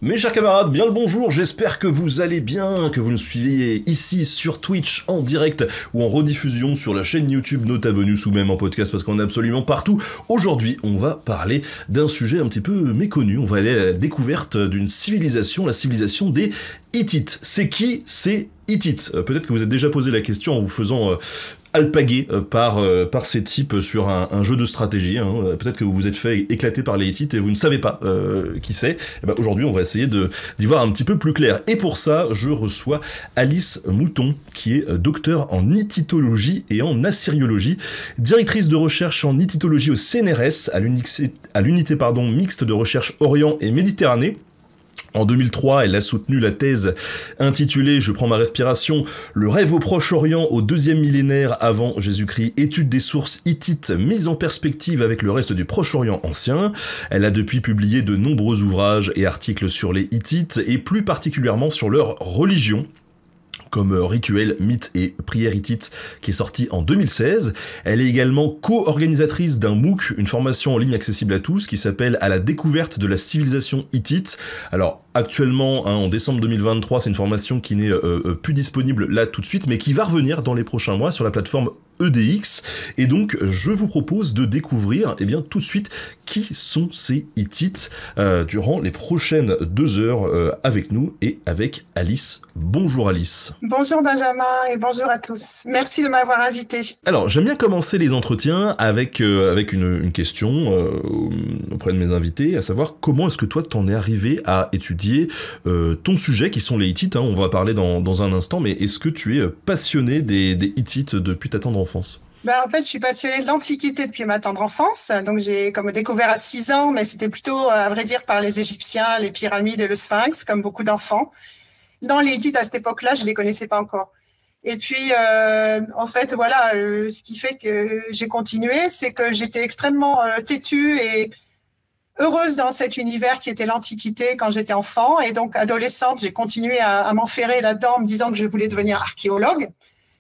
Mes chers camarades, bien le bonjour, j'espère que vous allez bien, que vous nous suivez ici sur Twitch en direct ou en rediffusion sur la chaîne YouTube Notabonus ou même en podcast parce qu'on est absolument partout. Aujourd'hui, on va parler d'un sujet un petit peu méconnu, on va aller à la découverte d'une civilisation, la civilisation des Hittites. C'est qui ces Hittites? Peut-être que vous êtes déjà posé la question en vous faisant alpagué par ces types sur un jeu de stratégie. Peut-être que vous vous êtes fait éclater par les Hittites et vous ne savez pas qui c'est. Et ben aujourd'hui, on va essayer d'y voir un petit peu plus clair. Et pour ça, je reçois Alice Mouton, qui est docteur en hittitologie et en assyriologie, directrice de recherche en hittitologie au CNRS, à l'unité mixte de recherche Orient et Méditerranée. En 2003, elle a soutenu la thèse intitulée, je prends ma respiration, Le rêve au Proche-Orient au deuxième millénaire avant Jésus-Christ, étude des sources hittites mise en perspective avec le reste du Proche-Orient ancien. Elle a depuis publié de nombreux ouvrages et articles sur les Hittites et plus particulièrement sur leur religion, comme Rituel, Mythe et Prière hittite, qui est sorti en 2016. Elle est également co-organisatrice d'un MOOC, une formation en ligne accessible à tous, qui s'appelle « À la découverte de la civilisation hittite ». Alors, actuellement, en décembre 2023, c'est une formation qui n'est plus disponible là tout de suite, mais qui va revenir dans les prochains mois sur la plateforme EDX, et donc je vous propose de découvrir tout de suite qui sont ces Hittites durant les prochaines 2 heures avec nous et avec Alice. Bonjour Alice. Bonjour Benjamin et bonjour à tous. Merci de m'avoir invité. Alors j'aime bien commencer les entretiens avec une question auprès de mes invités, à savoir comment est-ce que toi t'en es arrivé à étudier ton sujet qui sont les Hittites, on va parler dans un instant, mais est-ce que tu es passionné des Hittites depuis ta tendre enfance? En fait, je suis passionnée de l'Antiquité depuis ma tendre enfance. Donc, j'ai découvert à 6 ans, mais c'était plutôt, à vrai dire, par les Égyptiens, les pyramides et le Sphinx, comme beaucoup d'enfants. Dans les Hittites, à cette époque-là, je ne les connaissais pas encore. Et puis, en fait, voilà, ce qui fait que j'ai continué, c'est que j'étais extrêmement têtue et heureuse dans cet univers qui était l'Antiquité quand j'étais enfant. Et donc, adolescente, j'ai continué à m'enferrer là-dedans en me disant que je voulais devenir archéologue.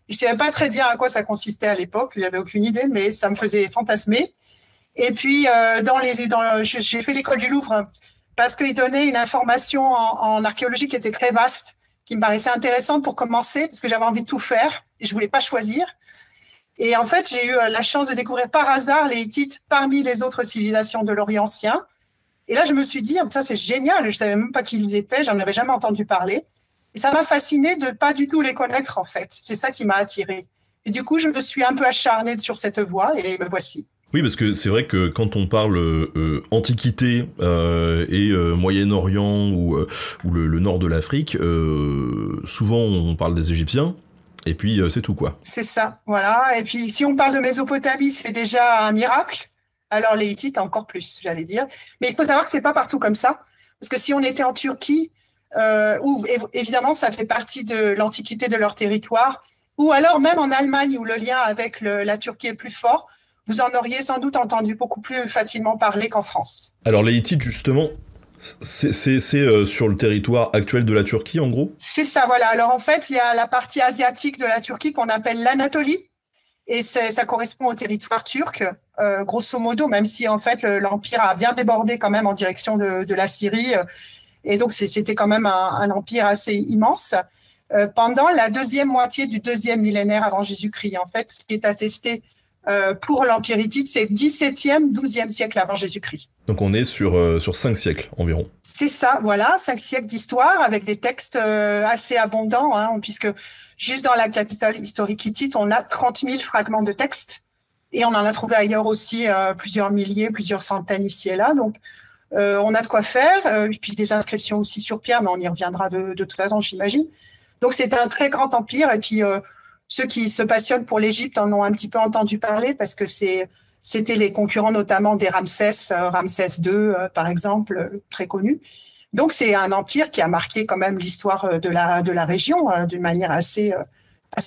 Je ne savais pas très bien à quoi ça consistait à l'époque, je n'avais aucune idée, mais ça me faisait fantasmer. Et puis, j'ai fait l'école du Louvre parce qu'ils donnaient une information en archéologie qui était très vaste, qui me paraissait intéressante pour commencer, parce que j'avais envie de tout faire et je ne voulais pas choisir. Et en fait, j'ai eu la chance de découvrir par hasard les Hittites parmi les autres civilisations de l'Orient ancien. Et là, je me suis dit, ça c'est génial, je ne savais même pas qui ils étaient, j'en avais jamais entendu parler. Et ça m'a fascinée de pas du tout les connaître, en fait. C'est ça qui m'a attirée. Et du coup, je me suis un peu acharnée sur cette voie, et me voici. Oui, parce que c'est vrai que quand on parle Antiquité et Moyen-Orient ou le nord de l'Afrique, souvent on parle des Égyptiens, et puis c'est tout, quoi. C'est ça, voilà. Et puis, si on parle de Mésopotamie, c'est déjà un miracle. Alors, les Hittites, encore plus, j'allais dire. Mais il faut savoir que c'est pas partout comme ça. Parce que si on était en Turquie, où évidemment ça fait partie de l'antiquité de leur territoire, ou alors même en Allemagne où le lien avec la Turquie est plus fort, vous en auriez sans doute entendu beaucoup plus facilement parler qu'en France. Alors les Hittites justement, c'est sur le territoire actuel de la Turquie en gros? C'est ça, voilà. Alors en fait il y a la partie asiatique de la Turquie qu'on appelle l'Anatolie, et ça correspond au territoire turc, grosso modo, même si en fait l'Empire a bien débordé quand même en direction de la Syrie. Et donc, c'était quand même un empire assez immense pendant la deuxième moitié du deuxième millénaire avant Jésus-Christ. En fait, ce qui est attesté pour l'empire hittite, c'est 17e, 12e siècle avant Jésus-Christ. Donc, on est sur 5 siècles environ. C'est ça, voilà, 5 siècles d'histoire avec des textes assez abondants, puisque juste dans la capitale historique hittite, on a 30 000 fragments de textes. Et on en a trouvé ailleurs aussi plusieurs milliers, plusieurs centaines ici et là. Donc, on a de quoi faire, et puis des inscriptions aussi sur pierre, mais on y reviendra de toute façon, j'imagine. Donc, c'est un très grand empire, et puis ceux qui se passionnent pour l'Égypte en ont un petit peu entendu parler, parce que c'était les concurrents notamment des Ramsès II, par exemple, très connus. Donc, c'est un empire qui a marqué quand même l'histoire de la région d'une manière assez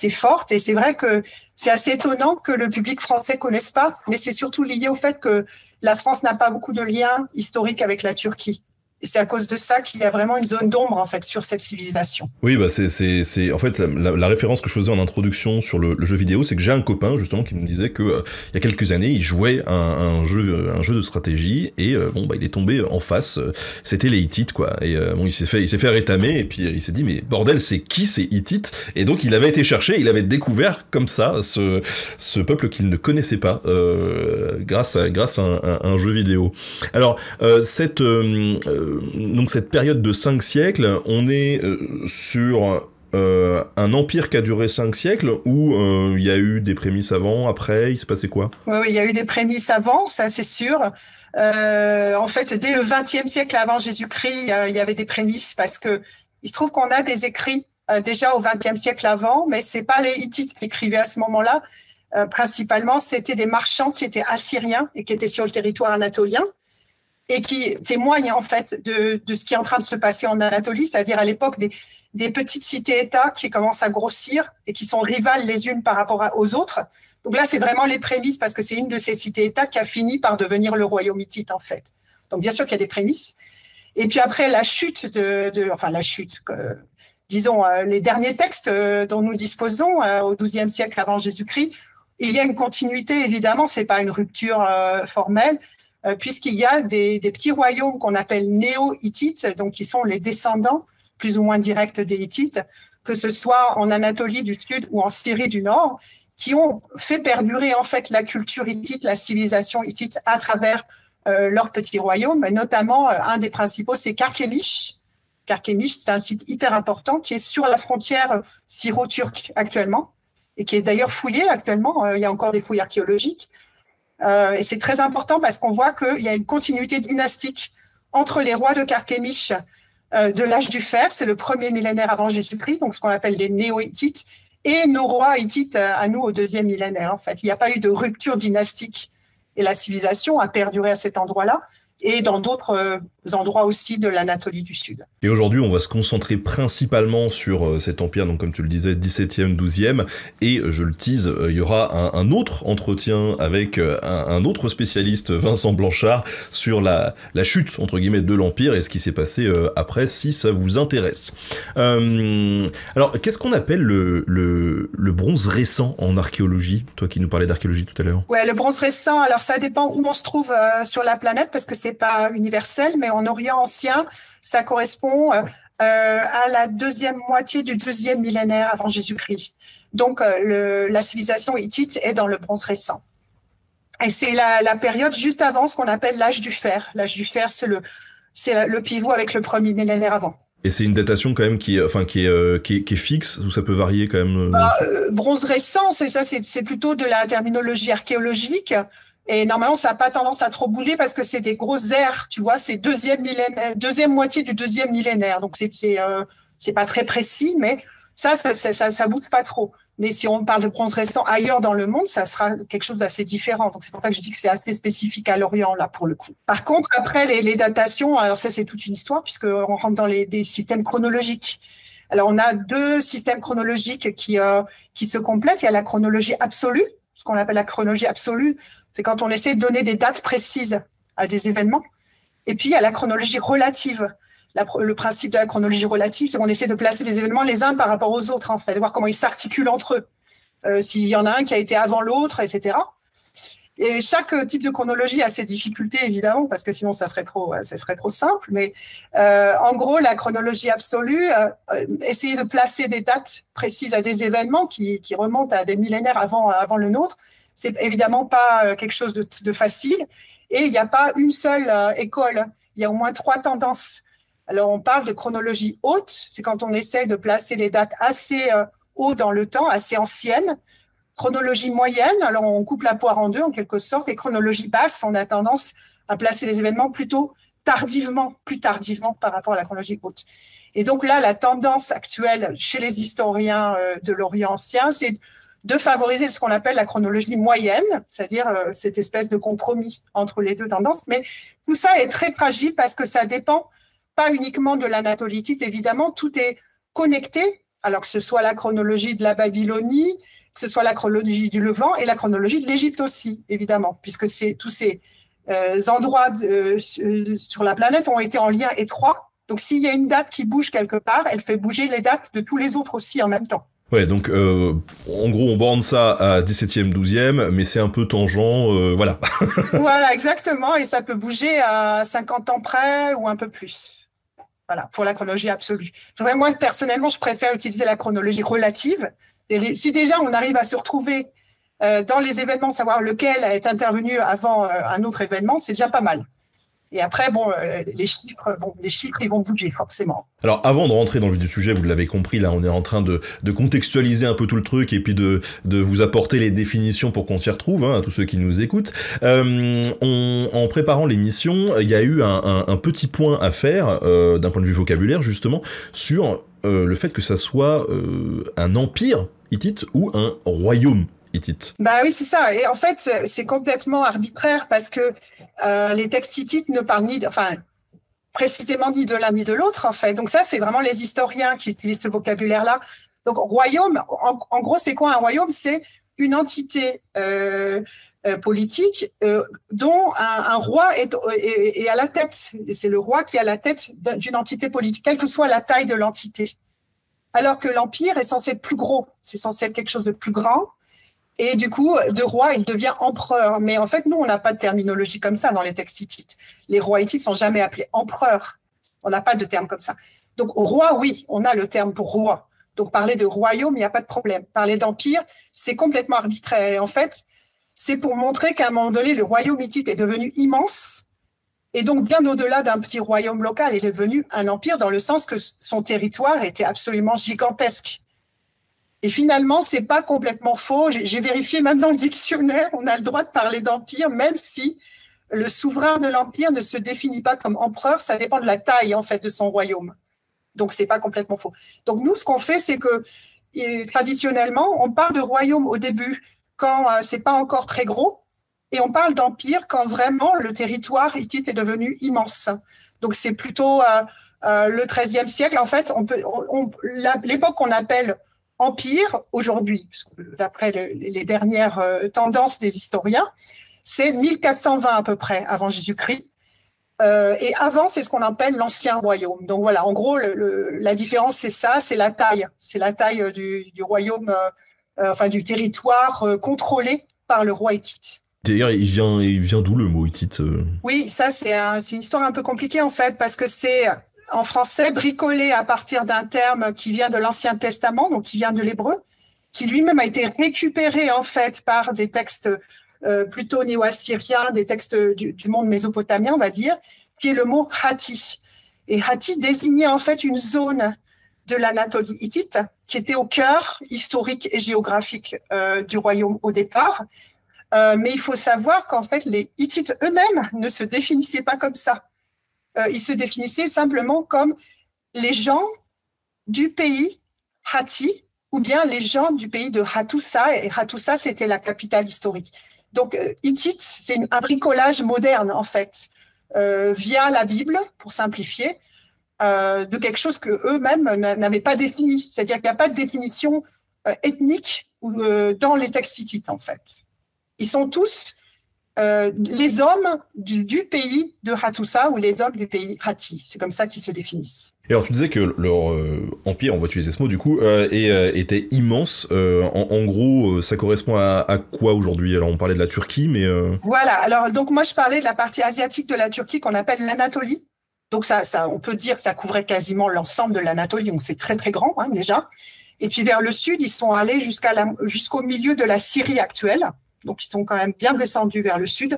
forte, et c'est vrai que c'est assez étonnant que le public français ne connaisse pas, mais c'est surtout lié au fait que la France n'a pas beaucoup de liens historiques avec la Turquie. Et c'est à cause de ça qu'il y a vraiment une zone d'ombre, en fait, sur cette civilisation. Oui, bah c'est en fait la référence que je faisais en introduction sur le jeu vidéo, c'est que j'ai un copain justement qui me disait que il y a quelques années, il jouait un jeu de stratégie et bon bah il est tombé en face, c'était les Hittites quoi. Et bon il s'est fait rétamer et puis il s'est dit mais bordel c'est qui ces Hittites? Et donc il avait été chercher, il avait découvert comme ça ce peuple qu'il ne connaissait pas grâce à un jeu vidéo. Alors donc cette période de 5 siècles, on est sur un empire qui a duré 5 siècles ou il y a eu des prémices avant, après, il s'est passé quoi? Oui, il y a eu des prémices avant, ça c'est sûr. En fait, dès le XXe siècle avant Jésus-Christ, il y avait des prémices parce que il se trouve qu'on a des écrits déjà au XXe siècle avant, mais c'est pas les Hittites qui écrivaient à ce moment-là. Principalement, c'était des marchands qui étaient assyriens et qui étaient sur le territoire anatolien, et qui témoignent en fait de ce qui est en train de se passer en Anatolie, c'est-à-dire à l'époque des petites cités-États qui commencent à grossir et qui sont rivales les unes par rapport aux autres. Donc là, c'est vraiment les prémices parce que c'est une de ces cités-États qui a fini par devenir le royaume hittite en fait. Donc bien sûr qu'il y a des prémices. Et puis après la chute disons les derniers textes dont nous disposons au XIIe siècle avant Jésus-Christ, il y a une continuité évidemment, c'est pas une rupture formelle. Puisqu'il y a des petits royaumes qu'on appelle néo-hittites, donc qui sont les descendants plus ou moins directs des Hittites, que ce soit en Anatolie du Sud ou en Syrie du Nord, qui ont fait perdurer en fait la culture hittite, la civilisation hittite à travers leurs petits royaumes, et notamment un des principaux, c'est Carchemish. Carchemish, c'est un site hyper important qui est sur la frontière syro-turque actuellement, et qui est d'ailleurs fouillé actuellement, il y a encore des fouilles archéologiques. Et c'est très important parce qu'on voit qu'il y a une continuité dynastique entre les rois de Carchemish de l'âge du fer, c'est le premier millénaire avant Jésus-Christ, donc ce qu'on appelle les néo-hittites, et nos rois hittites à nous au deuxième millénaire. En fait, il n'y a pas eu de rupture dynastique et la civilisation a perduré à cet endroit-là et dans d'autres endroits aussi de l'Anatolie du Sud. Et aujourd'hui, on va se concentrer principalement sur cet empire, donc comme tu le disais, 17e, 12e, et je le tease, il y aura un autre entretien avec un autre spécialiste, Vincent Blanchard, sur la chute, entre guillemets, de l'empire et ce qui s'est passé après, si ça vous intéresse. Alors, qu'est-ce qu'on appelle le bronze récent en archéologie? Toi qui nous parlais d'archéologie tout à l'heure. Ouais, le bronze récent, alors ça dépend où on se trouve sur la planète, parce que c'est pas universel, mais en Orient ancien, ça correspond à la deuxième moitié du deuxième millénaire avant Jésus-Christ. Donc, la civilisation hittite est dans le bronze récent. Et c'est la période juste avant ce qu'on appelle l'âge du fer. L'âge du fer, c'est le pivot avec le premier millénaire avant. Et c'est une datation quand même qui est fixe, ou ça peut varier quand même Bronze récent, c'est plutôt de la terminologie archéologique. Et normalement, ça n'a pas tendance à trop bouger parce que c'est des grosses ères, tu vois, c'est deuxième moitié du deuxième millénaire. Donc, c'est pas très précis, mais ça bouge pas trop. Mais si on parle de bronze récent ailleurs dans le monde, ça sera quelque chose d'assez différent. Donc, c'est pour ça que je dis que c'est assez spécifique à l'Orient, là, pour le coup. Par contre, après, les datations, alors ça, c'est toute une histoire puisqu'on rentre dans des systèmes chronologiques. Alors, on a deux systèmes chronologiques qui se complètent. Il y a la chronologie absolue, ce qu'on appelle la chronologie absolue. C'est quand on essaie de donner des dates précises à des événements. Et puis, il y a la chronologie relative. Le principe de la chronologie relative, c'est qu'on essaie de placer les événements les uns par rapport aux autres, en fait, de voir comment ils s'articulent entre eux. S'il y en a un qui a été avant l'autre, etc. Et chaque type de chronologie a ses difficultés, évidemment, parce que sinon, ça serait trop simple. Mais en gros, la chronologie absolue, essayer de placer des dates précises à des événements qui remontent à des millénaires avant le nôtre, c'est évidemment pas quelque chose de facile. Et il n'y a pas une seule école. Il y a au moins 3 tendances. Alors, on parle de chronologie haute. C'est quand on essaie de placer les dates assez haut dans le temps, assez anciennes. Chronologie moyenne, alors on coupe la poire en deux en quelque sorte. Et chronologie basse, on a tendance à placer les événements plutôt plus tardivement par rapport à la chronologie haute. Et donc là, la tendance actuelle chez les historiens de l'Orient ancien, c'est de favoriser ce qu'on appelle la chronologie moyenne, c'est-à-dire cette espèce de compromis entre les deux tendances. Mais tout ça est très fragile parce que ça dépend pas uniquement de l'Anatolie hittite, évidemment, tout est connecté, alors que ce soit la chronologie de la Babylonie, que ce soit la chronologie du Levant et la chronologie de l'Égypte aussi, évidemment, puisque tous ces endroits sur la planète ont été en lien étroit. Donc, s'il y a une date qui bouge quelque part, elle fait bouger les dates de tous les autres aussi en même temps. Ouais, donc en gros, on borne ça à 17e, 12e, mais c'est un peu tangent, voilà. Voilà, exactement, et ça peut bouger à 50 ans près ou un peu plus. Voilà, pour la chronologie absolue. Moi, personnellement, je préfère utiliser la chronologie relative. Si déjà on arrive à se retrouver dans les événements, savoir lequel est intervenu avant un autre événement, c'est déjà pas mal. Et après, les chiffres, ils vont bouger forcément. Alors, avant de rentrer dans le vif du sujet, vous l'avez compris, là, on est en train de contextualiser un peu tout le truc et puis de vous apporter les définitions pour qu'on s'y retrouve, hein, à tous ceux qui nous écoutent. En préparant l'émission, il y a eu un petit point à faire, d'un point de vue vocabulaire, justement, sur le fait que ça soit un empire hittite ou un royaume hittite. Bah oui, c'est ça. Et en fait, c'est complètement arbitraire parce que les textes hittites ne parlent précisément ni de l'un ni de l'autre, en fait. Donc ça, c'est vraiment les historiens qui utilisent ce vocabulaire-là. Donc royaume, en gros, c'est quoi un royaume? C'est une entité politique dont un roi est à la tête. Et c'est le roi qui est à la tête d'une entité politique, quelle que soit la taille de l'entité. Alors que l'empire est censé être plus gros, c'est censé être quelque chose de plus grand. Et du coup, de roi, il devient empereur. Mais en fait, nous, on n'a pas de terminologie comme ça dans les textes hittites. Les rois hittites sont jamais appelés empereurs. On n'a pas de terme comme ça. Donc, roi, oui, on a le terme pour roi. Donc, parler de royaume, il n'y a pas de problème. Parler d'empire, c'est complètement arbitraire. Et en fait, c'est pour montrer qu'à un moment donné, le royaume hittite est devenu immense. Et donc, bien au-delà d'un petit royaume local, il est devenu un empire dans le sens que son territoire était absolument gigantesque. Et finalement, c'est pas complètement faux. J'ai vérifié même dans le dictionnaire, on a le droit de parler d'empire, même si le souverain de l'empire ne se définit pas comme empereur, ça dépend de la taille en fait de son royaume. Donc c'est pas complètement faux. Donc nous, ce qu'on fait, c'est que traditionnellement, on parle de royaume au début quand c'est pas encore très gros, et on parle d'empire quand vraiment le territoire hittite est devenu immense. Donc c'est plutôt le XIIIe siècle. En fait, l'époque qu'on appelle empire aujourd'hui, d'après les dernières tendances des historiens, c'est 1420 à peu près avant Jésus-Christ. Et avant, c'est ce qu'on appelle l'ancien royaume. Donc voilà, en gros, la différence, c'est ça, c'est la taille. C'est la taille du royaume, du territoire contrôlé par le roi hittite. D'ailleurs, il vient d'où le mot hittite? Oui, ça, c'est une histoire un peu compliquée en fait, parce que c'est en français, bricolé à partir d'un terme qui vient de l'Ancien Testament, donc qui vient de l'hébreu, qui lui-même a été récupéré en fait par des textes plutôt néo-assyriens, des textes du monde mésopotamien, on va dire, qui est le mot Hatti. Et Hatti désignait en fait une zone de l'Anatolie hittite qui était au cœur historique et géographique du royaume au départ. Mais il faut savoir qu'en fait, les Hittites eux-mêmes ne se définissaient pas comme ça. Ils se définissaient simplement comme les gens du pays Hatti ou bien les gens du pays de Hattusa. Et Hattusa, c'était la capitale historique. Donc, Hittite, c'est un bricolage moderne, en fait, via la Bible, pour simplifier, de quelque chose qu'eux-mêmes n'avaient pas défini. C'est-à-dire qu'il n'y a pas de définition ethnique dans les textes hittites, en fait. Ils sont tous les hommes du pays de Hattusa ou les hommes du pays Hatti. C'est comme ça qu'ils se définissent. Et alors tu disais que leur empire, on va utiliser ce mot du coup, était immense. En gros, ça correspond à quoi aujourd'hui? Alors on parlait de la Turquie, mais... Voilà, alors donc moi je parlais de la partie asiatique de la Turquie qu'on appelle l'Anatolie. Donc ça, on peut dire que ça couvrait quasiment l'ensemble de l'Anatolie, donc c'est très très grand hein, déjà. Et puis vers le sud, ils sont allés jusqu'au milieu de la Syrie actuelle. Donc, ils sont quand même bien descendus vers le sud.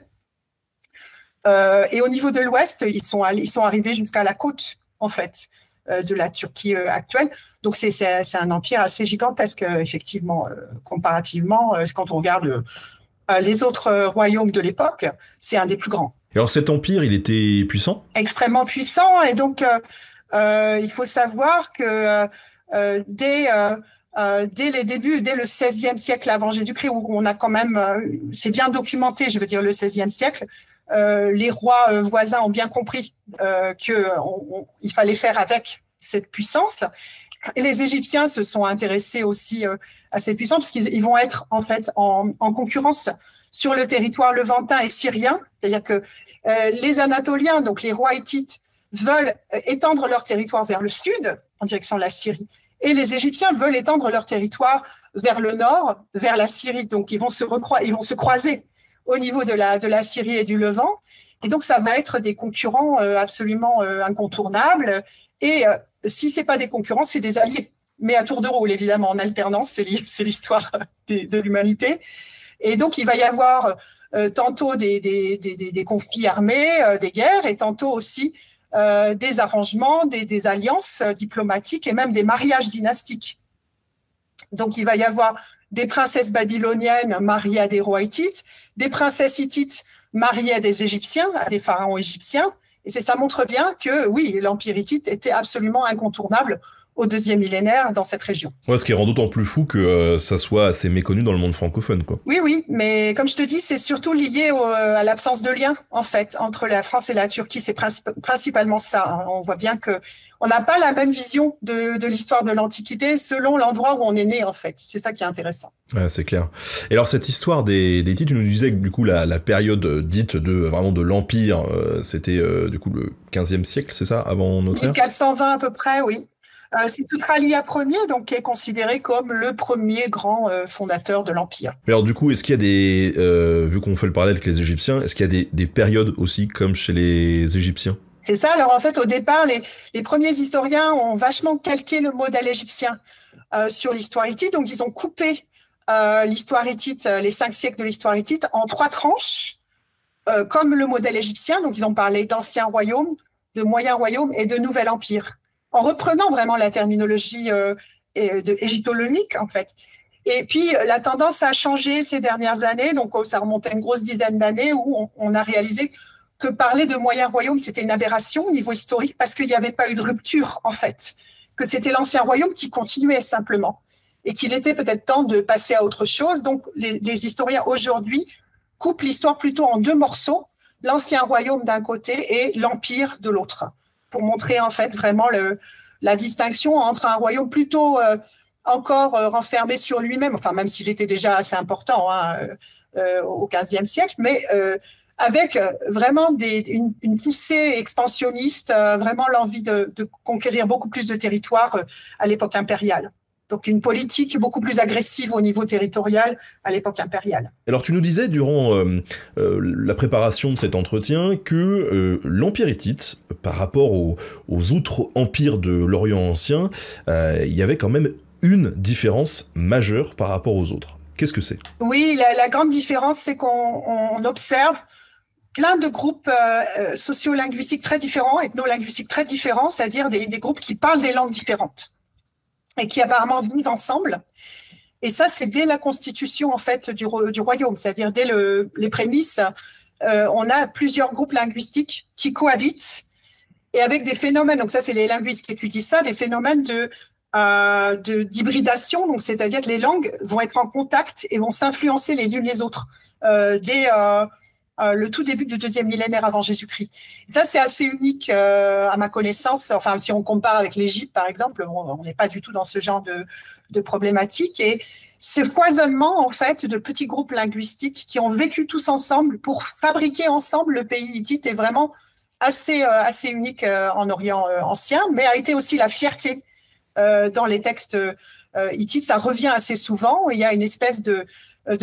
Et au niveau de l'ouest, ils sont arrivés jusqu'à la côte, en fait, de la Turquie actuelle. Donc, c'est un empire assez gigantesque, effectivement, comparativement. Quand on regarde les autres royaumes de l'époque, c'est un des plus grands. Et alors, cet empire, il était puissant? Extrêmement puissant. Et donc, il faut savoir que dès les débuts, dès le XVIe siècle avant Jésus-Christ, où on a quand même, c'est bien documenté, je veux dire le XVIe siècle, les rois voisins ont bien compris qu'il fallait faire avec cette puissance. Et les Égyptiens se sont intéressés aussi à cette puissance, parce qu'ils vont être en fait en concurrence sur le territoire levantin et syrien, C'est-à-dire que les Anatoliens, donc les rois hittites, veulent étendre leur territoire vers le sud, en direction de la Syrie, et les Égyptiens veulent étendre leur territoire vers le nord, vers la Syrie. Donc, ils vont se croiser au niveau de la Syrie et du Levant. Et donc, ça va être des concurrents absolument incontournables. Et si ce n'est pas des concurrents, c'est des alliés. Mais à tour de rôle, évidemment, en alternance, c'est l'histoire de l'humanité. Et donc, il va y avoir tantôt des conflits armés, des guerres, et tantôt aussi des arrangements, des alliances diplomatiques et même des mariages dynastiques. Donc, il va y avoir des princesses babyloniennes mariées à des rois hittites, des princesses hittites mariées à des Égyptiens, à des pharaons égyptiens. Et ça montre bien que, oui, l'Empire hittite était absolument incontournable au 2e millénaire dans cette région. Ouais, ce qui rend d'autant plus fou que ça soit assez méconnu dans le monde francophone, quoi. Oui, mais comme je te dis, c'est surtout lié à l'absence de lien, en fait, entre la France et la Turquie. C'est principalement ça. Hein. On voit bien qu'on n'a pas la même vision de l'histoire de l'Antiquité selon l'endroit où on est né, en fait. C'est ça qui est intéressant. Ouais, c'est clair. Et alors, cette histoire des Hittites, tu nous disais que du coup, la période dite vraiment de l'Empire, c'était du coup le 15e siècle, c'est ça, avant notre ère ? 1420 à peu près, oui. C'est Tutralia Ier, donc qui est considéré comme le premier grand fondateur de l'Empire. Mais alors du coup, est-ce qu'il y a des, vu qu'on fait le parallèle avec les Égyptiens, est-ce qu'il y a des périodes aussi comme chez les Égyptiens ? C'est ça. Alors en fait, au départ, les premiers historiens ont vachement calqué le modèle égyptien sur l'histoire hittite. Donc ils ont coupé l'histoire hittite, les 5 siècles de l'histoire hittite, en 3 tranches, comme le modèle égyptien. Donc ils ont parlé d'anciens royaumes, de moyens royaumes et de nouvel empire, en reprenant vraiment la terminologie égyptologique, en fait. Et puis, la tendance a changé ces dernières années, donc ça remonte à une grosse dizaine d'années, où on a réalisé que parler de moyens royaumes, c'était une aberration au niveau historique, parce qu'il n'y avait pas eu de rupture, en fait, que c'était l'ancien royaume qui continuait simplement, et qu'il était peut-être temps de passer à autre chose. Donc, les historiens aujourd'hui coupent l'histoire plutôt en 2 morceaux, l'ancien royaume d'un côté et l'empire de l'autre, pour montrer en fait vraiment la distinction entre un royaume plutôt encore renfermé sur lui-même, enfin même s'il était déjà assez important au XVe siècle, mais avec vraiment une poussée expansionniste, vraiment l'envie de conquérir beaucoup plus de territoire à l'époque impériale. Donc une politique beaucoup plus agressive au niveau territorial à l'époque impériale. Alors tu nous disais durant la préparation de cet entretien que l'Empire hittite, par rapport aux autres empires de l'Orient ancien, il y avait quand même une différence majeure par rapport aux autres. Qu'est-ce que c'est ? Oui, la grande différence, c'est qu'on observe plein de groupes sociolinguistiques très différents, ethnolinguistiques très différents, c'est-à-dire des groupes qui parlent des langues différentes et qui apparemment vivent ensemble. Et ça, c'est dès la constitution en fait du royaume, c'est-à-dire dès les prémices, on a plusieurs groupes linguistiques qui cohabitent et avec des phénomènes. Donc ça, c'est les linguistes qui étudient ça, des phénomènes d'hybridation. Donc c'est-à-dire que les langues vont être en contact et vont s'influencer les unes les autres dès le tout début du 2e millénaire avant Jésus-Christ. Ça, c'est assez unique à ma connaissance. Enfin, si on compare avec l'Égypte, par exemple, on n'est pas du tout dans ce genre de problématique. Et ce foisonnement, en fait, de petits groupes linguistiques qui ont vécu tous ensemble pour fabriquer ensemble le pays hittite est vraiment assez unique en Orient ancien, mais a été aussi la fierté dans les textes hittites. Ça revient assez souvent. Il y a une espèce de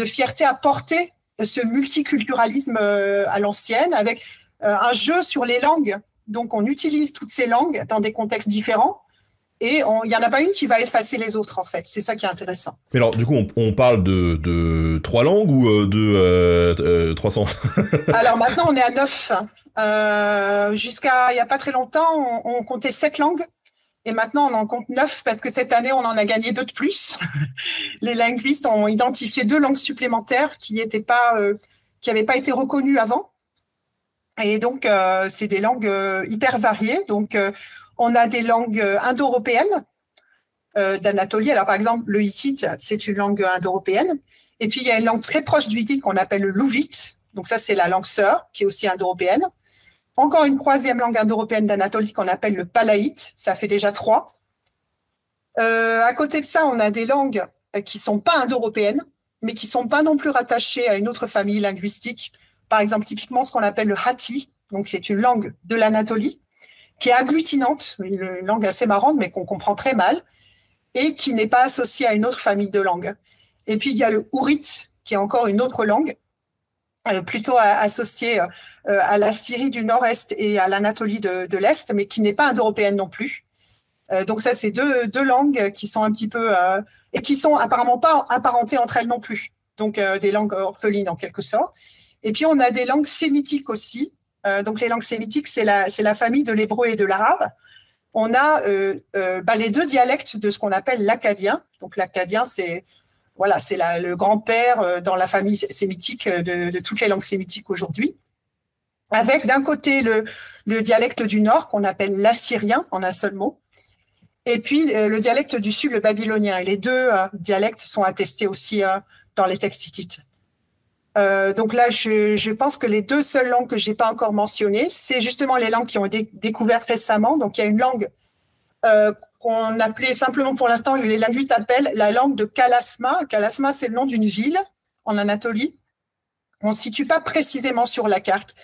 fierté à porter ce multiculturalisme à l'ancienne, avec un jeu sur les langues. Donc, on utilise toutes ces langues dans des contextes différents et il n'y en a pas une qui va effacer les autres, en fait. C'est ça qui est intéressant. Mais alors, du coup, on parle de 3 langues ou de 300 ? Alors, maintenant, on est à 9. Jusqu'à il n'y a pas très longtemps, on comptait 7 langues. Et maintenant, on en compte 9 parce que cette année, on en a gagné 2 de plus. Les linguistes ont identifié 2 langues supplémentaires qui n'avaient pas été reconnues avant. Et donc, c'est des langues hyper variées. Donc, on a des langues indo-européennes d'Anatolie. Alors, par exemple, le hittite, c'est une langue indo-européenne. Et puis, il y a une langue très proche du hittite qu'on appelle le louvite. Donc, ça, c'est la langue sœur, qui est aussi indo-européenne. Encore une 3e langue indo-européenne d'Anatolie qu'on appelle le palaïte, ça fait déjà 3. À côté de ça, on a des langues qui ne sont pas indo-européennes, mais qui ne sont pas non plus rattachées à une autre famille linguistique, par exemple, typiquement ce qu'on appelle le Hatti, donc c'est une langue de l'Anatolie, qui est agglutinante, une langue assez marrante, mais qu'on comprend très mal, et qui n'est pas associée à une autre famille de langues. Et puis, il y a le Ourite, qui est encore une autre langue, plutôt associée à la Syrie du Nord-Est et à l'Anatolie de l'Est, mais qui n'est pas indo-européenne non plus. Donc ça, c'est deux langues qui sont un petit peu... et qui sont apparemment pas apparentées entre elles non plus. Donc des langues orphelines en quelque sorte. Et puis, on a des langues sémitiques aussi. Donc les langues sémitiques, c'est la famille de l'hébreu et de l'arabe. On a les deux dialectes de ce qu'on appelle l'akkadien. Donc l'akkadien, c'est le grand-père dans la famille sémitique de toutes les langues sémitiques aujourd'hui. Avec d'un côté le dialecte du Nord qu'on appelle l'assyrien en un seul mot. Et puis le dialecte du Sud, le babylonien. Et les deux dialectes sont attestés aussi dans les textes hittites. Donc là, je pense que les deux seules langues que je n'ai pas encore mentionnées, c'est justement les langues qui ont été découvertes récemment. Donc il y a une langue qu'on appelait simplement pour l'instant, les linguistes appellent la langue de Kalasma. Kalasma, c'est le nom d'une ville en Anatolie. On ne se situe pas précisément sur la carte,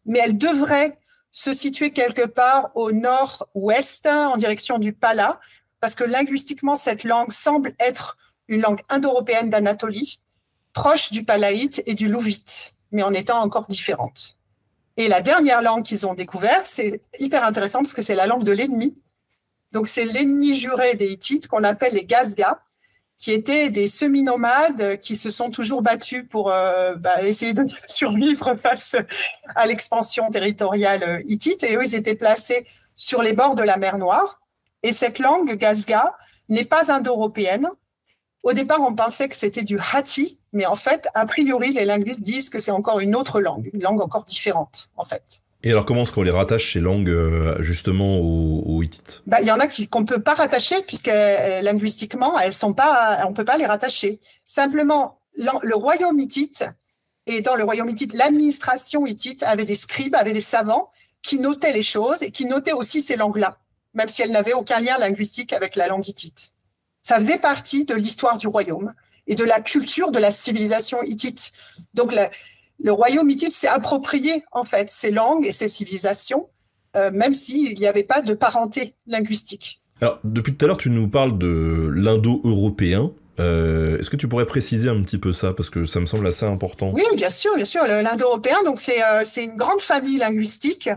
mais elle devrait se situer quelque part au nord-ouest, en direction du Pala, parce que linguistiquement, cette langue semble être une langue indo-européenne d'Anatolie, proche du palaïte et du louvite, mais en étant encore différente. Et la dernière langue qu'ils ont découverte, c'est hyper intéressant parce que c'est la langue de l'ennemi. Donc, c'est l'ennemi juré des Hittites qu'on appelle les Gazgas, qui étaient des semi-nomades qui se sont toujours battus pour essayer de survivre face à l'expansion territoriale hittite. Et eux, ils étaient placés sur les bords de la mer Noire. Et cette langue Gazga n'est pas indo-européenne. Au départ, on pensait que c'était du Hatti, mais en fait, a priori, les linguistes disent que c'est encore une autre langue, une langue encore différente, en fait. Et alors, comment est-ce qu'on les rattache, ces langues, justement, aux Hittites ? Il y en a qu'on ne peut pas rattacher, puisque linguistiquement, on ne peut pas les rattacher. Simplement, le royaume hittite, et dans le royaume hittite, l'administration hittite avait des scribes, avait des savants qui notaient les choses et qui notaient aussi ces langues-là, même si elles n'avaient aucun lien linguistique avec la langue hittite. Ça faisait partie de l'histoire du royaume et de la culture de la civilisation hittite. Donc, le royaume hittite s'est approprié, en fait, ces langues et ces civilisations, même s'il n'y avait pas de parenté linguistique. Alors, depuis tout à l'heure, tu nous parles de l'indo-européen. Est-ce que tu pourrais préciser un petit peu ça, parce que ça me semble assez important. Oui, bien sûr. L'indo-européen, donc c'est une grande famille linguistique.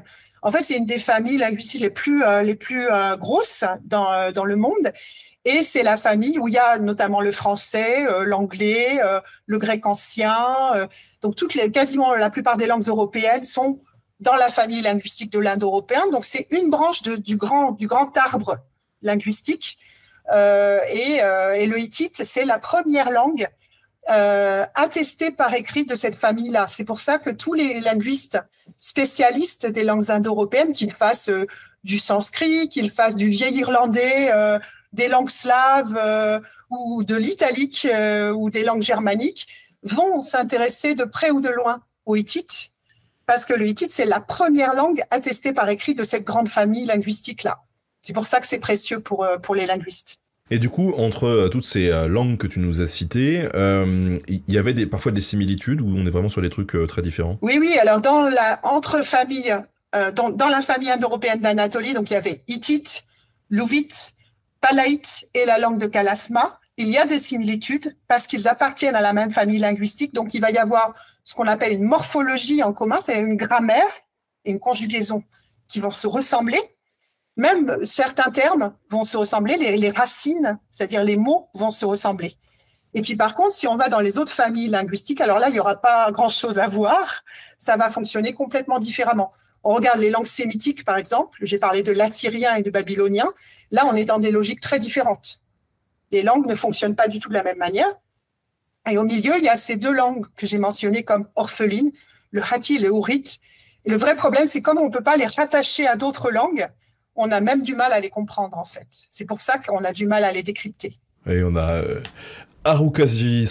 En fait, c'est une des familles linguistiques les plus grosses dans le monde. Et c'est la famille où il y a notamment le français, l'anglais, le grec ancien. Donc, quasiment la plupart des langues européennes sont dans la famille linguistique de l'indo-européen. Donc, c'est une branche du grand arbre linguistique. Et le hittite, c'est la première langue attestée par écrit de cette famille-là. C'est pour ça que tous les linguistes spécialistes des langues indo-européennes, qu'ils fassent du sanskrit, qu'ils fassent du vieil irlandais, des langues slaves ou de l'italique ou des langues germaniques, vont s'intéresser de près ou de loin au hittite, parce que le hittite, c'est la première langue attestée par écrit de cette grande famille linguistique-là. C'est pour ça que c'est précieux pour les linguistes. Et du coup, entre toutes ces langues que tu nous as citées, il y avait parfois des similitudes où on est vraiment sur des trucs très différents. Oui. Alors, dans la famille indo-européenne d'Anatolie, donc il y avait hittite, louvite, palaïte et la langue de Kalasma. Il y a des similitudes parce qu'ils appartiennent à la même famille linguistique. Donc, il va y avoir ce qu'on appelle une morphologie en commun, c'est une grammaire et une conjugaison qui vont se ressembler. Même certains termes vont se ressembler, les racines, c'est-à-dire les mots, vont se ressembler. Et puis, par contre, si on va dans les autres familles linguistiques, alors là, il n'y aura pas grand-chose à voir. Ça va fonctionner complètement différemment. On regarde les langues sémitiques, par exemple. J'ai parlé de l'assyrien et du babylonien. Là, on est dans des logiques très différentes. Les langues ne fonctionnent pas du tout de la même manière. Et au milieu, il y a ces deux langues que j'ai mentionnées comme orphelines, le Hatti et le Ourite. Et le vrai problème, c'est comme on ne peut pas les rattacher à d'autres langues, on a même du mal à les comprendre, en fait. C'est pour ça qu'on a du mal à les décrypter. Et on a Harukazu,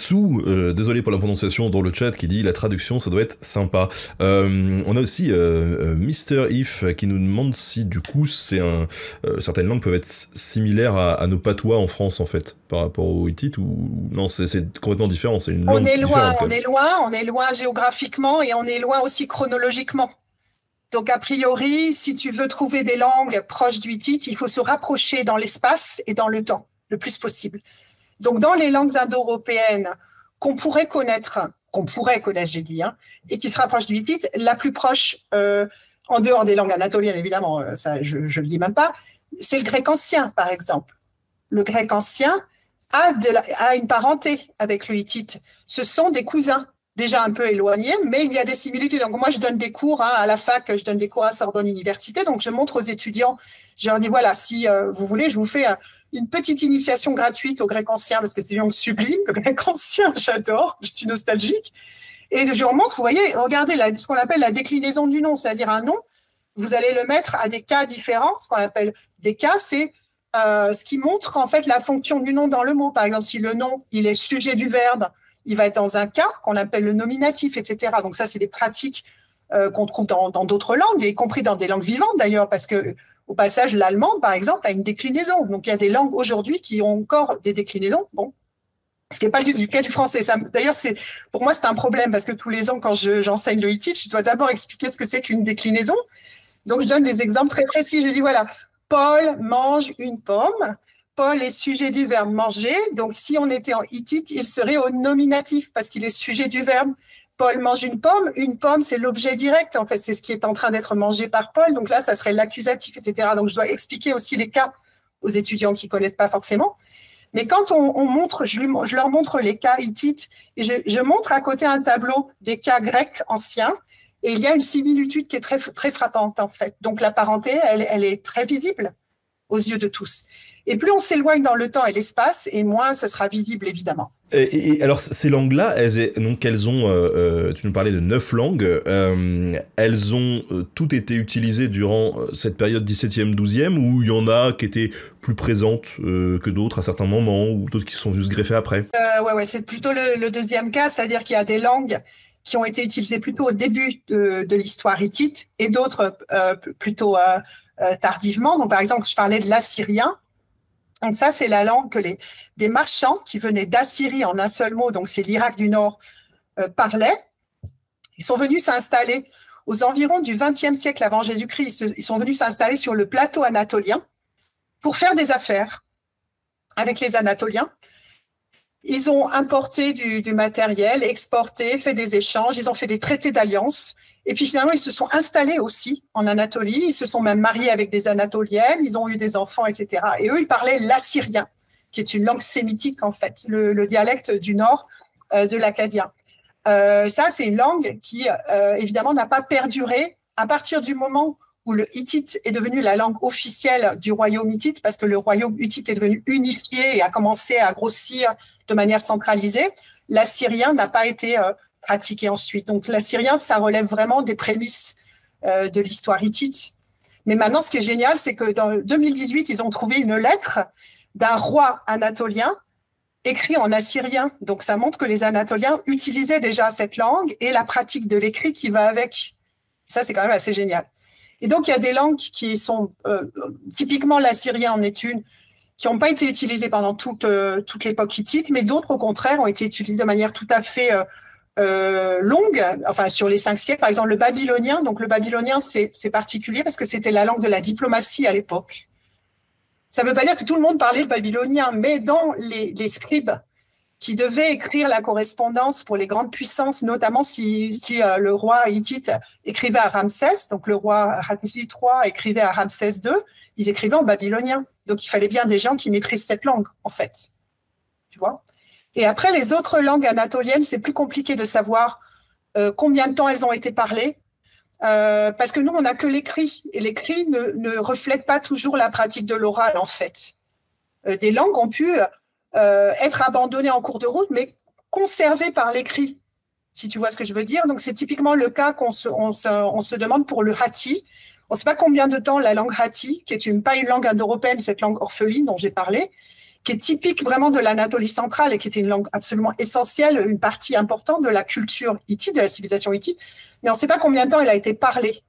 désolé pour la prononciation dans le chat, qui dit la traduction ça doit être sympa. On a aussi Mr. If qui nous demande si du coup certaines langues peuvent être similaires à nos patois en France en fait, par rapport au hittite, ou non, c'est complètement différent, c'est une langue différente. On est loin géographiquement et on est loin aussi chronologiquement. Donc a priori, si tu veux trouver des langues proches du hittite, il faut se rapprocher dans l'espace et dans le temps, le plus possible. Donc, dans les langues indo-européennes qu'on pourrait connaître, j'ai dit, et qui se rapprochent du hittite, la plus proche, en dehors des langues anatoliennes, évidemment, ça, je ne le dis même pas, c'est le grec ancien, par exemple. Le grec ancien a une parenté avec le hittite. Ce sont des cousins, déjà un peu éloignés, mais il y a des similitudes. Donc, moi, je donne des cours à la fac, je donne des cours à Sorbonne Université, donc je montre aux étudiants, je leur dis, voilà, si vous voulez, je vous fais une petite initiation gratuite au grec ancien, parce que c'est une langue sublime, le grec ancien, j'adore, je suis nostalgique. Et je leur montre, vous voyez, regardez ce qu'on appelle la déclinaison du nom, c'est-à-dire un nom, vous allez le mettre à des cas différents. Ce qu'on appelle des cas, c'est ce qui montre en fait la fonction du nom dans le mot. Par exemple, si le nom, il est sujet du verbe, il va être dans un cas qu'on appelle le nominatif, etc. Donc ça, c'est des pratiques qu'on trouve dans d'autres langues, y compris dans des langues vivantes d'ailleurs, parce que au passage, l'allemand, par exemple, a une déclinaison. Donc, il y a des langues aujourd'hui qui ont encore des déclinaisons. Bon, ce qui n'est pas du cas du français. D'ailleurs, pour moi, c'est un problème parce que tous les ans, quand j'enseigne le hittite, je dois d'abord expliquer ce que c'est qu'une déclinaison. Donc, je donne des exemples très précis. Je dis, voilà, Paul mange une pomme. Paul est sujet du verbe manger. Donc, si on était en hittite, il serait au nominatif parce qu'il est sujet du verbe. Paul mange une pomme. Une pomme, c'est l'objet direct. En fait, c'est ce qui est en train d'être mangé par Paul. Donc là, ça serait l'accusatif, etc. Donc, je dois expliquer aussi les cas aux étudiants qui ne connaissent pas forcément. Mais quand on montre, je leur montre les cas hittites et je montre à côté un tableau des cas grecs anciens et il y a une similitude qui est très, très frappante, en fait. Donc, la parenté, elle est très visible aux yeux de tous. Et plus on s'éloigne dans le temps et l'espace, et moins ça sera visible, évidemment. Et alors, ces langues-là, elles ont, tu nous parlais de 9 langues, elles ont toutes été utilisées durant cette période 17e, 12e, ou il y en a qui étaient plus présentes que d'autres à certains moments, ou d'autres qui se sont juste greffées après? Ouais, c'est plutôt le deuxième cas, c'est-à-dire qu'il y a des langues qui ont été utilisées plutôt au début de l'histoire hittite, et d'autres plutôt tardivement. Donc, par exemple, je parlais de l'assyrien. Donc ça, c'est la langue que des marchands qui venaient d'Assyrie en un seul mot, donc c'est l'Irak du Nord, parlaient. Ils sont venus s'installer aux environs du XXe siècle avant Jésus-Christ. Ils sont venus s'installer sur le plateau anatolien pour faire des affaires avec les Anatoliens. Ils ont importé du matériel, exporté, fait des échanges, ils ont fait des traités d'alliance. Et puis finalement, ils se sont installés aussi en Anatolie, ils se sont même mariés avec des Anatoliennes, ils ont eu des enfants, etc. Et eux, ils parlaient l'assyrien, qui est une langue sémitique en fait, le dialecte du nord de l'acadien. Ça, c'est une langue qui, évidemment, n'a pas perduré à partir du moment où le hittite est devenu la langue officielle du royaume hittite, parce que le royaume hittite est devenu unifié et a commencé à grossir de manière centralisée. L'assyrien n'a pas été pratiqué ensuite. Donc, l'assyrien, ça relève vraiment des prémices de l'histoire hittite. Mais maintenant, ce qui est génial, c'est que dans 2018, ils ont trouvé une lettre d'un roi anatolien écrit en assyrien. Donc, ça montre que les Anatoliens utilisaient déjà cette langue et la pratique de l'écrit qui va avec. Ça, c'est quand même assez génial. Et donc, il y a des langues qui sont, typiquement l'assyrien en est une, qui n'ont pas été utilisées pendant toute l'époque hittite, mais d'autres, au contraire, ont été utilisées de manière tout à fait longue, enfin sur les 5 siècles. Par exemple, le babylonien. Donc, le babylonien, c'est particulier parce que c'était la langue de la diplomatie à l'époque. Ça ne veut pas dire que tout le monde parlait le babylonien, mais dans les scribes qui devaient écrire la correspondance pour les grandes puissances, notamment si le roi hittite écrivait à Ramsès, donc le roi Hattusil III écrivait à Ramsès II, ils écrivaient en babylonien. Donc, il fallait bien des gens qui maîtrisent cette langue, en fait. Tu vois ? Et après, les autres langues anatoliennes, c'est plus compliqué de savoir combien de temps elles ont été parlées, parce que nous, on n'a que l'écrit, et l'écrit ne reflète pas toujours la pratique de l'oral, en fait. Des langues ont pu être abandonnées en cours de route, mais conservées par l'écrit, si tu vois ce que je veux dire. Donc, c'est typiquement le cas qu'on se demande pour le Hatti. On ne sait pas combien de temps la langue Hatti, qui est pas une langue indo-européenne, cette langue orpheline dont j'ai parlé, qui est typique vraiment de l'Anatolie centrale et qui était une langue absolument essentielle, une partie importante de la culture hittite, de la civilisation hittite. Mais on ne sait pas combien de temps elle a été parlée.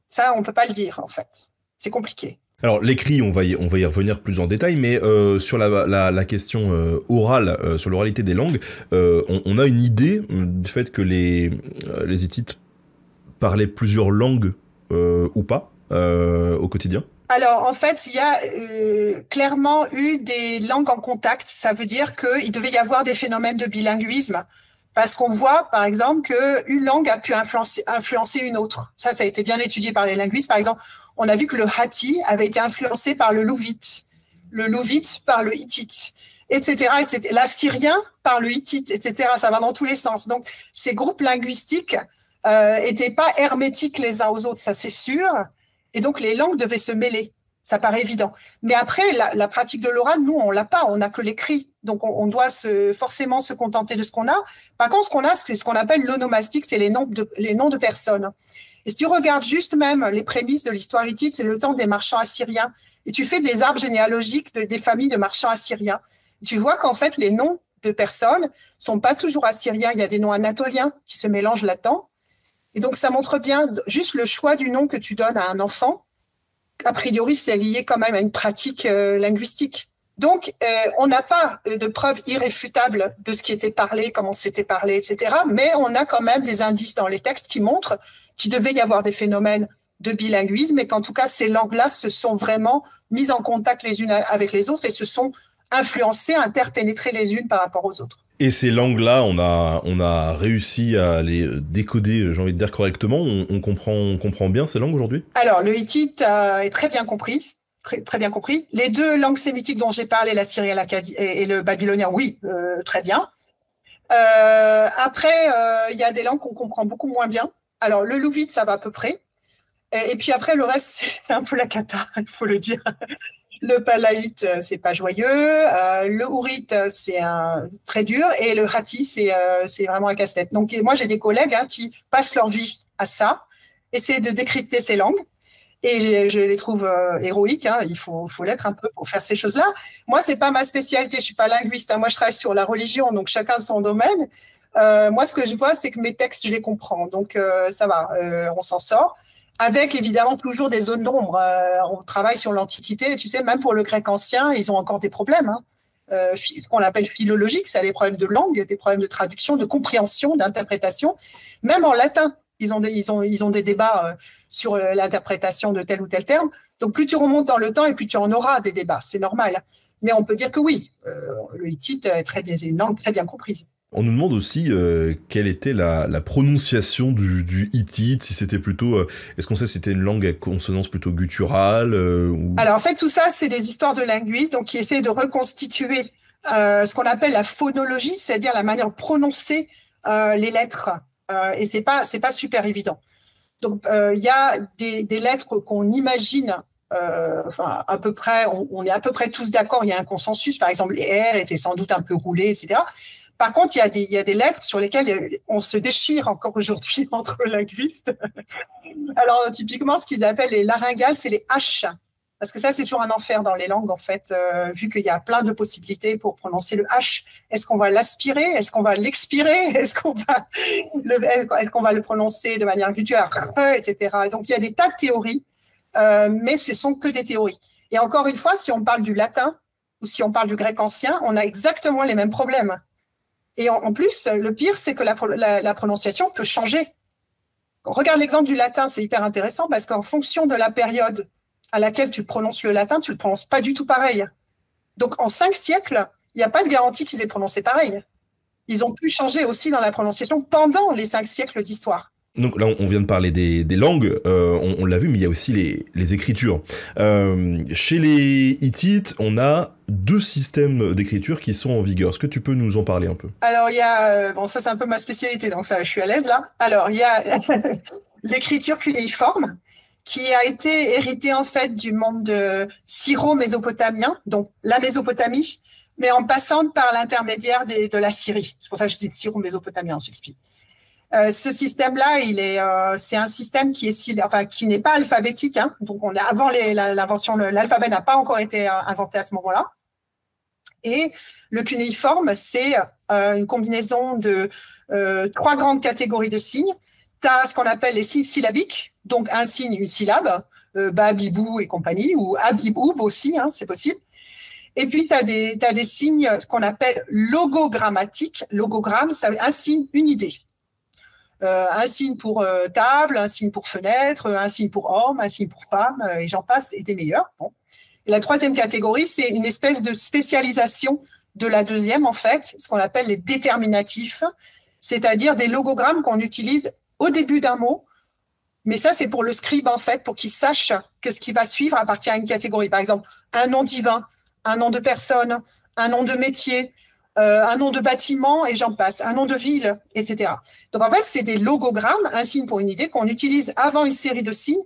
Ça, on ne peut pas le dire, en fait. C'est compliqué. Alors l'écrit, on va y revenir plus en détail, mais sur la question orale, sur l'oralité des langues, on a une idée du fait que les Hittites parlaient plusieurs langues ou pas au quotidien. Alors, en fait, il y a clairement eu des langues en contact. Ça veut dire qu'il devait y avoir des phénomènes de bilinguisme. Parce qu'on voit, par exemple, qu'une langue a pu influencer une autre. Ça a été bien étudié par les linguistes. Par exemple, on a vu que le Hatti avait été influencé par le Louvite par le Hittite, etc., etc. L'assyrien par le Hittite, etc. Ça va dans tous les sens. Donc, ces groupes linguistiques n'étaient pas hermétiques les uns aux autres, ça c'est sûr. Et donc, les langues devaient se mêler. Ça paraît évident. Mais après, la pratique de l'oral, nous, on l'a pas. On n'a que l'écrit. Donc, on doit forcément se contenter de ce qu'on a. Par contre, ce qu'on a, c'est ce qu'on appelle l'onomastique, c'est les noms de personnes. Et si tu regardes juste même les prémices de l'histoire hittite, c'est le temps des marchands assyriens. Et tu fais des arbres généalogiques des familles de marchands assyriens. Et tu vois qu'en fait, les noms de personnes sont pas toujours assyriens. Il y a des noms anatoliens qui se mélangent là-dedans. Et donc, ça montre bien juste le choix du nom que tu donnes à un enfant. A priori, c'est lié quand même à une pratique linguistique. Donc, on n'a pas de preuves irréfutables de ce qui était parlé, comment c'était parlé, etc. Mais on a quand même des indices dans les textes qui montrent qu'il devait y avoir des phénomènes de bilinguisme et qu'en tout cas, ces langues-là se sont vraiment mises en contact les unes avec les autres et se sont influencées, interpénétrées les unes par rapport aux autres. Et ces langues-là, on a réussi à les décoder, j'ai envie de dire correctement. On comprend bien ces langues aujourd'hui ? Alors, le hittite est très bien compris. Très bien compris. Les deux langues sémitiques dont j'ai parlé, l'Assyrien et le babylonien, oui, très bien. Après, il y a des langues qu'on comprend beaucoup moins bien. Alors, le louvite, ça va à peu près. Et puis après, le reste, c'est un peu la cata, il faut le dire. Le palaïte, c'est pas joyeux. Le hourite, c'est très dur. Et le hatti, c'est vraiment un casse-tête. Donc, moi, j'ai des collègues qui passent leur vie à ça, essayer de décrypter ces langues. Et je les trouve héroïques. Il faut l'être un peu pour faire ces choses-là. Moi, c'est pas ma spécialité. Je suis pas linguiste. Moi, je travaille sur la religion, donc chacun son domaine. Moi, ce que je vois, c'est que mes textes, je les comprends. Donc, ça va, on s'en sort. Avec évidemment toujours des zones d'ombre. On travaille sur l'Antiquité. Tu sais, même pour le grec ancien, ils ont encore des problèmes. Ce qu'on appelle philologique, c'est des problèmes de langue, des problèmes de traduction, de compréhension, d'interprétation. Même en latin, ils ont des débats sur l'interprétation de tel ou tel terme. Donc, plus tu remontes dans le temps et plus tu en auras des débats. C'est normal. Mais on peut dire que oui, le hittite est une langue très bien comprise. On nous demande aussi quelle était la prononciation du hittite, si c'était plutôt... est-ce qu'on sait si c'était une langue à consonance plutôt gutturale ou... Alors en fait, tout ça, c'est des histoires de linguistes donc, qui essaient de reconstituer ce qu'on appelle la phonologie, c'est-à-dire la manière de prononcer les lettres. Et c'est pas super évident. Donc il y a des lettres qu'on imagine... à peu près, on est à peu près tous d'accord, il y a un consensus. Par exemple, les R étaient sans doute un peu roulés, etc. Par contre, il y a des lettres sur lesquelles on se déchire encore aujourd'hui entre linguistes. Alors, typiquement, ce qu'ils appellent les laryngales, c'est les H. Parce que ça, c'est toujours un enfer dans les langues, en fait, vu qu'il y a plein de possibilités pour prononcer le H. Est-ce qu'on va l'aspirer? Est-ce qu'on va l'expirer? Est-ce qu'on va le prononcer de manière gutturale, etc. Et donc, il y a des tas de théories, mais ce sont que des théories. Et encore une fois, si on parle du latin ou si on parle du grec ancien, on a exactement les mêmes problèmes. Et en plus, le pire, c'est que la prononciation peut changer. Regarde l'exemple du latin, c'est hyper intéressant parce qu'en fonction de la période à laquelle tu prononces le latin, tu ne le prononces pas du tout pareil. Donc, en 5 siècles, il n'y a pas de garantie qu'ils aient prononcé pareil. Ils ont pu changer aussi dans la prononciation pendant les 5 siècles d'histoire. Donc là, on vient de parler des langues, on l'a vu, mais il y a aussi les écritures. Chez les Hittites, on a 2 systèmes d'écriture qui sont en vigueur. Est-ce que tu peux nous en parler un peu? Alors, il y a... bon, ça, c'est un peu ma spécialité, donc ça, je suis à l'aise, là. Alors, il y a l'écriture cunéiforme, qui a été héritée, en fait, du monde syro-mésopotamien, donc la Mésopotamie, mais en passant par l'intermédiaire de la Syrie. C'est pour ça que je dis syro-mésopotamien, j'explique. Ce système-là, c'est un système qui n'est pas alphabétique. Donc, avant l'invention, l'alphabet n'a pas encore été inventé à ce moment-là. Et le cunéiforme, c'est une combinaison de 3 grandes catégories de signes. Tu as ce qu'on appelle les signes syllabiques, donc un signe, une syllabe, ba, bibou et compagnie, ou abiboub aussi, hein, c'est possible. Et puis, tu as des signes qu'on appelle logogrammatiques. Logogramme, c'est un signe, une idée. Un signe pour table, un signe pour fenêtre, un signe pour homme, un signe pour femme, et j'en passe, et des meilleurs. Bon. Et la troisième catégorie, c'est une espèce de spécialisation de la deuxième, en fait, ce qu'on appelle les déterminatifs, c'est-à-dire des logogrammes qu'on utilise au début d'un mot. Mais ça, c'est pour le scribe, en fait, pour qu'il sache que ce qui va suivre appartient à une catégorie. Par exemple, un nom divin, un nom de personne, un nom de métier, un nom de bâtiment, et j'en passe, un nom de ville, etc. Donc, en fait, c'est des logogrammes, un signe pour une idée, qu'on utilise avant une série de signes,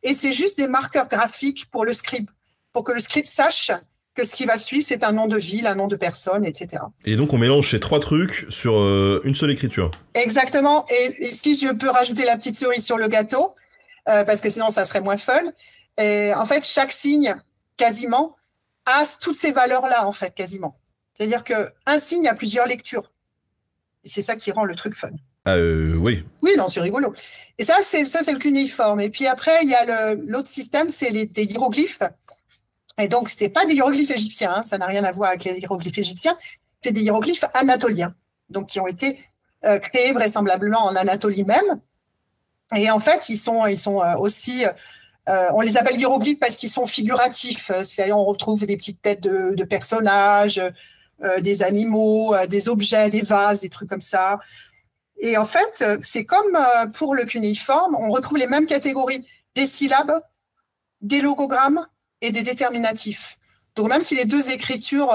et c'est juste des marqueurs graphiques pour le scribe, pour que le scribe sache que ce qui va suivre, c'est un nom de ville, un nom de personne, etc. Et donc, on mélange ces 3 trucs sur une seule écriture. Exactement. Et si je peux rajouter la petite cerise sur le gâteau, parce que sinon, ça serait moins fun. Et en fait, chaque signe, quasiment, a toutes ces valeurs-là, en fait, quasiment. C'est-à-dire qu'un signe a plusieurs lectures. Et c'est ça qui rend le truc fun. Oui. Oui, non, c'est rigolo. Et ça, c'est le cunéiforme. Et puis après, il y a l'autre système, c'est des hiéroglyphes. Et donc, ce n'est pas des hiéroglyphes égyptiens, hein, ça n'a rien à voir avec les hiéroglyphes égyptiens, c'est des hiéroglyphes anatoliens, donc qui ont été créés vraisemblablement en Anatolie même. Et en fait, ils sont aussi, on les appelle hiéroglyphes parce qu'ils sont figuratifs. On retrouve des petites têtes de personnages, des animaux, des objets, des vases, des trucs comme ça. Et en fait, c'est comme pour le cunéiforme, on retrouve les mêmes catégories, des syllabes, des logogrammes, et des déterminatifs. Donc, même si les deux écritures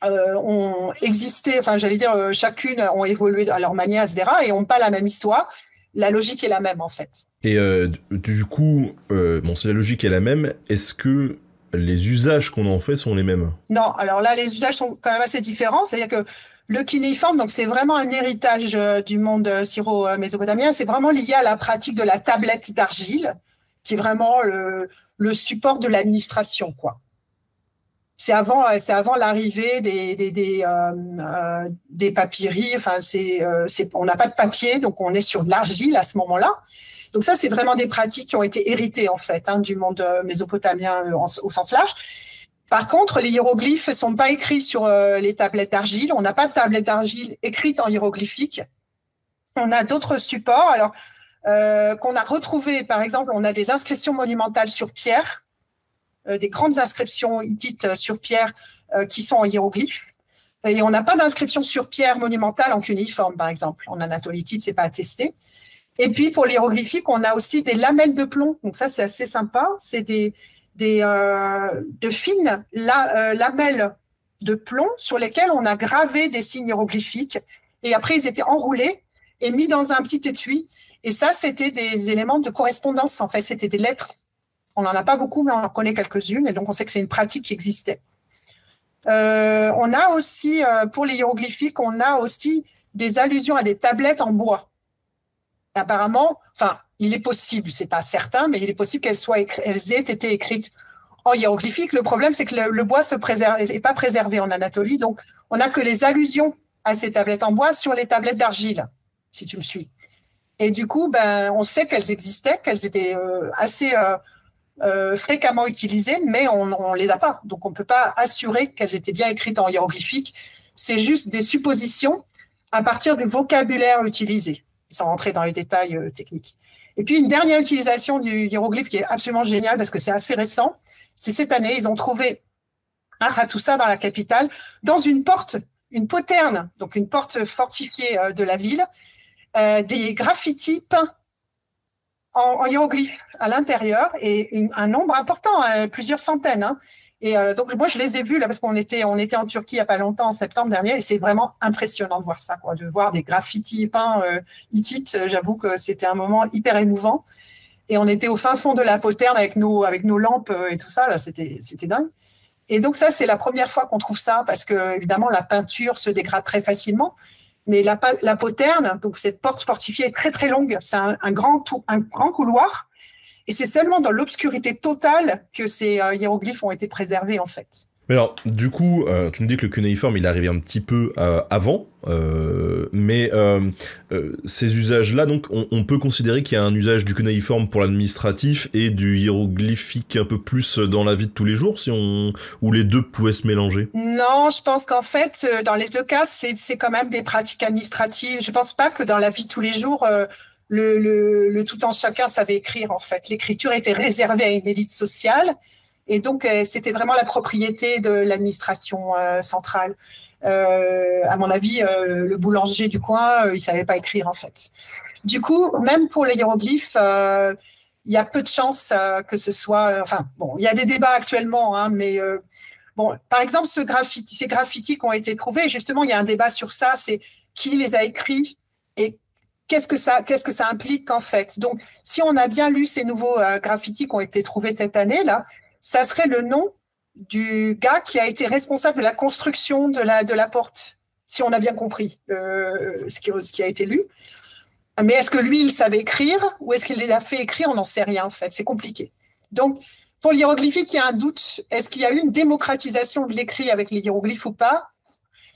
ont existé, enfin, j'allais dire, chacune ont évolué à leur manière, etc., et n'ont pas la même histoire, la logique est la même, en fait. Et du coup, si la logique est la même, est-ce que les usages qu'on en fait sont les mêmes? Non, alors là, les usages sont quand même assez différents. C'est-à-dire que le cunéiforme, donc c'est vraiment un héritage du monde syro-mésopotamien, c'est vraiment lié à la pratique de la tablette d'argile, qui est vraiment le support de l'administration, quoi. C'est avant l'arrivée des papyries. Enfin, on n'a pas de papier, donc on est sur de l'argile à ce moment-là. Donc ça, c'est vraiment des pratiques qui ont été héritées en fait du monde mésopotamien au sens large. Par contre, les hiéroglyphes ne sont pas écrits sur les tablettes d'argile. On n'a pas de tablette d'argile écrite en hiéroglyphique. On a d'autres supports. Alors qu'on a retrouvé, par exemple, on a des inscriptions monumentales sur pierre, des grandes inscriptions hittites sur pierre qui sont en hiéroglyphes. Et on n'a pas d'inscription sur pierre monumentale en cunéiforme, par exemple. En Anatolie hittite, ce n'est pas attesté. Et puis, pour l'hiéroglyphique, on a aussi des lamelles de plomb. Donc ça, c'est assez sympa. C'est de fines lamelles de plomb sur lesquelles on a gravé des signes hiéroglyphiques. Et après, ils étaient enroulés et mis dans un petit étui. Et ça, c'était des éléments de correspondance, en fait. C'était des lettres. On n'en a pas beaucoup, mais on en connaît quelques-unes. Et donc, on sait que c'est une pratique qui existait. On a aussi, pour les hiéroglyphiques, on a aussi des allusions à des tablettes en bois. Apparemment, enfin, il est possible, c'est pas certain, mais il est possible qu'elles aient été écrites en hiéroglyphique. Le problème, c'est que le bois n'est pas préservé en Anatolie. Donc, on n'a que les allusions à ces tablettes en bois sur les tablettes d'argile, si tu me suis. Et du coup, on sait qu'elles existaient, qu'elles étaient assez fréquemment utilisées, mais on ne les a pas. Donc, on ne peut pas assurer qu'elles étaient bien écrites en hiéroglyphique. C'est juste des suppositions à partir du vocabulaire utilisé, sans rentrer dans les détails techniques. Et puis, une dernière utilisation du hiéroglyphe qui est absolument géniale parce que c'est assez récent, c'est cette année, ils ont trouvé à Hattusa, dans la capitale, dans une poterne, donc une porte fortifiée de la ville, des graffitis peints en hiéroglyphes à l'intérieur et un nombre important, plusieurs centaines. Hein. Et donc, moi, je les ai vus là parce qu'on était en Turquie il n'y a pas longtemps, en septembre dernier, et c'est vraiment impressionnant de voir ça, quoi, de voir des graffitis peints hittites. J'avoue que c'était un moment hyper émouvant. Et on était au fin fond de la poterne avec nos lampes et tout ça. Là, c'était dingue. Et donc, ça, c'est la première fois qu'on trouve ça parce que, évidemment, la peinture se dégrade très facilement. Mais la poterne, donc cette porte fortifiée, est très, très longue. C'est un grand couloir. Et c'est seulement dans l'obscurité totale que ces hiéroglyphes ont été préservés, en fait. Mais alors, du coup, tu me dis que le cunéiforme, il est arrivé un petit peu avant, mais ces usages-là, donc, on peut considérer qu'il y a un usage du cunéiforme pour l'administratif et du hiéroglyphique un peu plus dans la vie de tous les jours, où les deux pouvaient se mélanger. Non, je pense qu'en fait, dans les deux cas, c'est quand même des pratiques administratives. Je pense pas que dans la vie de tous les jours, le tout en chacun savait écrire, en fait. L'écriture était réservée à une élite sociale. Et donc, c'était vraiment la propriété de l'administration centrale. À mon avis, le boulanger du coin, il savait pas écrire, en fait. Du coup, même pour les hiéroglyphes, il y a peu de chances que ce soit... enfin, bon, il y a des débats actuellement, hein, mais... bon, par exemple, ces graffitis qui ont été trouvés, justement, il y a un débat sur ça, c'est qui les a écrits et qu'est-ce que ça implique, en fait. Donc, si on a bien lu ces nouveaux graffitis qui ont été trouvés cette année, là, ça serait le nom du gars qui a été responsable de la construction de la porte, si on a bien compris ce qui a été lu. Mais est-ce que lui, il savait écrire ou est-ce qu'il les a fait écrire? On n'en sait rien, en fait. C'est compliqué. Donc, pour l'hiéroglyphique, il y a un doute. Est-ce qu'il y a eu une démocratisation de l'écrit avec les hiéroglyphes ou pas?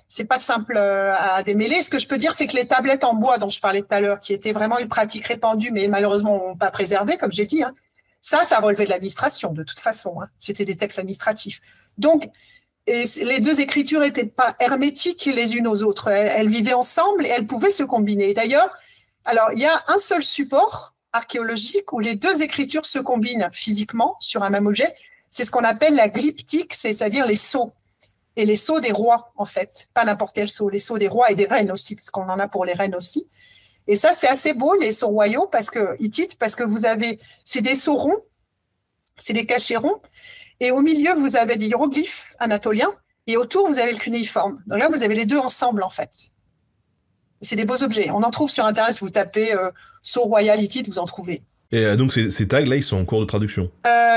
C'est pas simple à démêler. Ce que je peux dire, c'est que les tablettes en bois dont je parlais tout à l'heure, qui étaient vraiment une pratique répandue, mais malheureusement pas préservée, comme j'ai dit, hein, ça relevait de l'administration, de toute façon. Hein. C'était des textes administratifs. Donc, les deux écritures n'étaient pas hermétiques les unes aux autres. Elles vivaient ensemble et elles pouvaient se combiner. D'ailleurs, alors, il y a un seul support archéologique où les deux écritures se combinent physiquement sur un même objet. C'est ce qu'on appelle la glyptique, c'est-à-dire les sceaux. Et les sceaux des rois, en fait. Pas n'importe quel sceau, les sceaux des rois et des reines aussi, parce qu'on en a pour les reines aussi. Et ça, c'est assez beau, les sceaux royaux, hittites, parce que c'est des sceaux ronds, c'est des cachets ronds, et au milieu, vous avez des hiéroglyphes anatoliens, et autour, vous avez le cunéiforme. Donc là, vous avez les deux ensemble, en fait. C'est des beaux objets. On en trouve sur Internet, si vous tapez sceau royal hittite, vous en trouvez. Et donc ces tags-là, ils sont en cours de traduction.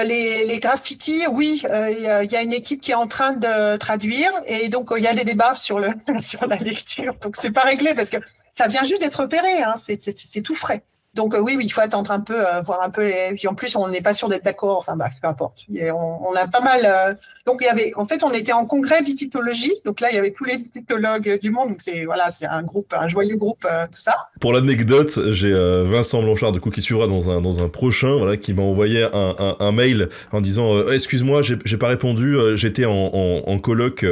Les graffitis, oui, il y a une équipe qui est en train de traduire, et donc il y a des débats sur sur la lecture. Donc c'est pas réglé parce que ça vient juste d'être opéré, hein, c'est tout frais. Donc oui, il faut attendre un peu, voir un peu. Et puis en plus, on n'est pas sûr d'être d'accord. Enfin, bref, peu importe. On a pas mal. Donc en fait, on était en congrès d'hittitologie. Donc là, il y avait tous les hittitologues du monde. Donc c'est un joyeux groupe, tout ça. Pour l'anecdote, j'ai Vincent Blanchard du coup qui suivra dans un prochain, voilà, qui m'a envoyé un mail en disant excuse-moi, j'ai pas répondu, j'étais en colloque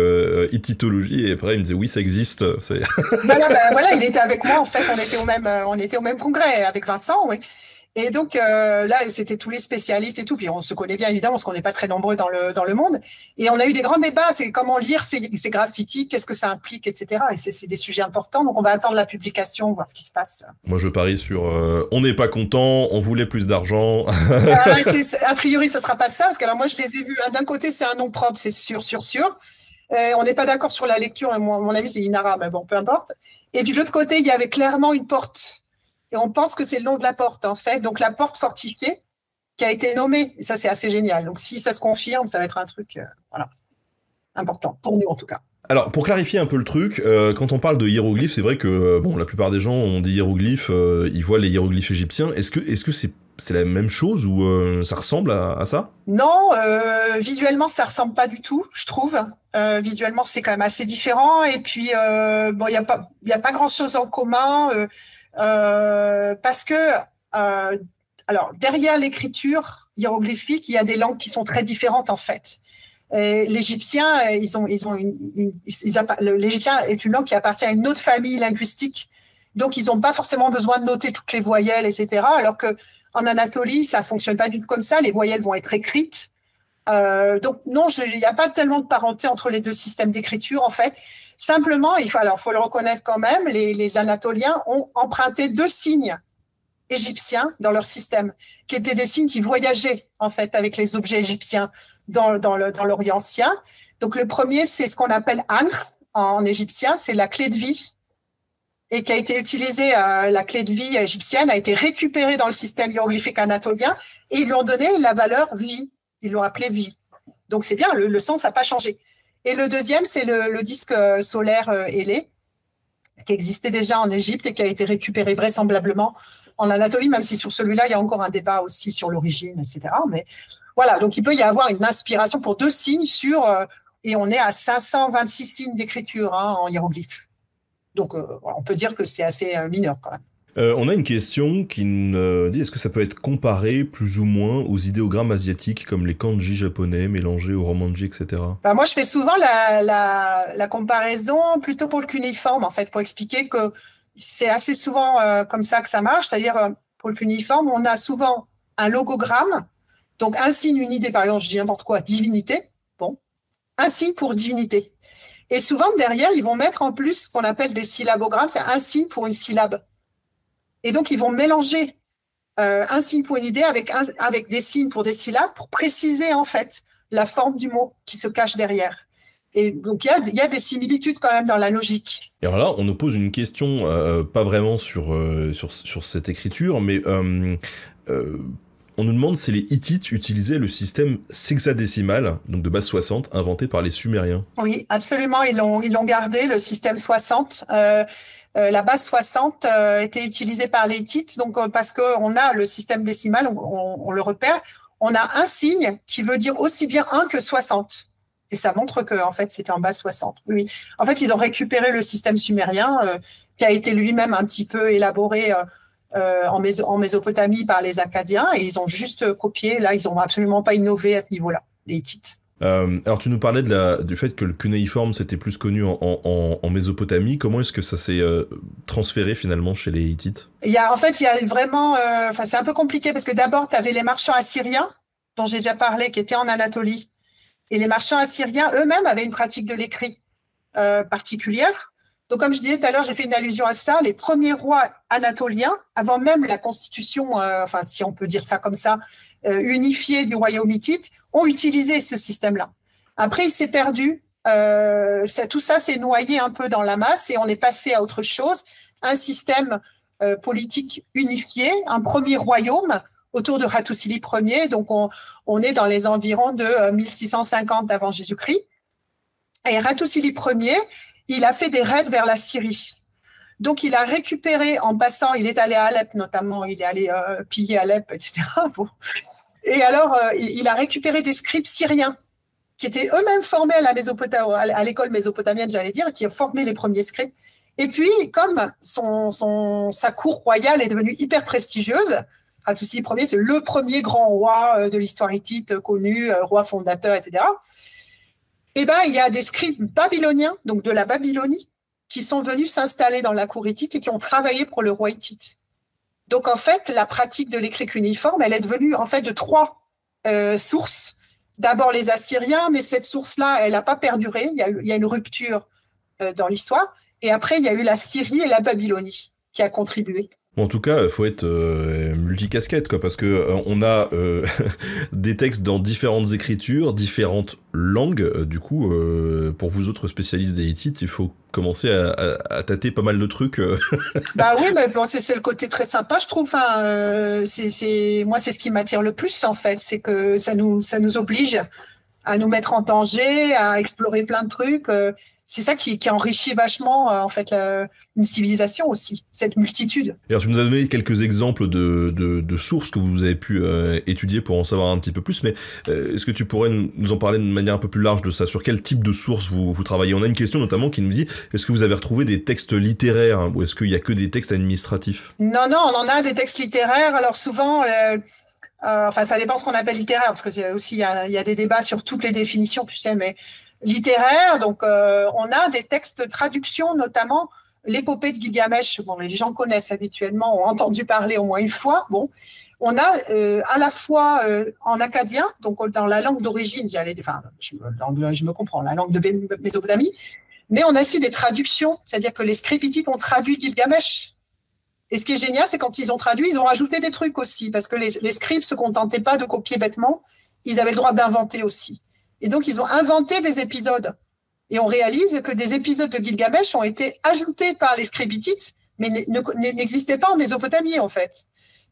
hittitologie, et après il me disait oui, ça existe. Voilà, il était avec moi en fait. On était au même congrès avec Vincent, oui. Et donc là, c'était tous les spécialistes et tout. Puis on se connaît bien évidemment parce qu'on n'est pas très nombreux dans le monde. Et on a eu des grands débats. C'est comment lire ces graffitis, qu'est-ce que ça implique, etc. Et c'est des sujets importants. Donc on va attendre la publication, voir ce qui se passe. Moi, je parie sur on n'est pas content, on voulait plus d'argent. A priori, ça sera pas ça parce que alors moi, je les ai vus. D'un côté, c'est un nom propre, c'est sûr. On n'est pas d'accord sur la lecture. À mon avis, c'est Inara, mais bon, peu importe. Et puis de l'autre côté, il y avait clairement une porte. Et on pense que c'est le nom de la porte, en fait. Donc, la porte fortifiée qui a été nommée. Et ça, c'est assez génial. Donc, si ça se confirme, ça va être un truc important, pour nous en tout cas. Alors, pour clarifier un peu le truc, quand on parle de hiéroglyphes, c'est vrai que la plupart des gens ont des hiéroglyphes, ils voient les hiéroglyphes égyptiens. Est-ce que c'est la même chose ou ça ressemble à ça? Non, visuellement, ça ressemble pas du tout, je trouve. Visuellement, c'est quand même assez différent. Et puis, il y a pas grand-chose en commun. Parce que alors derrière l'écriture hiéroglyphique, il y a des langues qui sont très différentes en fait. L'égyptien, l'égyptien est une langue qui appartient à une autre famille linguistique, donc ils n'ont pas forcément besoin de noter toutes les voyelles, etc. Alors que en Anatolie, ça fonctionne pas du tout comme ça. Les voyelles vont être écrites. Donc non, il n'y a pas tellement de parenté entre les deux systèmes d'écriture en fait. Simplement, il faut le reconnaître quand même, les Anatoliens ont emprunté 2 signes égyptiens dans leur système, qui étaient des signes qui voyageaient en fait avec les objets égyptiens dans l'Orient ancien. Donc le premier, c'est ce qu'on appelle Ankh en égyptien, c'est la clé de vie, et qui a été utilisée, la clé de vie égyptienne a été récupérée dans le système hiéroglyphique anatolien, et ils lui ont donné la valeur vie, ils l'ont appelée vie. Donc c'est bien, le sens n'a pas changé. Et le deuxième, c'est le disque solaire ailé, qui existait déjà en Égypte et qui a été récupéré vraisemblablement en Anatolie, même si sur celui-là, il y a encore un débat aussi sur l'origine, etc. Mais voilà, donc il peut y avoir une inspiration pour 2 signes sur et on est à 526 signes d'écriture en hiéroglyphes. Donc, on peut dire que c'est assez mineur quand même. On a une question qui nous dit, est-ce que ça peut être comparé plus ou moins aux idéogrammes asiatiques comme les kanji japonais mélangés au romanji, etc. Bah, moi, je fais souvent la comparaison plutôt pour le cunéiforme, en fait, pour expliquer que c'est assez souvent comme ça que ça marche. C'est-à-dire, pour le cunéiforme, on a souvent un logogramme, donc un signe, une idée, par exemple, je dis n'importe quoi, divinité, bon, un signe pour divinité. Et souvent, derrière, ils vont mettre en plus ce qu'on appelle des syllabogrammes, c'est un signe pour une syllabe. Et donc, ils vont mélanger un signe pour une idée avec des signes pour des syllabes pour préciser, en fait, la forme du mot qui se cache derrière. Et donc, il y a des similitudes quand même dans la logique. Et alors là, on nous pose une question, pas vraiment sur cette écriture, mais on nous demande si les Hittites utilisaient le système sexadécimal, donc de base 60, inventé par les Sumériens. Oui, absolument, ils l'ont gardé, le système 60. La base 60 était utilisée par les Hittites, donc parce qu'on a le système décimal, on le repère, on a un signe qui veut dire aussi bien 1 que 60. Et ça montre que en fait, c'était en base 60. Oui. En fait, ils ont récupéré le système sumérien qui a été lui-même un petit peu élaboré en Mésopotamie par les Akkadiens et ils ont juste copié. Là, ils n'ont absolument pas innové à ce niveau-là, les Hittites. Alors tu nous parlais du fait que le cunéiforme c'était plus connu en Mésopotamie. Comment est-ce que ça s'est transféré finalement chez les Hittites? Il y a vraiment, c'est un peu compliqué parce que d'abord tu avais les marchands assyriens dont j'ai déjà parlé qui étaient en Anatolie et les marchands assyriens eux-mêmes avaient une pratique de l'écrit particulière. Donc comme je disais tout à l'heure, j'ai fait une allusion à ça. Les premiers rois anatoliens, avant même la constitution, si on peut dire ça comme ça, unifiée du royaume hittite, ont utilisé ce système-là. Après, il s'est perdu. Tout ça s'est noyé un peu dans la masse et on est passé à autre chose, un système politique unifié, un premier royaume autour de Hattusili Ier. Donc, on est dans les environs de 1650 avant Jésus-Christ. Et Hattusili Ier, il a fait des raids vers la Syrie. Donc, il a récupéré, en passant, il est allé à Alep notamment, il est allé piller Alep, etc. Bon. Et alors, il a récupéré des scribes syriens qui étaient eux-mêmes formés à l'école mésopotamienne, j'allais dire, qui ont formé les premiers scribes. Et puis, comme sa cour royale est devenue hyper prestigieuse, Hattusili Ier, c'est le premier grand roi de l'histoire hittite connu, roi fondateur, etc. Et ben, il y a des scribes babyloniens, donc de la Babylonie, qui sont venus s'installer dans la cour hittite et qui ont travaillé pour le roi hittite. Donc, en fait, la pratique de l'écrit cunéiforme, elle est devenue en fait de 3 sources. D'abord les Assyriens, mais cette source-là, elle n'a pas perduré. Il y a une rupture dans l'histoire. Et après, il y a eu la Syrie et la Babylonie qui a contribué. Bon, en tout cas, il faut être multicasquette, quoi, parce que on a des textes dans différentes écritures, différentes langues. Du coup, pour vous autres spécialistes des Hittites, il faut commencer à tâter pas mal de trucs. Bah oui, mais bon, c'est le côté très sympa, je trouve. Moi, c'est ce qui m'attire le plus, en fait, c'est que ça nous oblige à nous mettre en danger, à explorer plein de trucs. C'est ça qui enrichit vachement en fait une civilisation aussi, cette multitude. Et alors tu nous as donné quelques exemples de sources que vous avez pu étudier pour en savoir un petit peu plus, mais est-ce que tu pourrais nous en parler de manière un peu plus large de ça? Sur quel type de sources vous travaillez? On a une question notamment qui nous dit, est-ce que vous avez retrouvé des textes littéraires hein, ou est-ce qu'il n'y a que des textes administratifs? Non, on en a des textes littéraires. Alors souvent... ça dépend ce qu'on appelle littéraire, parce que il y a des débats sur toutes les définitions, tu sais, mais littéraire, donc on a des textes traductions, notamment l'épopée de Gilgamesh. Bon, les gens connaissent habituellement, ont entendu parler au moins une fois. Bon, on a à la fois en akkadien, donc dans la langue d'origine, je me comprends, la langue de Mésopotamie, mais on a aussi des traductions, c'est-à-dire que les scribes hittites ont traduit Gilgamesh. Et ce qui est génial, c'est quand ils ont traduit, ils ont rajouté des trucs aussi, parce que les scribes ne se contentaient pas de copier bêtement, ils avaient le droit d'inventer aussi. Et donc, ils ont inventé des épisodes. Et on réalise que des épisodes de Gilgamesh ont été ajoutés par les scribes hittites, mais n'existaient pas en Mésopotamie, en fait.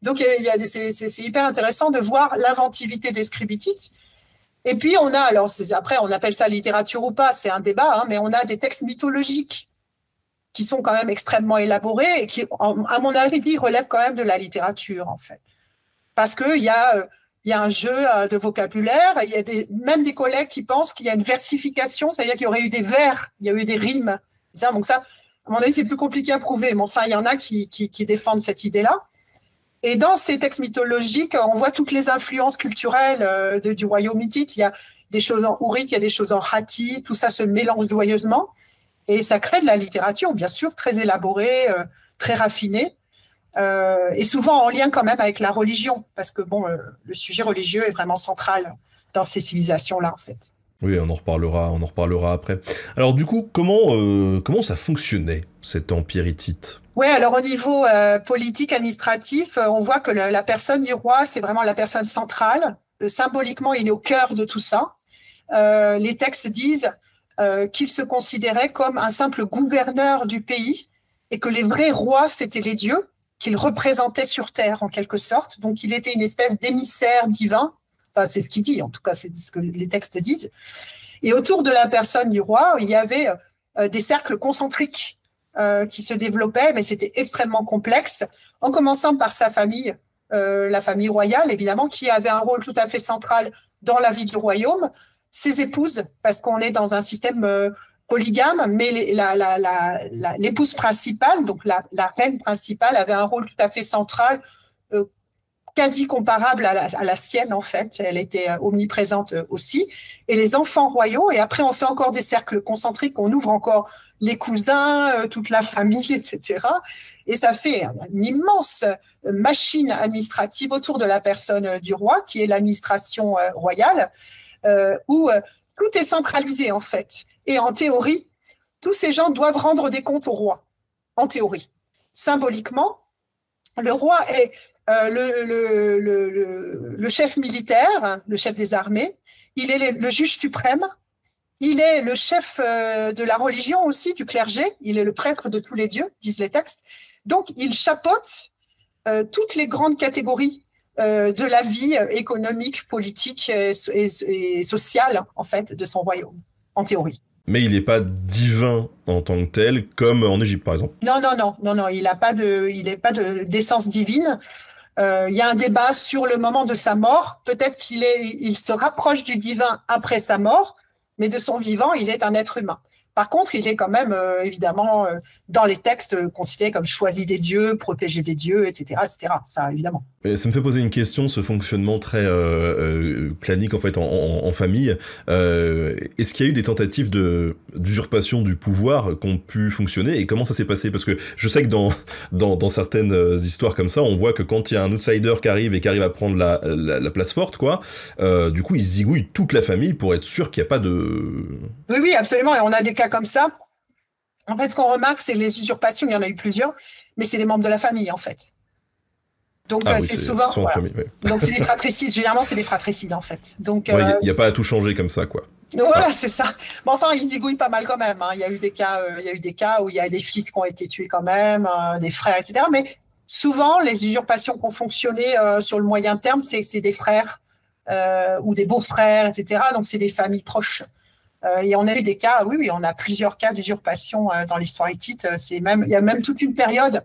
Donc, c'est hyper intéressant de voir l'inventivité des scribes hittites. Et puis, on a, après, on appelle ça littérature ou pas, c'est un débat, hein, mais on a des textes mythologiques qui sont quand même extrêmement élaborés et qui, à mon avis, relèvent quand même de la littérature, en fait. Parce qu'il y a il y a un jeu de vocabulaire, il y a même des collègues qui pensent qu'il y a une versification, c'est-à-dire qu'il y aurait eu des vers, il y a eu des rimes. Donc ça, à mon avis, c'est plus compliqué à prouver, mais enfin, il y en a qui défendent cette idée-là. Et dans ces textes mythologiques, on voit toutes les influences culturelles du royaume hittite. Il y a des choses en ourite, il y a des choses en hatti, tout ça se mélange joyeusement. Et ça crée de la littérature, bien sûr, très élaborée, très raffinée, et souvent en lien quand même avec la religion, parce que bon, le sujet religieux est vraiment central dans ces civilisations-là, en fait. Oui, on en reparlera après. Alors du coup, comment ça fonctionnait, cet empire hittite? Oui, alors au niveau politique, administratif, on voit que la personne du roi, c'est vraiment la personne centrale. Symboliquement, il est au cœur de tout ça. Les textes disent qu'il se considérait comme un simple gouverneur du pays et que les vrais rois, c'étaient les dieux qu'il représentait sur Terre, en quelque sorte. Donc, il était une espèce d'émissaire divin. Enfin, c'est ce qu'il dit, en tout cas, c'est ce que les textes disent. Et autour de la personne du roi, il y avait des cercles concentriques qui se développaient, mais c'était extrêmement complexe, en commençant par sa famille, la famille royale, évidemment, qui avait un rôle tout à fait central dans la vie du royaume, ses épouses, parce qu'on est dans un système polygame, mais l'épouse principale, donc la reine principale, avait un rôle tout à fait central, quasi comparable à la sienne, en fait. Elle était omniprésente aussi. Et les enfants royaux, et après, on fait encore des cercles concentriques, on ouvre encore les cousins, toute la famille, etc. Et ça fait une immense machine administrative autour de la personne du roi, qui est l'administration royale, où tout est centralisé, en fait. Et en théorie, tous ces gens doivent rendre des comptes au roi, en théorie. Symboliquement, le roi est le chef militaire, le chef des armées, il est le juge suprême, il est le chef de la religion aussi, du clergé, il est le prêtre de tous les dieux, disent les textes. Donc, il chapeaute toutes les grandes catégories de la vie économique, politique et sociale, en fait, de son royaume, en théorie. Mais il n'est pas divin en tant que tel, comme en Égypte, par exemple. Non, il n'a pas d'essence divine. Il y a un débat sur le moment de sa mort. Peut-être il se rapproche du divin après sa mort, mais de son vivant, il est un être humain. Par contre, il est quand même, évidemment, dans les textes, considéré comme choisi des dieux, protégé des dieux, etc., etc. Ça, évidemment. Et ça me fait poser une question, ce fonctionnement très clanique, en fait, en famille. Est-ce qu'il y a eu des tentatives d'usurpation du pouvoir qui ont pu fonctionner, et comment ça s'est passé? Parce que je sais que dans certaines histoires comme ça, on voit que quand il y a un outsider qui arrive et qui arrive à prendre la place forte, quoi, du coup, ils zigouillent toute la famille pour être sûr qu'il n'y a pas de... Oui, absolument, et on a des cas comme ça. En fait, ce qu'on remarque, c'est les usurpations, il y en a eu plusieurs, mais c'est les membres de la famille, en fait. Donc, oui, c'est souvent... Voilà. Famille, ouais. Donc, c'est des fratricides. Généralement, c'est des fratricides, en fait. Donc, il n'y a pas à tout changer comme ça, quoi. Voilà, c'est ça. Mais enfin, ils zigouillent pas mal quand même. Hein. Il y a eu des cas où il y a des fils qui ont été tués quand même, des frères, etc. Mais souvent, les usurpations qui ont fonctionné sur le moyen terme, c'est des frères ou des beaux-frères, etc. Donc, c'est des familles proches. Et on a eu des cas, oui, on a plusieurs cas d'usurpation dans l'histoire hittite. Il y a même toute une période,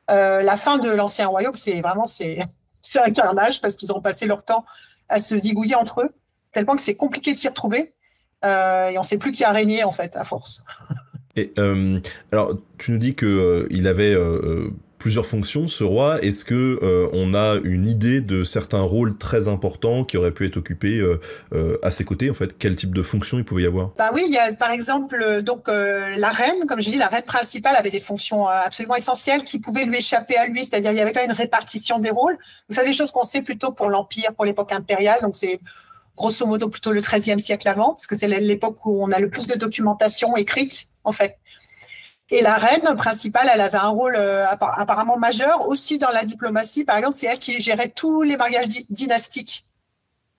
la fin de l'Ancien Royaume, c'est un carnage parce qu'ils ont passé leur temps à se zigouiller entre eux, tel point que c'est compliqué de s'y retrouver. Et on ne sait plus qui a régné, en fait, à force. Et alors, tu nous dis qu'il avait plusieurs fonctions, ce roi. Est-ce qu'on a une idée de certains rôles très importants qui auraient pu être occupés à ses côtés, en fait? Quel type de fonction il pouvait y avoir? Oui, il y a par exemple la reine, comme je dis, la reine principale avait des fonctions absolument essentielles qui pouvaient lui échapper à lui, c'est-à-dire il y avait quand même une répartition des rôles. Donc, c'est des choses qu'on sait plutôt pour l'Empire, pour l'époque impériale, donc c'est grosso modo plutôt le XIIIe siècle avant, parce que c'est l'époque où on a le plus de documentation écrite, en fait. Et la reine principale, elle avait un rôle apparemment majeur aussi dans la diplomatie. Par exemple, c'est elle qui gérait tous les mariages dynastiques.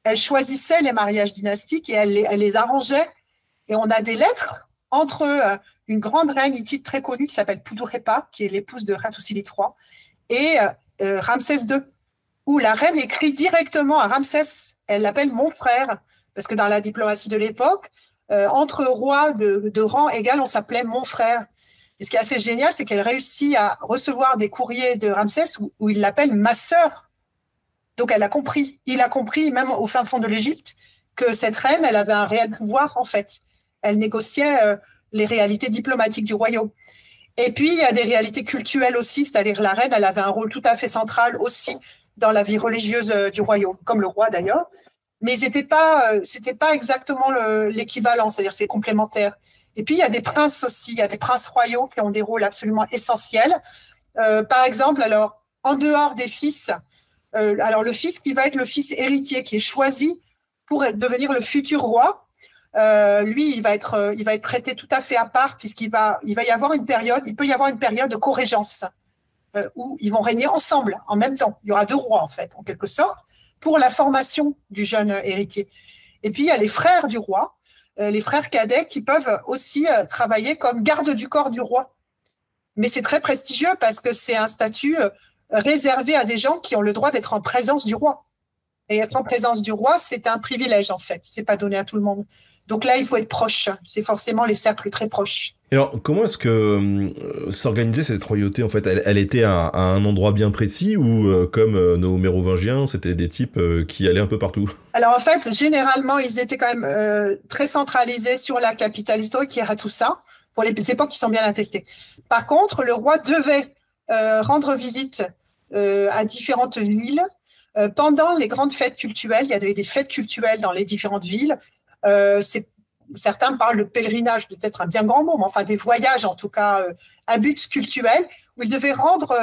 Elle choisissait les mariages dynastiques et elle les arrangeait. Et on a des lettres entre une grande reine hittite très connue qui s'appelle Pudurhepa, qui est l'épouse de Hattusili III, et Ramsès II, où la reine écrit directement à Ramsès. Elle l'appelle mon frère, parce que dans la diplomatie de l'époque, entre rois de rang égal, on s'appelait mon frère. Et ce qui est assez génial, c'est qu'elle réussit à recevoir des courriers de Ramsès où il l'appelle ma sœur. Donc il a compris, même au fin fond de l'Égypte, que cette reine, elle avait un réel pouvoir, en fait. Elle négociait les réalités diplomatiques du royaume. Et puis, il y a des réalités cultuelles aussi, c'est-à-dire la reine, elle avait un rôle tout à fait central aussi dans la vie religieuse du royaume, comme le roi d'ailleurs. Mais c'était pas exactement l'équivalent, c'est-à-dire c'est complémentaire. Et puis, il y a des princes aussi, il y a des princes royaux qui ont des rôles absolument essentiels. Par exemple, alors, en dehors des fils, alors le fils qui va être le fils héritier, qui est choisi pour devenir le futur roi, lui, il va être traité tout à fait à part, puisqu'il va y avoir une période, il peut y avoir une période de co-régence, où ils vont régner ensemble, en même temps. Il y aura deux rois, en fait, en quelque sorte, pour la formation du jeune héritier. Et puis, il y a les frères du roi, les frères cadets, qui peuvent aussi travailler comme garde du corps du roi. Mais c'est très prestigieux parce que c'est un statut réservé à des gens qui ont le droit d'être en présence du roi. Et être en présence du roi, c'est un privilège, en fait. C'est pas donné à tout le monde. Donc là, il faut être proche. C'est forcément les cercles très proches. Et alors, comment est-ce que s'organisait cette royauté, en fait? Elle était à un endroit bien précis ou, comme nos mérovingiens, c'était des types qui allaient un peu partout? Alors, en fait, généralement, ils étaient quand même très centralisés sur la capitale historique, qui est Hattusa, pour les époques qui sont bien attestées. Par contre, le roi devait rendre visite à différentes villes pendant les grandes fêtes cultuelles. Il y avait des fêtes cultuelles dans les différentes villes. Certains parlent de pèlerinage, peut-être un bien grand mot, mais enfin des voyages en tout cas à but cultuel, où il devait rendre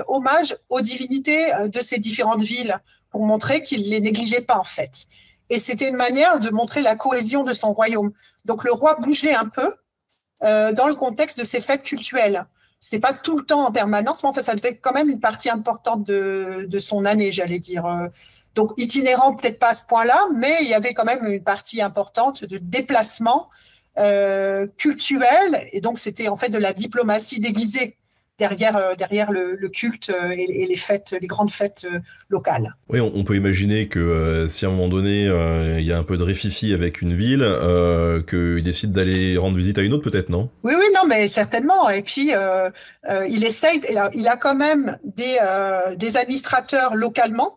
hommage aux divinités de ces différentes villes pour montrer qu'il ne les négligeait pas en fait. Et c'était une manière de montrer la cohésion de son royaume. Donc le roi bougeait un peu dans le contexte de ces fêtes cultuelles. Ce n'était pas tout le temps en permanence, mais enfin ça devait être quand même une partie importante de son année, j'allais dire. Donc, itinérant, peut-être pas à ce point-là, mais il y avait quand même une partie importante de déplacement culturel. Et donc, c'était en fait de la diplomatie déguisée derrière le culte et les fêtes, les grandes fêtes locales. Oui, on peut imaginer que si à un moment donné, il y a un peu de rififi avec une ville, qu'il décide d'aller rendre visite à une autre, peut-être, non? Oui, non, mais certainement. Et puis, il a quand même des administrateurs localement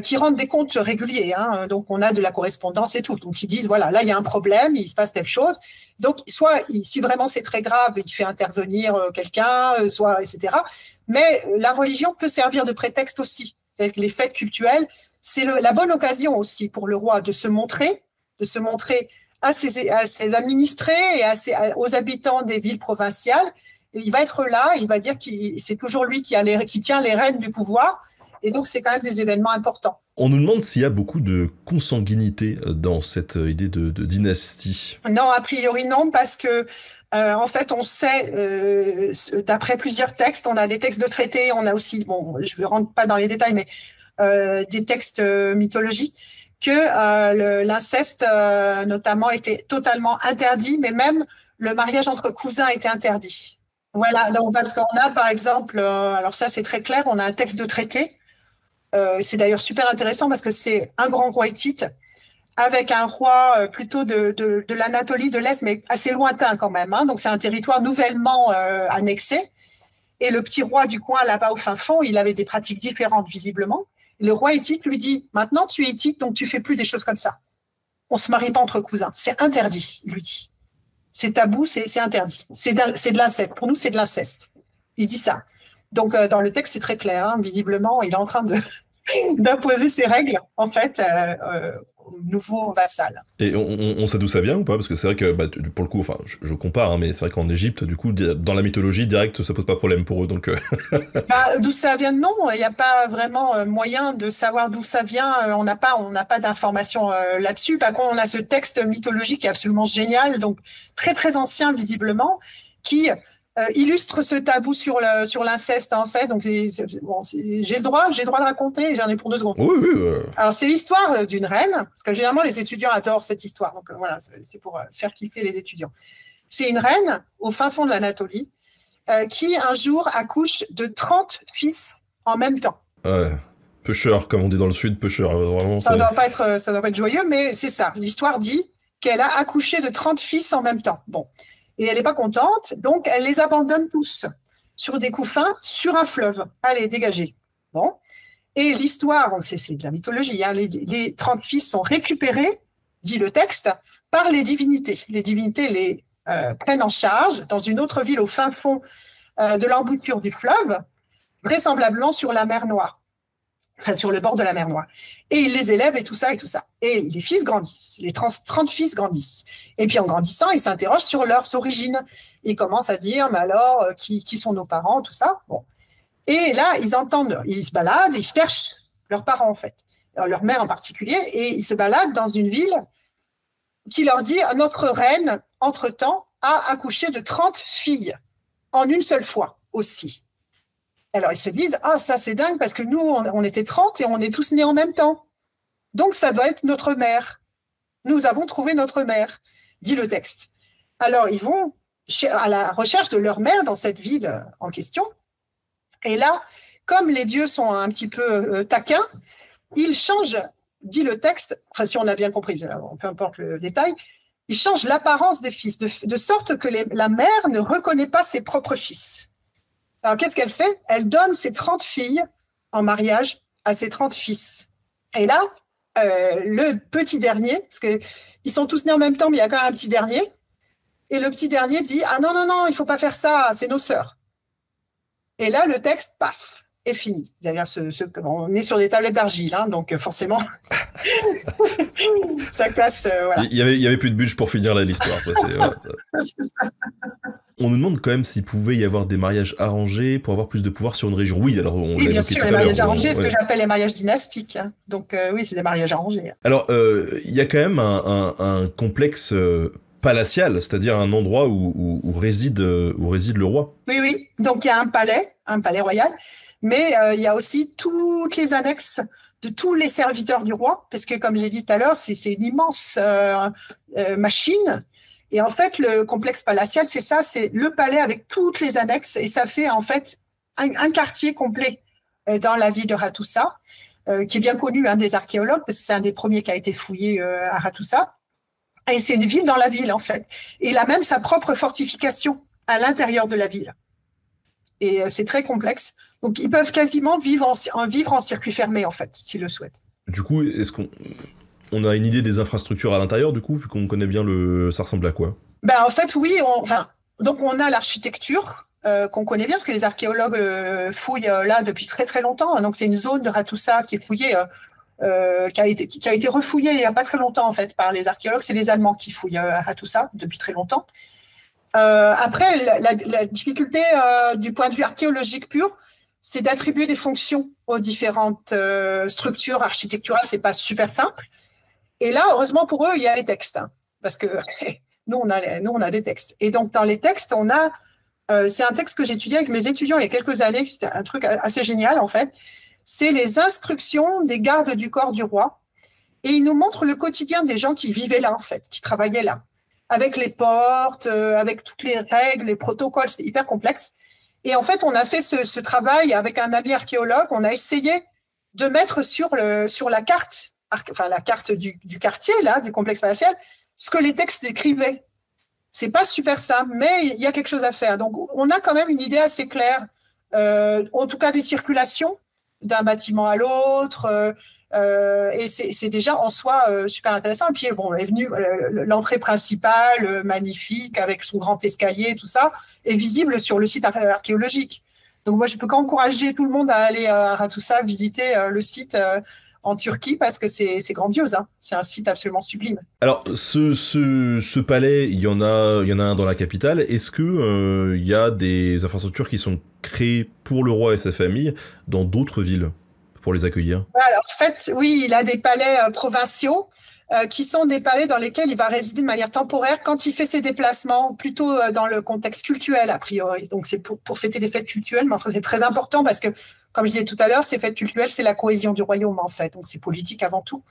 qui rendent des comptes réguliers. Hein. Donc, on a de la correspondance et tout. Donc, ils disent, voilà, là, il y a un problème, il se passe telle chose. Donc, soit, si vraiment c'est très grave, il fait intervenir quelqu'un, soit, etc. Mais la religion peut servir de prétexte aussi. Avec les fêtes cultuelles, c'est la bonne occasion aussi pour le roi de se montrer à ses administrés et aux habitants des villes provinciales. Et il va être là, il va dire que c'est toujours lui qui tient les rênes du pouvoir. Et donc, c'est quand même des événements importants. On nous demande s'il y a beaucoup de consanguinité dans cette idée de dynastie. Non, a priori non, parce que en fait, on sait, d'après plusieurs textes, on a des textes de traités, on a aussi, bon, je ne rentre pas dans les détails, mais des textes mythologiques, que l'inceste, notamment, était totalement interdit, mais même le mariage entre cousins était interdit. Voilà, donc parce qu'on a, par exemple, alors ça c'est très clair, on a un texte de traité. C'est d'ailleurs super intéressant parce que c'est un grand roi hittite avec un roi plutôt de l'Anatolie de l'Est, mais assez lointain quand même. Hein. Donc c'est un territoire nouvellement annexé. Et le petit roi du coin, là-bas au fin fond, il avait des pratiques différentes visiblement. Et le roi hittite lui dit, maintenant tu es hittite, donc tu fais plus des choses comme ça. On se marie pas entre cousins. C'est interdit, il lui dit. C'est tabou, c'est interdit. C'est de l'inceste. Pour nous, c'est de l'inceste. Il dit ça. Donc, dans le texte, c'est très clair. Hein. Visiblement, il est en train d'imposer ses règles, en fait, au nouveau vassal. Et on sait d'où ça vient ou pas? Parce que c'est vrai que, pour le coup, enfin, je compare, hein, mais c'est vrai qu'en Égypte, du coup, dans la mythologie, direct, ça pose pas problème pour eux, donc... D'où ça vient, non. Il n'y a pas vraiment moyen de savoir d'où ça vient. On n'a pas d'informations là-dessus. Par contre, on a ce texte mythologique qui est absolument génial, donc très, très ancien, visiblement, qui... illustre ce tabou sur l'inceste, en fait. Donc, j'ai le droit de raconter, j'en ai pour 2 secondes. Oui. Alors, c'est l'histoire d'une reine, parce que généralement, les étudiants adorent cette histoire. Donc, voilà, c'est pour faire kiffer les étudiants. C'est une reine au fin fond de l'Anatolie qui, un jour, accouche de 30 fils en même temps. Ouais. Pêcheur, comme on dit dans le sud, pêcheur. Vraiment, ça doit pas être joyeux, mais c'est ça. L'histoire dit qu'elle a accouché de 30 fils en même temps. Bon. Et elle n'est pas contente, donc elle les abandonne tous sur des couffins, sur un fleuve. Allez, dégagez. Bon. Et l'histoire, c'est de la mythologie, hein, les 30 fils sont récupérés, dit le texte, par les divinités. Les divinités les prennent en charge dans une autre ville au fin fond de l'embouchure du fleuve, vraisemblablement sur la mer Noire, enfin sur le bord de la mer Noire. Et ils les élèvent et tout ça et tout ça. Et les fils grandissent, les 30 fils grandissent. Et puis en grandissant, ils s'interrogent sur leurs origines. Ils commencent à dire, mais alors, qui sont nos parents, tout ça. Bon. Et là, ils se baladent, ils cherchent leurs parents en fait, alors, leur mère en particulier, et ils se baladent dans une ville qui leur dit, notre reine, entre-temps, a accouché de 30 filles en une seule fois aussi. Alors, ils se disent, ah, ça, c'est dingue, parce que nous, on était 30 et on est tous nés en même temps. Donc, ça doit être notre mère. Nous avons trouvé notre mère, dit le texte. Alors, ils vont à la recherche de leur mère dans cette ville en question. Et là, comme les dieux sont un petit peu taquins, ils changent, dit le texte, enfin, si on a bien compris, peu importe le détail, ils changent l'apparence des fils, de sorte que la mère ne reconnaît pas ses propres fils. Alors, qu'est-ce qu'elle fait? Elle donne ses 30 filles en mariage à ses 30 fils. Et là, le petit dernier, parce qu'ils sont tous nés en même temps, mais il y a quand même un petit dernier, et le petit dernier dit, ah non, non, non, il ne faut pas faire ça, c'est nos sœurs. Et là, le texte, paf, est fini. C'est-à-dire, on est sur des tablettes d'argile, hein, donc forcément, ça casse. Voilà. Il y avait plus de budget pour finir l'histoire. Voilà. On nous demande quand même s'il pouvait y avoir des mariages arrangés pour avoir plus de pouvoir sur une région. Oui, alors on oui, bien sûr, les mariages arrangés, ce que j'appelle les mariages dynastiques. Hein. Donc oui, c'est des mariages arrangés. Alors, il y a quand même un complexe palatial, c'est-à-dire un endroit où réside le roi. Oui, oui. Donc il y a un palais royal, mais il y a aussi toutes les annexes de tous les serviteurs du roi, parce que comme j'ai dit tout à l'heure, c'est une immense machine. Et en fait, le complexe palatial, c'est ça, c'est le palais avec toutes les annexes, et ça fait en fait un quartier complet dans la ville de Hattusa, qui est bien connu des archéologues, parce que c'est un des premiers qui a été fouillé à Hattusa. Et c'est une ville dans la ville, en fait. Et il a même sa propre fortification à l'intérieur de la ville. Et c'est très complexe. Donc, ils peuvent quasiment vivre en circuit fermé, en fait, s'ils le souhaitent. Du coup, est-ce qu'on a une idée des infrastructures à l'intérieur, du coup, vu qu'on connaît bien ça ressemble à quoi? En fait, oui. Donc, on a l'architecture qu'on connaît bien, parce que les archéologues fouillent là depuis très, très longtemps. Donc, c'est une zone de Hattusa qui est fouillée... qui a été refouillé il n'y a pas très longtemps en fait par les archéologues. C'est les Allemands qui fouillent à tout ça depuis très longtemps. Après, la difficulté du point de vue archéologique pur, c'est d'attribuer des fonctions aux différentes structures architecturales. C'est pas super simple. Et là, heureusement pour eux, il y a les textes, hein, parce que nous on a des textes. Et donc dans les textes, on a c'est un texte que j'ai étudié avec mes étudiants il y a quelques années. C'était un truc assez génial en fait. C'est les instructions des gardes du corps du roi. Et il nous montre le quotidien des gens qui vivaient là, en fait, qui travaillaient là, avec les portes, avec toutes les règles, les protocoles. C'était hyper complexe. Et en fait, on a fait ce travail avec un ami archéologue. On a essayé de mettre sur la carte, enfin la carte du quartier, là, du complexe palatial, ce que les textes décrivaient. C'est pas super simple, mais il y a quelque chose à faire. Donc, on a quand même une idée assez claire, en tout cas des circulations, d'un bâtiment à l'autre, et c'est déjà en soi super intéressant. Et puis bon, est venue l'entrée principale, magnifique, avec son grand escalier, tout ça, est visible sur le site archéologique. Donc moi, je peux qu'encourager tout le monde à aller à Hattusa, visiter le site en Turquie, parce que c'est grandiose, hein. C'est un site absolument sublime. Alors, ce palais, il y en a un dans la capitale. Est-ce que il y a des infrastructures qui sont créées pour le roi et sa famille dans d'autres villes pour les accueillir? Alors, en fait, oui, il a des palais provinciaux qui sont des palais dans lesquels il va résider de manière temporaire quand il fait ses déplacements, plutôt dans le contexte cultuel, a priori. Donc, c'est pour fêter des fêtes cultuelles, mais enfin, c'est très important parce que, comme je disais tout à l'heure, ces fêtes cultuelles, c'est la cohésion du royaume, en fait. Donc, c'est politique avant tout.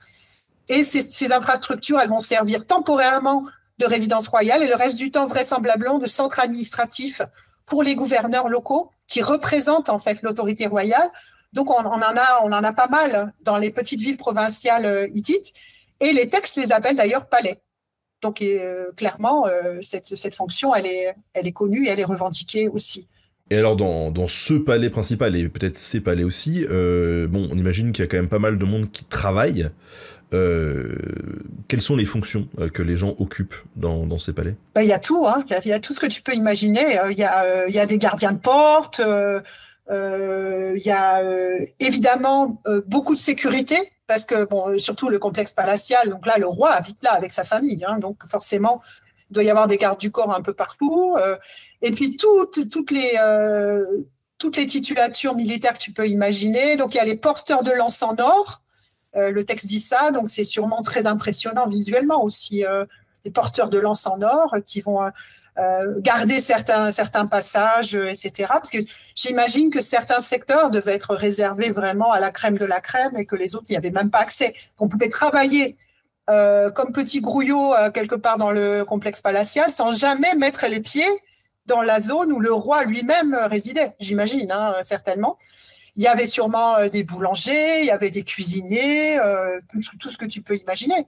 Et ces infrastructures, elles vont servir temporairement de résidence royale et le reste du temps, vraisemblablement, de centre administratif pour les gouverneurs locaux qui représentent, en fait, l'autorité royale. Donc, on en a pas mal dans les petites villes provinciales hittites. Et les textes les appellent d'ailleurs palais. Donc, clairement, cette fonction, elle est connue et elle est revendiquée aussi. Et alors dans ce palais principal, et peut-être ces palais aussi, bon, on imagine qu'il y a quand même pas mal de monde qui travaille. Quelles sont les fonctions que les gens occupent dans ces palais? Ben, il y a tout, hein. Il y a tout ce que tu peux imaginer. Il y a des gardiens de porte, il y a évidemment beaucoup de sécurité, parce que, bon, surtout le complexe palatial, donc là, le roi habite là avec sa famille, hein, donc forcément, il doit y avoir des gardes du corps un peu partout. Et puis, toutes les titulatures militaires que tu peux imaginer. Donc, il y a les porteurs de lance en or. Le texte dit ça, donc c'est sûrement très impressionnant visuellement aussi. Les porteurs de lance en or qui vont garder certains passages, etc. Parce que j'imagine que certains secteurs devaient être réservés vraiment à la crème de la crème et que les autres n'y avaient même pas accès. On pouvait travailler comme petit grouillot quelque part dans le complexe palatial sans jamais mettre les pieds dans la zone où le roi lui-même résidait, j'imagine, hein, certainement. Il y avait sûrement des boulangers, il y avait des cuisiniers, tout ce que tu peux imaginer,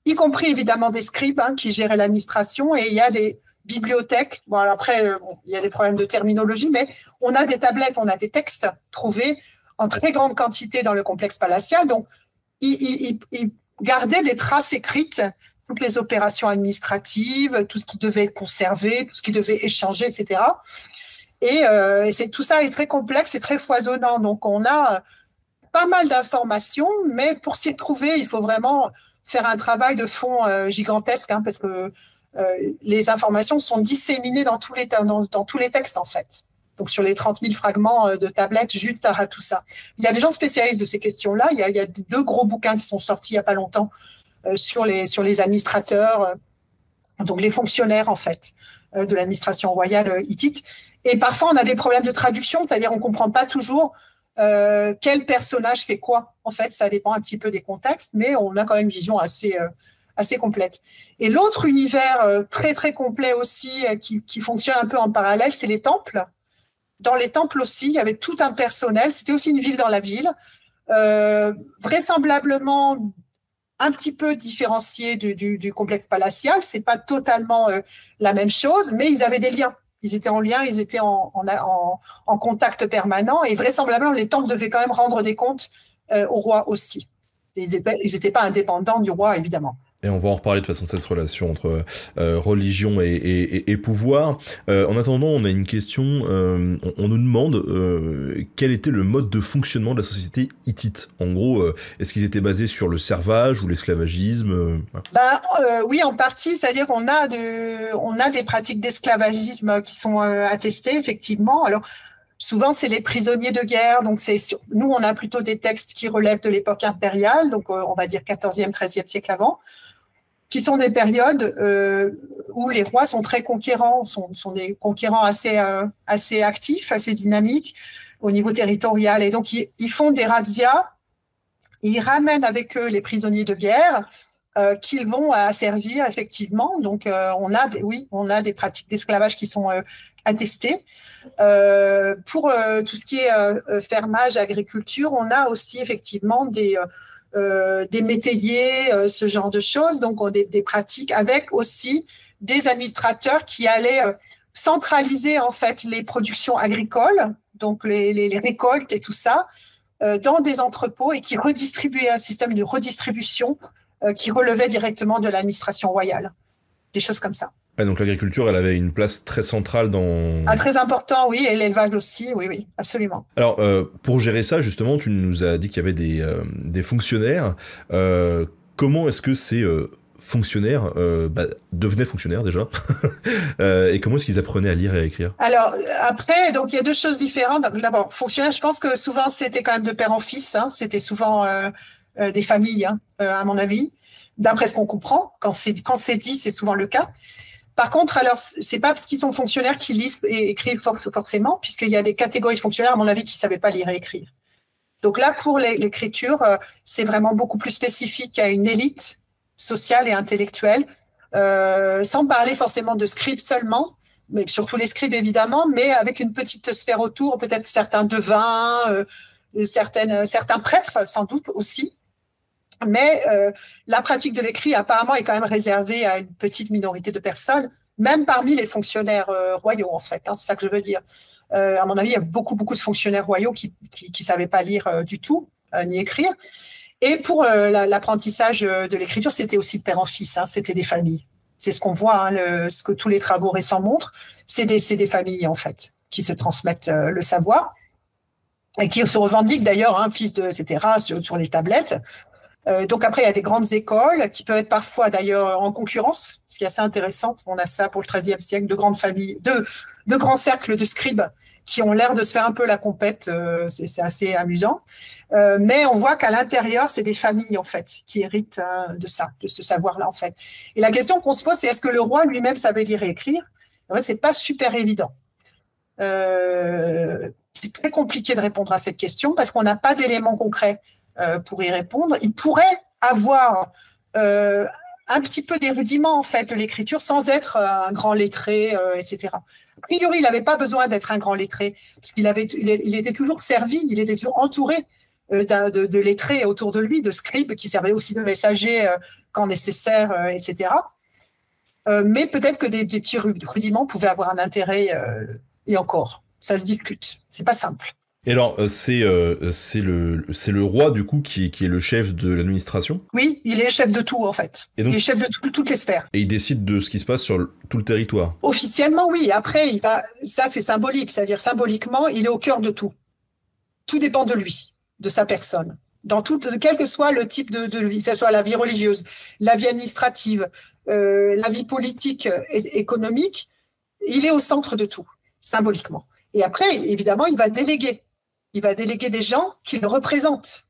y compris évidemment des scribes, hein, qui géraient l'administration, et il y a des bibliothèques. Bon, alors après, il y a des problèmes de terminologie, mais on a des tablettes, on a des textes trouvés en très grande quantité dans le complexe palatial. Donc, ils gardaient des traces écrites, toutes les opérations administratives, tout ce qui devait être conservé, tout ce qui devait échanger, etc. Et tout ça est très complexe et très foisonnant. Donc, on a pas mal d'informations, mais pour s'y retrouver, il faut vraiment faire un travail de fond gigantesque, hein, parce que les informations sont disséminées dans tous les textes, en fait. Donc, sur les 30 000 fragments de tablettes, juste à tout ça. Il y a des gens spécialistes de ces questions-là. Il y a 2 gros bouquins qui sont sortis il n'y a pas longtemps sur les administrateurs, donc les fonctionnaires, en fait, de l'administration royale hittite. Et parfois, on a des problèmes de traduction, c'est-à-dire on ne comprend pas toujours quel personnage fait quoi. En fait, ça dépend un petit peu des contextes, mais on a quand même une vision assez complète. Et l'autre univers très, très complet aussi, qui fonctionne un peu en parallèle, c'est les temples. Dans les temples aussi, il y avait tout un personnel. C'était aussi une ville dans la ville, vraisemblablement un petit peu différencié du complexe palatial. Ce n'est pas totalement la même chose, mais ils avaient des liens. Ils étaient en lien, ils étaient en contact permanent, et vraisemblablement, les temples devaient quand même rendre des comptes au roi aussi. Ils n'étaient pas indépendants du roi, évidemment. Et on va en reparler de toute façon, cette relation entre religion et pouvoir. En attendant, on a une question. On nous demande quel était le mode de fonctionnement de la société hittite. En gros, est-ce qu'ils étaient basés sur le servage ou l'esclavagisme? Oui, en partie. C'est-à-dire qu'on a des pratiques d'esclavagisme qui sont attestées, effectivement. Alors, souvent, c'est les prisonniers de guerre. Donc, nous, on a plutôt des textes qui relèvent de l'époque impériale, donc on va dire 14e, 13e siècle avant, qui sont des périodes où les rois sont très conquérants, sont des conquérants assez actifs, assez dynamiques au niveau territorial. Et donc, ils font des razzias, ils ramènent avec eux les prisonniers de guerre qu'ils vont asservir, effectivement. Donc, on a des pratiques d'esclavage qui sont attestées. Pour tout ce qui est fermage, agriculture, on a aussi effectivement des métayers, ce genre de choses, donc des pratiques, avec aussi des administrateurs qui allaient centraliser en fait les productions agricoles, donc les récoltes et tout ça, dans des entrepôts, et qui redistribuaient un système de redistribution qui relevait directement de l'administration royale. Des choses comme ça. Ah, donc l'agriculture, elle avait une place très centrale dans... Ah, très important, oui, et l'élevage aussi, oui, absolument. Alors, pour gérer ça, justement, tu nous as dit qu'il y avait des fonctionnaires. Comment est-ce que ces fonctionnaires devenaient fonctionnaires, déjà? Et comment est-ce qu'ils apprenaient à lire et à écrire? Alors, après, donc il y a 2 choses différentes. D'abord, fonctionnaire, je pense que souvent, c'était quand même de père en fils, hein. C'était souvent des familles, hein, à mon avis. D'après ce qu'on comprend, quand c'est dit, c'est souvent le cas. Par contre, alors, c'est pas parce qu'ils sont fonctionnaires qu'ils lisent et écrivent forcément, puisqu'il y a des catégories de fonctionnaires, à mon avis, qui ne savaient pas lire et écrire. Donc là, pour l'écriture, c'est vraiment beaucoup plus spécifique à une élite sociale et intellectuelle, sans parler forcément de scribes seulement, mais surtout les scribes, évidemment, mais avec une petite sphère autour, peut-être certains devins, certains prêtres, sans doute aussi. Mais la pratique de l'écrit, apparemment, est quand même réservée à une petite minorité de personnes, même parmi les fonctionnaires royaux, en fait. Hein, c'est ça que je veux dire. À mon avis, il y a beaucoup de fonctionnaires royaux qui savaient pas lire du tout, ni écrire. Et pour l'apprentissage de l'écriture, c'était aussi de père en fils, hein, c'était des familles. C'est ce qu'on voit, hein, ce que tous les travaux récents montrent, c'est des familles, en fait, qui se transmettent le savoir et qui se revendiquent d'ailleurs, hein, fils de, etc., sur les tablettes. Donc après, il y a des grandes écoles qui peuvent être parfois d'ailleurs en concurrence, ce qui est assez intéressant. On a ça pour le XIIIe siècle, de grandes familles, de grands cercles de scribes qui ont l'air de se faire un peu la compète. C'est assez amusant. Mais on voit qu'à l'intérieur, c'est des familles en fait qui héritent de ça, de ce savoir-là en fait. Et la question qu'on se pose, c'est est-ce que le roi lui-même savait lire et écrire? En fait, c'est pas super évident. C'est très compliqué de répondre à cette question parce qu'on n'a pas d'éléments concrets pour y répondre. Il pourrait avoir un petit peu des rudiments en fait de l'écriture sans être un grand lettré, etc. A priori, il n'avait pas besoin d'être un grand lettré parce il était toujours servi, il était toujours entouré de lettrés autour de lui, de scribes qui servaient aussi de messagers quand nécessaire, etc. Mais peut-être que des petits rudiments pouvaient avoir un intérêt et encore, ça se discute. C'est pas simple. Et alors, c'est le roi, du coup, qui est le chef de l'administration? Oui, il est chef de tout, en fait. Et donc, il est chef de toutes les sphères. Et il décide de ce qui se passe sur tout le territoire? Officiellement, oui. Après, ça, c'est symbolique. C'est-à-dire, symboliquement, il est au cœur de tout. Tout dépend de lui, de sa personne. Quel que soit le type de vie, que ce soit la vie religieuse, la vie administrative, la vie politique et économique, il est au centre de tout, symboliquement. Et après, évidemment, il va déléguer. Il va déléguer des gens qui le représentent.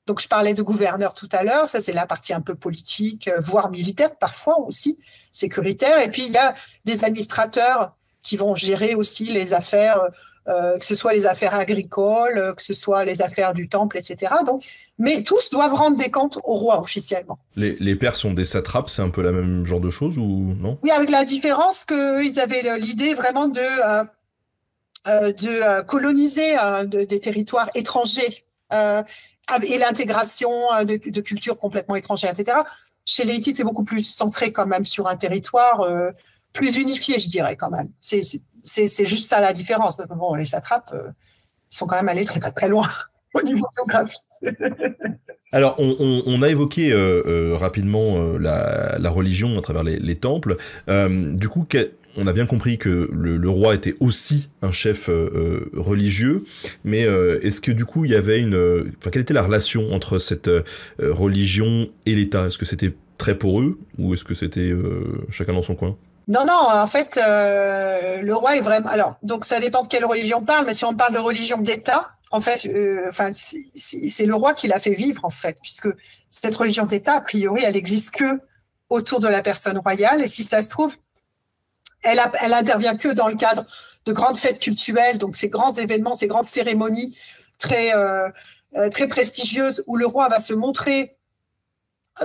Donc, je parlais de gouverneur tout à l'heure. Ça, c'est la partie un peu politique, voire militaire, parfois aussi, sécuritaire. Et puis, il y a des administrateurs qui vont gérer aussi les affaires, que ce soit les affaires agricoles, que ce soit les affaires du temple, etc. Donc, mais tous doivent rendre des comptes au roi, officiellement. Les pairs sont des satrapes, c'est un peu la même genre de chose, ou non? Oui, avec la différence qu'ils avaient l'idée vraiment de coloniser des territoires étrangers et l'intégration de cultures complètement étrangères, etc. Chez les Hittites, c'est beaucoup plus centré quand même sur un territoire plus unifié, je dirais quand même. C'est juste ça la différence. Parce que bon, les satrapes, ils sont quand même allés très très très loin au niveau géographique. Alors, on a évoqué rapidement la religion à travers les temples. Du coup, on a bien compris que le roi était aussi un chef religieux, mais est-ce que du coup il y avait quelle était la relation entre cette religion et l'État? Est-ce que c'était très poreux ou est-ce que c'était chacun dans son coin? Non, en fait, le roi est vraiment. Alors, donc ça dépend de quelle religion on parle, mais si on parle de religion d'État, en fait, c'est le roi qui l'a fait vivre, en fait, puisque cette religion d'État, a priori, elle n'existe que autour de la personne royale, et si ça se trouve, elle intervient que dans le cadre de grandes fêtes cultuelles, donc ces grands événements, ces grandes cérémonies très prestigieuses où le roi va se montrer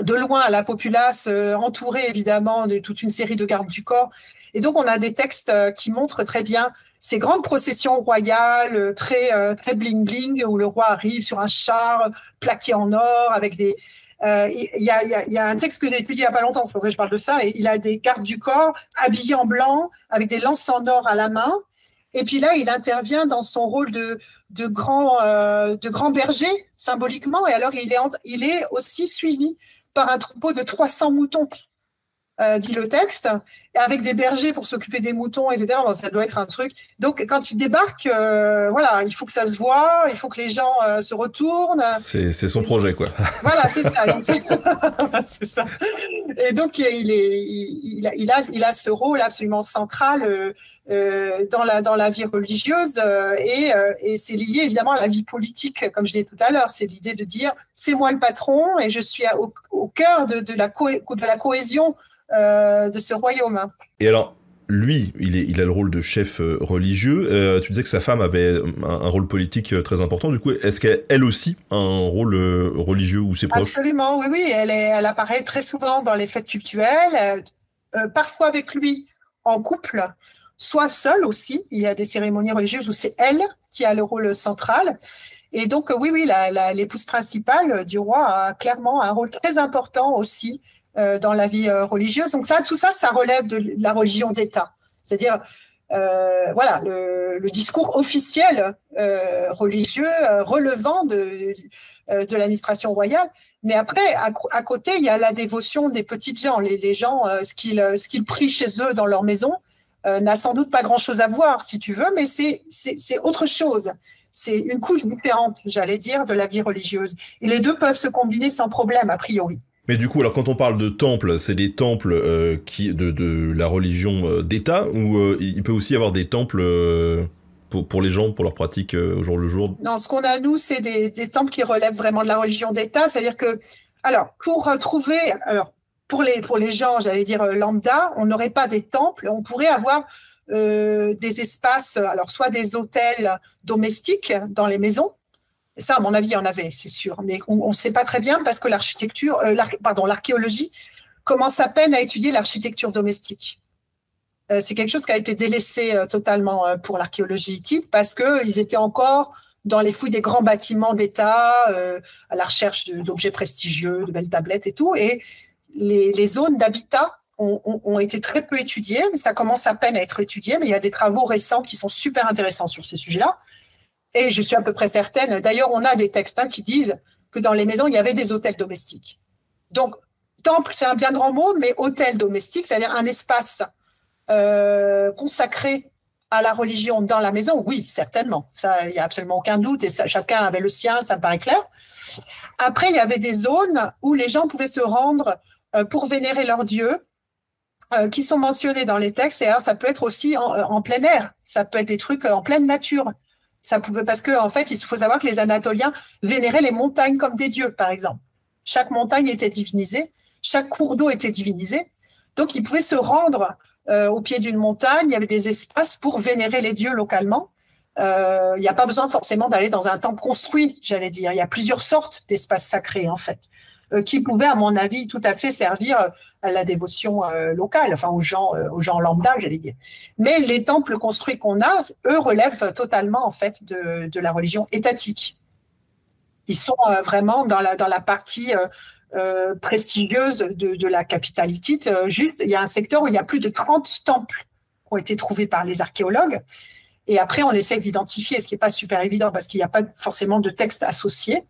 de loin à la populace, entouré évidemment de toute une série de gardes du corps. Et donc on a des textes qui montrent très bien ces grandes processions royales très bling bling où le roi arrive sur un char plaqué en or avec des il y a un texte que j'ai étudié il n'y a pas longtemps, c'est pour ça que je parle de ça, et il a des gardes du corps habillés en blanc, avec des lances en or à la main, et puis là, il intervient dans son rôle de grand berger, symboliquement, et alors il est aussi suivi par un troupeau de 300 moutons, dit le texte, avec des bergers pour s'occuper des moutons, etc. Bon, ça doit être un truc. Donc, quand il débarque, voilà, il faut que ça se voit, il faut que les gens se retournent. C'est son projet, quoi. Voilà, c'est ça. Donc, c'est ça. Et donc, il a ce rôle absolument central dans la vie religieuse et c'est lié évidemment à la vie politique, comme je disais tout à l'heure. C'est l'idée de dire, c'est moi le patron et je suis au cœur de la cohésion de ce royaume. Et alors, lui, il a le rôle de chef religieux. Tu disais que sa femme avait un rôle politique très important. Du coup, est-ce qu'elle aussi a un rôle religieux ou ses proches? Absolument, oui. Elle apparaît très souvent dans les fêtes cultuelles, parfois avec lui en couple, soit seule aussi. Il y a des cérémonies religieuses où c'est elle qui a le rôle central. Et donc, oui, l'épouse principale du roi a clairement un rôle très important aussi dans la vie religieuse. Donc tout ça relève de la religion d'État. C'est-à-dire, voilà, le discours officiel religieux relevant de l'administration royale. Mais après, à côté, il y a la dévotion des petites gens. Les gens, ce qu'ils prient chez eux dans leur maison n'a sans doute pas grand-chose à voir, si tu veux, mais c'est autre chose. C'est une couche différente, j'allais dire, de la vie religieuse. Et les deux peuvent se combiner sans problème, a priori. Mais du coup, alors quand on parle de temples, c'est des temples de la religion d'État, ou il peut aussi y avoir des temples pour les gens, pour leur pratique au jour le jour? Non, ce qu'on a, nous, c'est des temples qui relèvent vraiment de la religion d'État. C'est-à-dire que, alors, pour les gens, j'allais dire lambda, on n'aurait pas des temples, on pourrait avoir des espaces, alors soit des hôtels domestiques dans les maisons. Ça, à mon avis, il y en avait, c'est sûr. Mais on ne sait pas très bien parce que l'archéologie commence à peine à étudier l'architecture domestique. C'est quelque chose qui a été délaissé totalement pour l'archéologie hittite parce qu'ils étaient encore dans les fouilles des grands bâtiments d'État, à la recherche d'objets prestigieux, de belles tablettes et tout. Et les zones d'habitat ont été très peu étudiées. Ça commence à peine à être étudié, mais il y a des travaux récents qui sont super intéressants sur ces sujets-là. Et je suis à peu près certaine, d'ailleurs, on a des textes qui disent que dans les maisons, il y avait des hôtels domestiques. Donc, temple, c'est un bien grand mot, mais hôtel domestique, c'est-à-dire un espace consacré à la religion dans la maison, oui, certainement. Ça, il n'y a absolument aucun doute, et ça, chacun avait le sien, ça me paraît clair. Après, il y avait des zones où les gens pouvaient se rendre pour vénérer leurs dieux, qui sont mentionnés dans les textes, et alors ça peut être aussi en plein air, ça peut être des trucs en pleine nature. Parce qu'en fait, il faut savoir que les Anatoliens vénéraient les montagnes comme des dieux, par exemple. Chaque montagne était divinisée, chaque cours d'eau était divinisé. Donc, ils pouvaient se rendre au pied d'une montagne, il y avait des espaces pour vénérer les dieux localement. Il n'y a pas besoin forcément d'aller dans un temple construit, j'allais dire. Il y a plusieurs sortes d'espaces sacrés, en fait, qui pouvaient, à mon avis, tout à fait servir à la dévotion locale, enfin aux gens lambda, j'allais dire. Mais les temples construits qu'on a, eux, relèvent totalement, en fait, de la religion étatique. Ils sont vraiment dans la partie prestigieuse de la capitale hittite. Juste, il y a un secteur où il y a plus de 30 temples qui ont été trouvés par les archéologues. Et après, on essaie d'identifier, ce qui n'est pas super évident parce qu'il n'y a pas forcément de texte associé.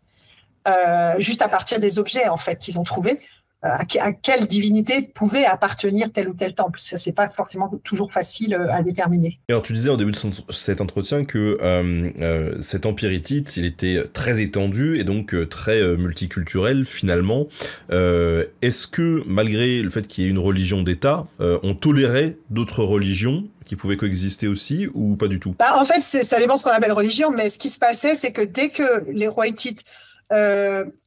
Juste à partir des objets en fait qu'ils ont trouvés, à quelle divinité pouvait appartenir tel ou tel temple. Ça, c'est pas forcément toujours facile à déterminer. Alors, tu disais au début de cet entretien que cet empire hittite, il était très étendu et donc très multiculturel finalement. Est-ce que, malgré le fait qu'il y ait une religion d'État, on tolérait d'autres religions qui pouvaient coexister aussi ou pas du tout? En fait, ça dépend ce qu'on appelle religion, mais ce qui se passait, c'est que dès que les rois hittites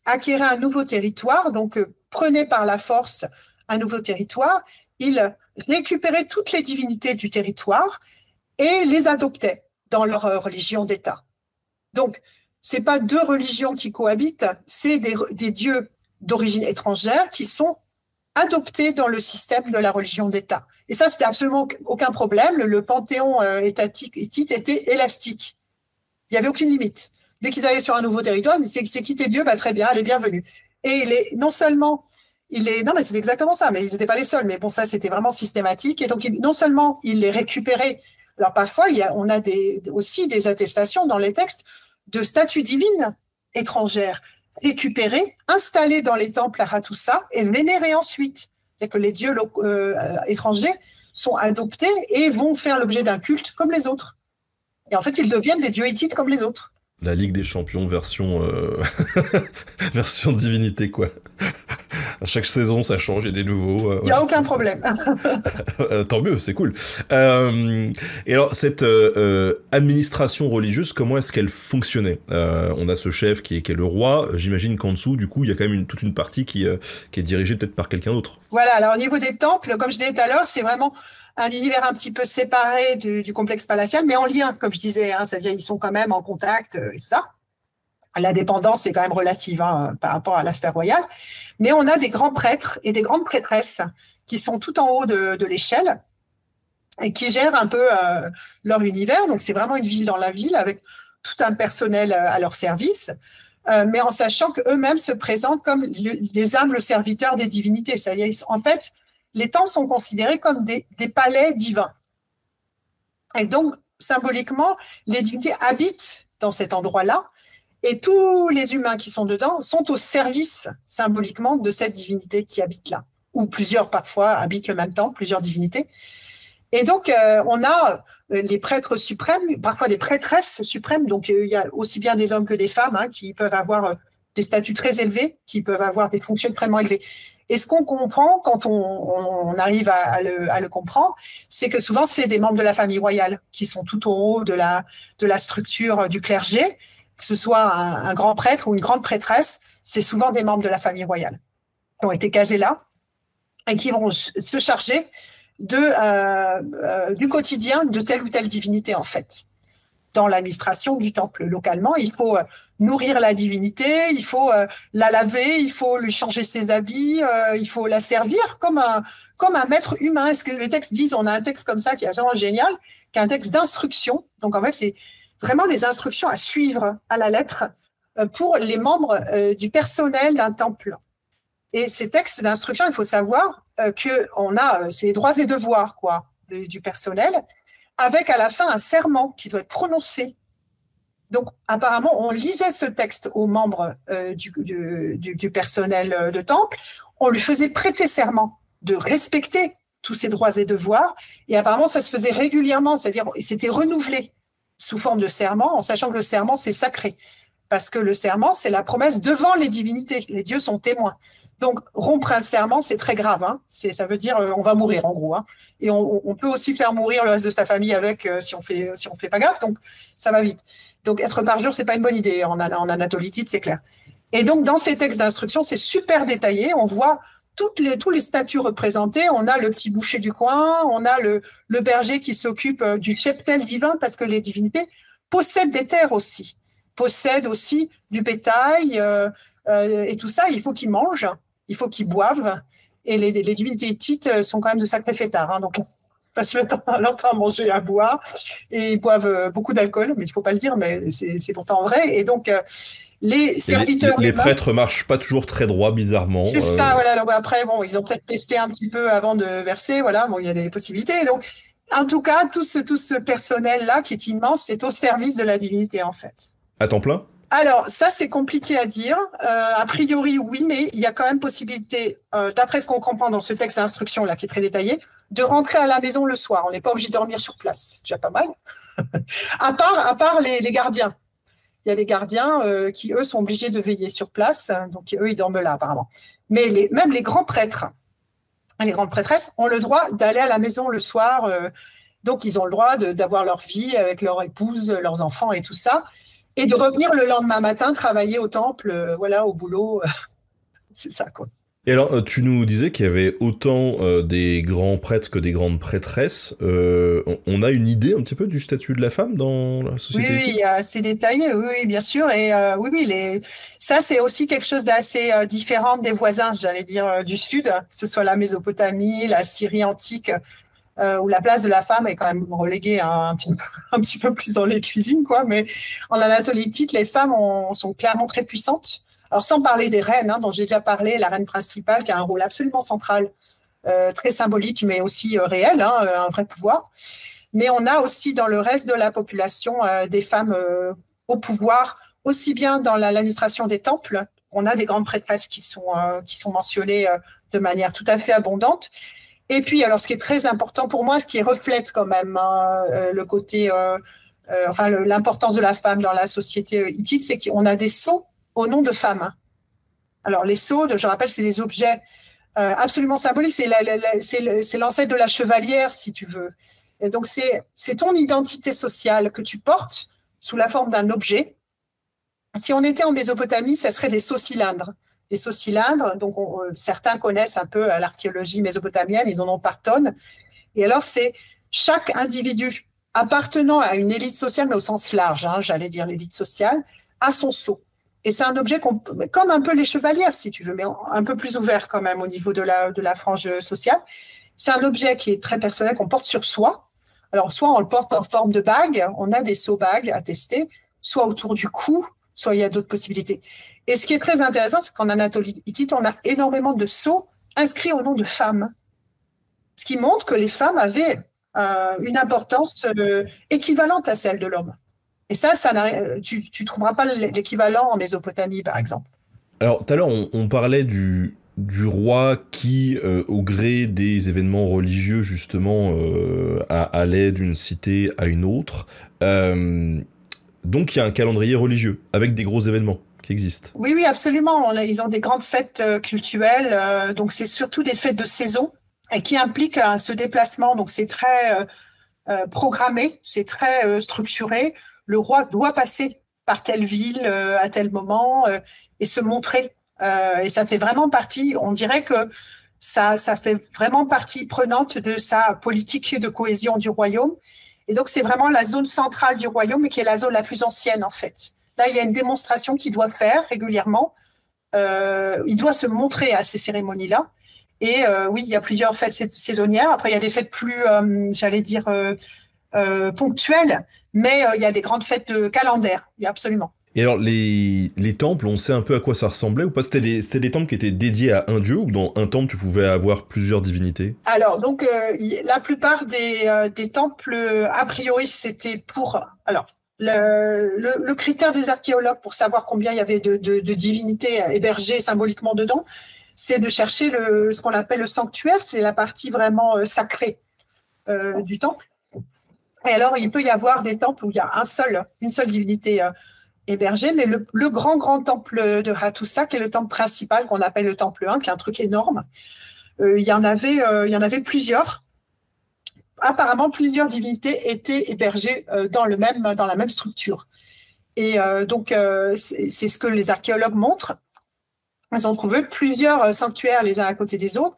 acquéraient un nouveau territoire, donc prenaient par la force un nouveau territoire, ils récupéraient toutes les divinités du territoire et les adoptaient dans leur religion d'État. Donc, ce n'est pas deux religions qui cohabitent, c'est des dieux d'origine étrangère qui sont adoptés dans le système de la religion d'État. Et ça, c'était absolument aucun problème. Le panthéon étatique hittite était élastique. Il n'y avait aucune limite. Dès qu'ils allaient sur un nouveau territoire, ils disaient c'est qui tes dieux? Très bien, elle est bienvenue. Et non, mais c'est exactement ça, mais ils n'étaient pas les seuls. Mais bon, ça, c'était vraiment systématique. Et donc, non seulement ils les récupéraient, alors parfois, on a aussi des attestations dans les textes de statues divines étrangères récupérées, installées dans les temples à Hattusa et vénérées ensuite. C'est-à-dire que les dieux étrangers sont adoptés et vont faire l'objet d'un culte comme les autres. Et en fait, ils deviennent des dieux hittites comme les autres. La Ligue des Champions version divinité, quoi. À chaque saison, ça change, il y a des nouveaux. Il n'y a aucun problème. Tant mieux, c'est cool. Et alors, cette administration religieuse, comment est-ce qu'elle fonctionnait? On a ce chef qui est le roi. J'imagine qu'en dessous, du coup, il y a quand même toute une partie qui est dirigée peut-être par quelqu'un d'autre. Voilà, alors au niveau des temples, comme je disais tout à l'heure, c'est vraiment un univers un petit peu séparé du complexe palatial, mais en lien, comme je disais, c'est-à-dire ils sont quand même en contact et tout ça. La dépendance est quand même relative par rapport à la sphère royale, mais on a des grands prêtres et des grandes prêtresses qui sont tout en haut de l'échelle et qui gèrent un peu leur univers. Donc c'est vraiment une ville dans la ville avec tout un personnel à leur service, mais en sachant qu'eux-mêmes se présentent comme les humbles serviteurs des divinités. C'est-à-dire, en fait, les temples sont considérés comme des palais divins. Et donc, symboliquement, les divinités habitent dans cet endroit-là, et tous les humains qui sont dedans sont au service, symboliquement, de cette divinité qui habite là, ou plusieurs, parfois, habitent le même temps, plusieurs divinités. Et donc, on a les prêtres suprêmes, parfois des prêtresses suprêmes, donc il y a aussi bien des hommes que des femmes qui peuvent avoir des statuts très élevés, qui peuvent avoir des fonctions extrêmement élevées. Et ce qu'on comprend quand on arrive à le comprendre, c'est que souvent, c'est des membres de la famille royale qui sont tout au haut de la structure du clergé, que ce soit un grand prêtre ou une grande prêtresse, c'est souvent des membres de la famille royale qui ont été casés là et qui vont se charger du quotidien de telle ou telle divinité, en fait. Dans l'administration du temple localement, il faut nourrir la divinité, il faut la laver, il faut lui changer ses habits, il faut la servir comme un maître humain. Est-ce que les textes disent, on a un texte comme ça qui est vraiment génial, qui est un texte d'instruction. Donc en fait, c'est vraiment les instructions à suivre à la lettre pour les membres du personnel d'un temple. Et ces textes d'instruction, il faut savoir qu'on a ces droits et devoirs du personnel, avec à la fin un serment qui doit être prononcé. Donc, apparemment, on lisait ce texte aux membres du personnel de temple, on lui faisait prêter serment de respecter tous ses droits et devoirs, et apparemment, ça se faisait régulièrement, c'est-à-dire c'était renouvelé sous forme de serment, en sachant que le serment, c'est sacré, parce que le serment, c'est la promesse devant les divinités, les dieux sont témoins. Donc, rompre un serment, c'est très grave. Ça veut dire on va mourir, en gros. Et on peut aussi faire mourir le reste de sa famille avec si on fait pas gaffe. Donc, ça va vite. Donc, être par jour, c'est pas une bonne idée en anatolitite, c'est clair. Et donc, dans ces textes d'instruction, c'est super détaillé. On voit tous les statuts représentés. On a le petit boucher du coin, on a le berger qui s'occupe du cheptel divin, parce que les divinités possèdent des terres aussi, possèdent aussi du bétail et tout ça. Il faut qu'ils mangent. Il faut qu'ils boivent. Et les divinités hittites sont quand même de sacrés fêtards. Donc, ils passent leur temps à manger et à boire. Et ils boivent beaucoup d'alcool, mais il ne faut pas le dire, mais c'est pourtant vrai. Et donc, les serviteurs les prêtres marchent pas toujours très droit, bizarrement. C'est ça, voilà. Donc, après, ils ont peut-être testé un petit peu avant de verser. Voilà, il y a des possibilités. Donc, en tout cas, tout ce personnel-là, qui est immense, c'est au service de la divinité, en fait. À temps plein ? Alors, ça, c'est compliqué à dire. A priori, oui, mais il y a quand même possibilité, d'après ce qu'on comprend dans ce texte d'instruction là, qui est très détaillé, de rentrer à la maison le soir. On n'est pas obligé de dormir sur place. C'est déjà pas mal. à part les gardiens. Il y a des gardiens qui, eux, sont obligés de veiller sur place. Donc, eux, ils dorment là, apparemment. Mais même les grands prêtres, les grandes prêtresses, ont le droit d'aller à la maison le soir. Donc, ils ont le droit d'avoir leur vie avec leur épouse, leurs enfants et tout ça. Et de revenir le lendemain matin travailler au temple, au boulot. C'est ça, quoi. Et alors, tu nous disais qu'il y avait autant des grands prêtres que des grandes prêtresses. On a une idée un petit peu du statut de la femme dans la société ? Oui, c'est détaillé, oui, bien sûr. Et ça, c'est aussi quelque chose d'assez différent des voisins, j'allais dire, du Sud, que ce soit la Mésopotamie, la Syrie antique, où la place de la femme est quand même reléguée un petit peu plus dans les cuisines, quoi. Mais en Anatolie hittite, les femmes sont clairement très puissantes. Alors, sans parler des reines, dont j'ai déjà parlé, la reine principale qui a un rôle absolument central, très symbolique, mais aussi réel, un vrai pouvoir. Mais on a aussi dans le reste de la population des femmes au pouvoir, aussi bien dans l'administration des temples. On a des grandes prêtresses qui sont mentionnées de manière tout à fait abondante. Et puis, alors, ce qui est très important pour moi, ce qui reflète quand même le côté, l'importance de la femme dans la société hittite, c'est qu'on a des sceaux au nom de femmes. Alors, les sceaux, je rappelle, c'est des objets absolument symboliques. C'est l'ancêtre de la chevalière, si tu veux. Et donc, c'est ton identité sociale que tu portes sous la forme d'un objet. Si on était en Mésopotamie, ça serait des sceaux cylindres. Les sceaux cylindres, donc certains connaissent un peu l'archéologie mésopotamienne, ils en ont par tonnes. Et alors, c'est chaque individu appartenant à une élite sociale, mais au sens large, j'allais dire l'élite sociale, a son sceau. Et c'est un objet comme un peu les chevalières, si tu veux, mais un peu plus ouvert quand même au niveau de la frange sociale. C'est un objet qui est très personnel, qu'on porte sur soi. Alors, soit on le porte en forme de bague, on a des sceaux-bagues à tester, soit autour du cou, soit il y a d'autres possibilités. Et ce qui est très intéressant, c'est qu'en Anatolie hittite, on a énormément de sceaux inscrits au nom de femmes. Ce qui montre que les femmes avaient une importance équivalente à celle de l'homme. Et ça tu ne trouveras pas l'équivalent en Mésopotamie, par exemple. Alors, tout à l'heure, on parlait du roi qui, au gré des événements religieux, justement, allait d'une cité à une autre. Donc, il y a un calendrier religieux, avec des gros événements qui existent. Oui, oui, absolument. Ils ont des grandes fêtes cultuelles. Donc, c'est surtout des fêtes de saison et qui impliquent ce déplacement. Donc, c'est très programmé, c'est très structuré. Le roi doit passer par telle ville à tel moment et se montrer. Et ça fait vraiment partie, on dirait que ça fait vraiment partie prenante de sa politique de cohésion du royaume. Et donc, c'est vraiment la zone centrale du royaume, qui est la zone la plus ancienne, en fait. Là, il y a une démonstration qu'il doit faire régulièrement. Il doit se montrer à ces cérémonies-là. Et oui, il y a plusieurs fêtes saisonnières. Après, il y a des fêtes plus, j'allais dire, ponctuelles. Mais il y a des grandes fêtes de calendaire, oui, absolument. Et alors, les temples, on sait un peu à quoi ça ressemblait ou pas? C'était des temples qui étaient dédiés à un dieu, ou dans un temple, tu pouvais avoir plusieurs divinités? Alors, donc, la plupart des temples, a priori, c'était pour... Alors, le critère des archéologues pour savoir combien il y avait de divinités hébergées symboliquement dedans, c'est de chercher ce qu'on appelle le sanctuaire, c'est la partie vraiment sacrée du temple. Et alors, il peut y avoir des temples où il y a une seule divinité hébergée, mais le grand temple de Hattusa, qui est le temple principal qu'on appelle le temple 1, qui est un truc énorme, il y en avait plusieurs. Apparemment, plusieurs divinités étaient hébergées dans la même structure. Et donc, c'est ce que les archéologues montrent. Ils ont trouvé plusieurs sanctuaires les uns à côté des autres,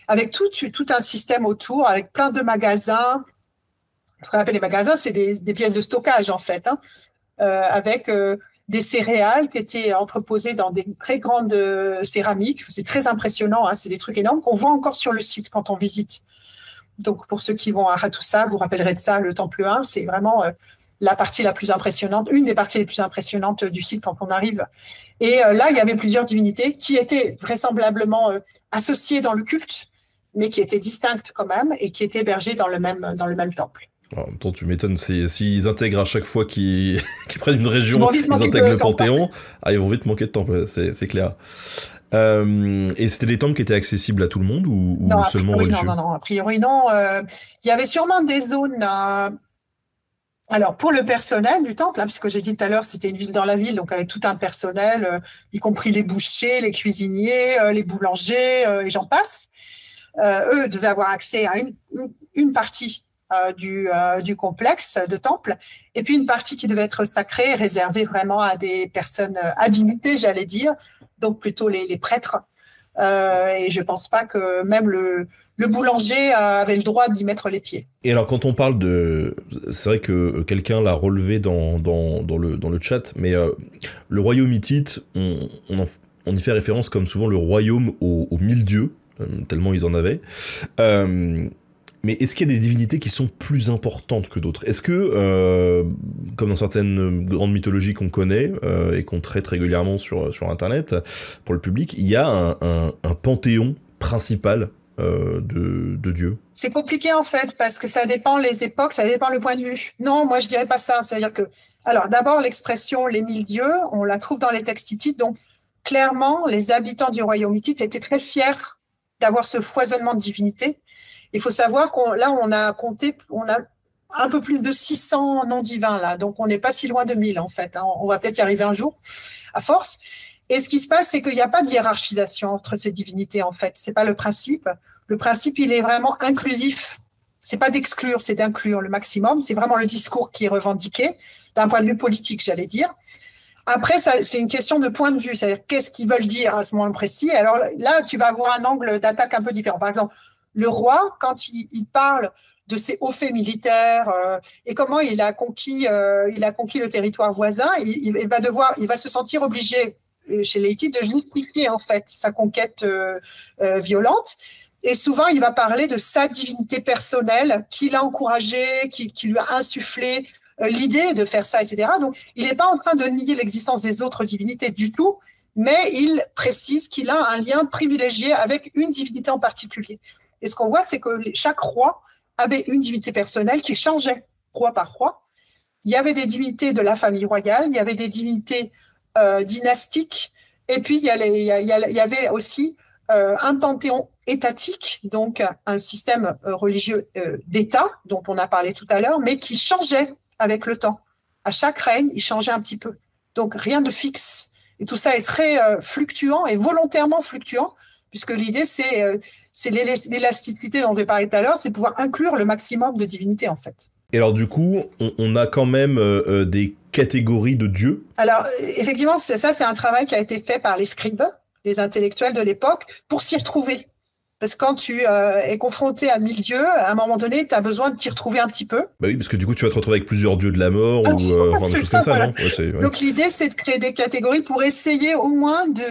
avec tout un système autour, avec plein de magasins. Ce qu'on appelle les magasins, c'est des pièces de stockage, en fait, hein, avec des céréales qui étaient entreposées dans des très grandes céramiques. C'est très impressionnant, hein, c'est des trucs énormes qu'on voit encore sur le site quand on visite. Donc, pour ceux qui vont à Hattusa, vous rappellerez de ça, le temple 1, c'est vraiment la partie la plus impressionnante, une des parties les plus impressionnantes du site quand on arrive. Et là, il y avait plusieurs divinités qui étaient vraisemblablement associées dans le culte, mais qui étaient distinctes quand même et qui étaient hébergées dans le même temple. En même temps, tu m'étonnes, s'ils intègrent à chaque fois qu'ils prennent une région, ils intègrent le Panthéon, ils vont vite manquer de temple, c'est clair. Et c'était des temples qui étaient accessibles à tout le monde ou non, seulement religieux? Non, a priori non. Il y avait sûrement des zones... alors, pour le personnel du temple, hein, puisque j'ai dit tout à l'heure, c'était une ville dans la ville, donc avec tout un personnel, y compris les bouchers, les cuisiniers, les boulangers, et j'en passe. Eux devaient avoir accès à une partie du complexe de temple, et puis une partie qui devait être sacrée, réservée vraiment à des personnes habilitées, j'allais dire, donc plutôt les prêtres. Et je ne pense pas que même le boulanger avait le droit d'y mettre les pieds. Et alors, quand on parle de... C'est vrai que quelqu'un l'a relevé dans le chat, mais le royaume hittite, on y fait référence comme souvent le royaume aux 1000 dieux, tellement ils en avaient. Mais est-ce qu'il y a des divinités qui sont plus importantes que d'autres? Est-ce que, comme dans certaines grandes mythologies qu'on connaît et qu'on traite régulièrement sur Internet, pour le public, il y a un panthéon principal de dieux? C'est compliqué en fait, parce que ça dépend les époques, ça dépend le point de vue. Non, moi je dirais pas ça. C'est-à-dire que, alors d'abord l'expression les 1000 dieux, on la trouve dans les textes hittites, donc clairement les habitants du royaume hittite étaient très fiers d'avoir ce foisonnement de divinités. Il faut savoir qu'on a un peu plus de 600 noms divins là, donc on n'est pas si loin de 1000 en fait. Hein. On va peut-être y arriver un jour, à force. Et ce qui se passe, c'est qu'il n'y a pas de hiérarchisation entre ces divinités en fait. C'est pas le principe. Le principe, il est vraiment inclusif. C'est pas d'exclure, c'est d'inclure le maximum. C'est vraiment le discours qui est revendiqué d'un point de vue politique, j'allais dire. Après, c'est une question de point de vue, c'est-à-dire qu'est-ce qu'ils veulent dire à ce moment précis. Alors là, tu vas avoir un angle d'attaque un peu différent. Par exemple, le roi, quand il parle de ses hauts faits militaires et comment il a conquis le territoire voisin, il va se sentir obligé chez les Hittites de justifier en fait sa conquête violente. Et souvent, il va parler de sa divinité personnelle qui l'a encouragé, qui lui a insufflé l'idée de faire ça, etc. Donc, il n'est pas en train de nier l'existence des autres divinités du tout, mais il précise qu'il a un lien privilégié avec une divinité en particulier. Et ce qu'on voit, c'est que chaque roi avait une divinité personnelle qui changeait roi par roi. Il y avait des divinités de la famille royale, il y avait des divinités dynastiques, et puis il y avait aussi un panthéon étatique, donc un système religieux d'État, dont on a parlé tout à l'heure, mais qui changeait avec le temps. À chaque règne, il changeait un petit peu. Donc rien de fixe. Et tout ça est très fluctuant et volontairement fluctuant, puisque l'idée, c'est l'élasticité dont j'ai parlé tout à l'heure, c'est pouvoir inclure le maximum de divinités, en fait. Et alors du coup, on a quand même des catégories de dieux. Alors effectivement, c'est un travail qui a été fait par les scribes, les intellectuels de l'époque, pour s'y retrouver. Parce que quand tu es confronté à 1000 dieux, à un moment donné, tu as besoin de t'y retrouver un petit peu. Bah oui, parce que du coup, tu vas te retrouver avec plusieurs dieux de la mort, ou des choses comme ça, voilà. Non ouais. Donc l'idée, c'est de créer des catégories pour essayer au moins de...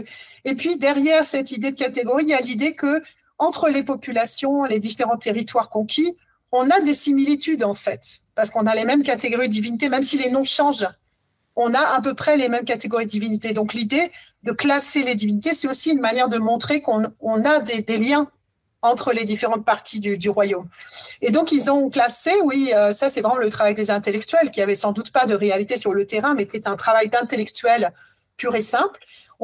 Et puis derrière cette idée de catégorie, il y a l'idée que entre les populations, les différents territoires conquis, on a des similitudes en fait, parce qu'on a les mêmes catégories de divinités, même si les noms changent. On a à peu près les mêmes catégories de divinités. Donc l'idée de classer les divinités, c'est aussi une manière de montrer qu'on a des liens entre les différentes parties du royaume. Et donc ils ont classé, oui, ça c'est vraiment le travail des intellectuels, qui n'avaient sans doute pas de réalité sur le terrain, mais qui est un travail d'intellectuel pur et simple.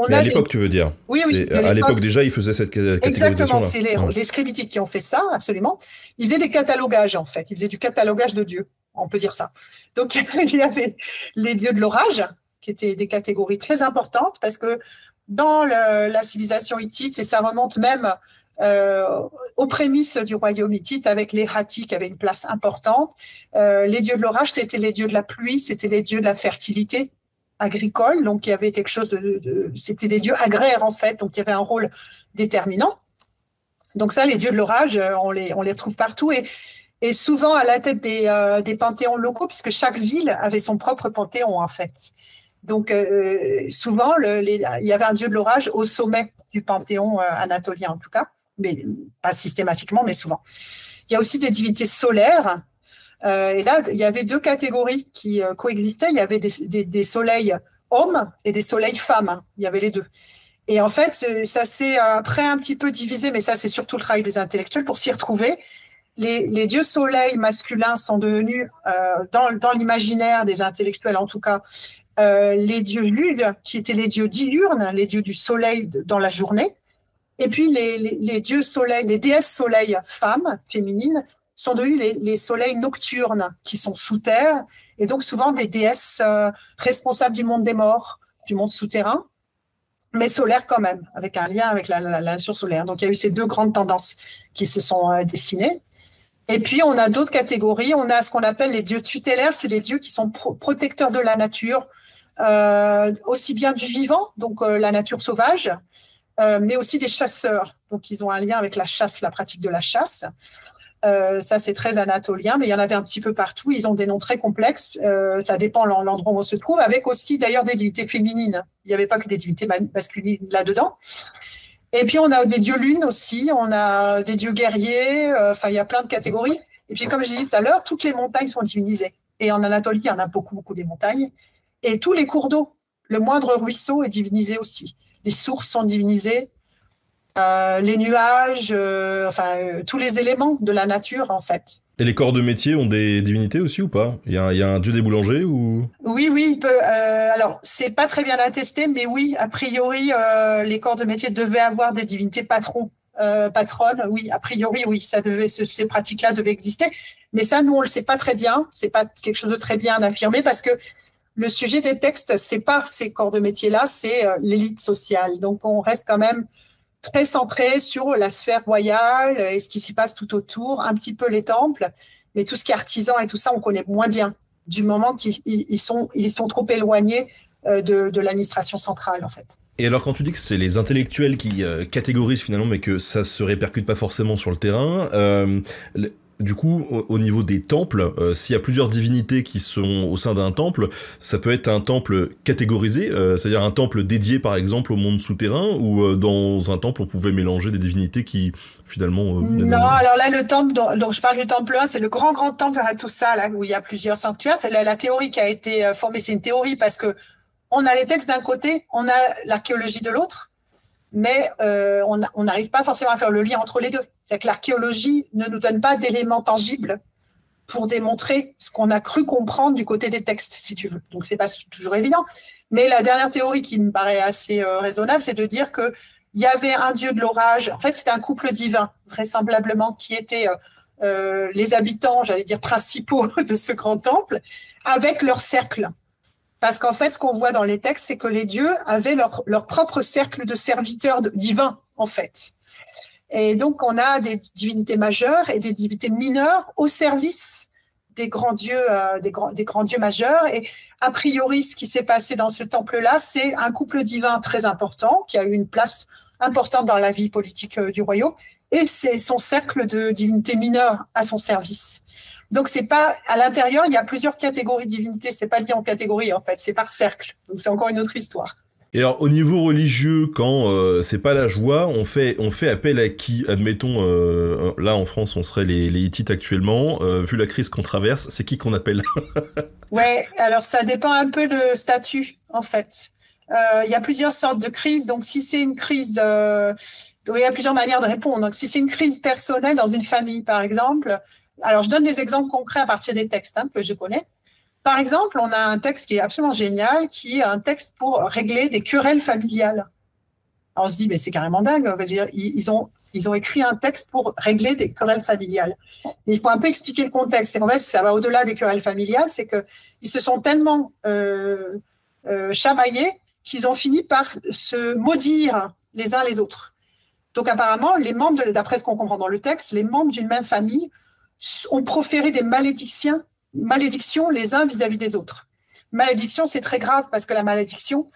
Mais à l'époque, tu veux dire? Oui, oui. À l'époque, déjà, ils faisaient cette catégorisation-là. Exactement, c'est les scribitiques qui ont fait ça, absolument. Ils faisaient des catalogages, en fait. Ils faisaient du catalogage de dieux, on peut dire ça. Donc, il y avait les dieux de l'orage, qui étaient des catégories très importantes, parce que dans la civilisation hittite, et ça remonte même aux prémices du royaume hittite, avec les Hatti qui avaient une place importante, les dieux de l'orage, c'était les dieux de la pluie, c'était les dieux de la fertilité agricole, donc il y avait quelque chose c'était des dieux agraires en fait, donc il y avait un rôle déterminant. Donc ça, les dieux de l'orage, on les retrouve partout et souvent à la tête des panthéons locaux, puisque chaque ville avait son propre panthéon en fait. Donc souvent, il y avait un dieu de l'orage au sommet du panthéon anatolien en tout cas, mais pas systématiquement, mais souvent. Il y a aussi des divinités solaires. Et là, il y avait deux catégories qui coexistaient. Il y avait des soleils hommes et des soleils femmes. Il y avait les deux. Et en fait, ça s'est après un petit peu divisé, mais ça, c'est surtout le travail des intellectuels pour s'y retrouver. Les dieux soleils masculins sont devenus, dans l'imaginaire des intellectuels en tout cas, les dieux ludes, qui étaient les dieux diurnes, les dieux du soleil dans la journée. Et puis les dieux soleils, les déesses soleil femmes, féminines, sont devenus les soleils nocturnes qui sont sous terre, et donc souvent des déesses responsables du monde des morts, du monde souterrain, mais solaires quand même, avec un lien avec la nature solaire. Donc il y a eu ces deux grandes tendances qui se sont dessinées. Et puis on a d'autres catégories, on a ce qu'on appelle les dieux tutélaires, c'est les dieux qui sont protecteurs de la nature, aussi bien du vivant, donc la nature sauvage, mais aussi des chasseurs. Donc ils ont un lien avec la chasse, la pratique de la chasse. Ça, c'est très anatolien, mais il y en avait un petit peu partout. Ils ont des noms très complexes. Ça dépend de l'endroit où on se trouve, avec aussi d'ailleurs des divinités féminines. Il n'y avait pas que des divinités masculines là-dedans. Et puis, on a des dieux lunes aussi. On a des dieux guerriers. Enfin, il y a plein de catégories. Et puis, comme je disais tout à l'heure, toutes les montagnes sont divinisées. Et en Anatolie, il y en a beaucoup, beaucoup des montagnes. Et tous les cours d'eau, le moindre ruisseau est divinisé aussi. Les sources sont divinisées. Les nuages, tous les éléments de la nature, en fait. Et les corps de métier ont des divinités aussi ou pas? Il y a un dieu des boulangers ou... Oui, il peut. Alors, c'est pas très bien attesté, mais oui, a priori, les corps de métier devaient avoir des divinités patronnes. Oui, a priori, oui, ces pratiques-là devaient exister. Mais ça, nous, on le sait pas très bien. C'est pas quelque chose de très bien affirmé parce que le sujet des textes, c'est pas ces corps de métier-là, c'est l'élite sociale. Donc, on reste quand même très centré sur la sphère royale et ce qui s'y passe tout autour, un petit peu les temples, mais tout ce qui est artisan et tout ça, on connaît moins bien, du moment qu'ils sont trop éloignés de l'administration centrale, en fait. Et alors, quand tu dis que c'est les intellectuels qui catégorisent finalement, mais que ça se répercute pas forcément sur le terrain, du coup, au niveau des temples, s'il y a plusieurs divinités qui sont au sein d'un temple, ça peut être un temple catégorisé, c'est-à-dire un temple dédié par exemple au monde souterrain, ou dans un temple on pouvait mélanger des divinités qui finalement... Non, alors là le temple dont je parle du temple 1, c'est le grand temple à tout ça, là où il y a plusieurs sanctuaires. C'est la théorie qui a été formée, c'est une théorie parce que on a les textes d'un côté, on a l'archéologie de l'autre. mais on n'arrive pas forcément à faire le lien entre les deux. C'est-à-dire que l'archéologie ne nous donne pas d'éléments tangibles pour démontrer ce qu'on a cru comprendre du côté des textes, si tu veux. Donc, ce n'est pas toujours évident. Mais la dernière théorie qui me paraît assez raisonnable, c'est de dire qu'il y avait un dieu de l'orage. En fait, c'était un couple divin, vraisemblablement, qui était les habitants, j'allais dire, principaux de ce grand temple, avec leur cercle. Parce qu'en fait, ce qu'on voit dans les textes, c'est que les dieux avaient leur propre cercle de serviteurs divins, en fait. Et donc, on a des divinités majeures et des divinités mineures au service des grands dieux, des grands dieux majeurs. Et a priori, ce qui s'est passé dans ce temple-là, c'est un couple divin très important qui a eu une place importante dans la vie politique du royaume. Et c'est son cercle de divinités mineures à son service. Donc, c'est pas à l'intérieur, il y a plusieurs catégories de divinités. C'est pas lié en catégorie, en fait. C'est par cercle. Donc, c'est encore une autre histoire. Et alors, au niveau religieux, quand c'est pas la joie, on fait appel à qui? Admettons, là en France, on serait les Hittites actuellement. Vu la crise qu'on traverse, c'est qui qu'on appelle? Ouais, alors ça dépend un peu de statut, en fait. Il y a plusieurs sortes de crises. Donc, si c'est une crise, il y a plusieurs manières de répondre. Donc, si c'est une crise personnelle dans une famille, par exemple, alors je donne des exemples concrets à partir des textes que je connais. Par exemple, on a un texte qui est absolument génial, qui est un texte pour régler des querelles familiales. Alors on se dit, mais c'est carrément dingue. On va dire, ils ont écrit un texte pour régler des querelles familiales. Mais il faut un peu expliquer le contexte. C'est qu'en fait, ça va au-delà des querelles familiales. C'est qu'ils se sont tellement chamaillés qu'ils ont fini par se maudire les uns les autres. Donc apparemment, les membres, d'après ce qu'on comprend dans le texte, les membres d'une même famille ont proféré des malédictions les uns vis-à-vis des autres. Malédiction, c'est très grave parce que la malédiction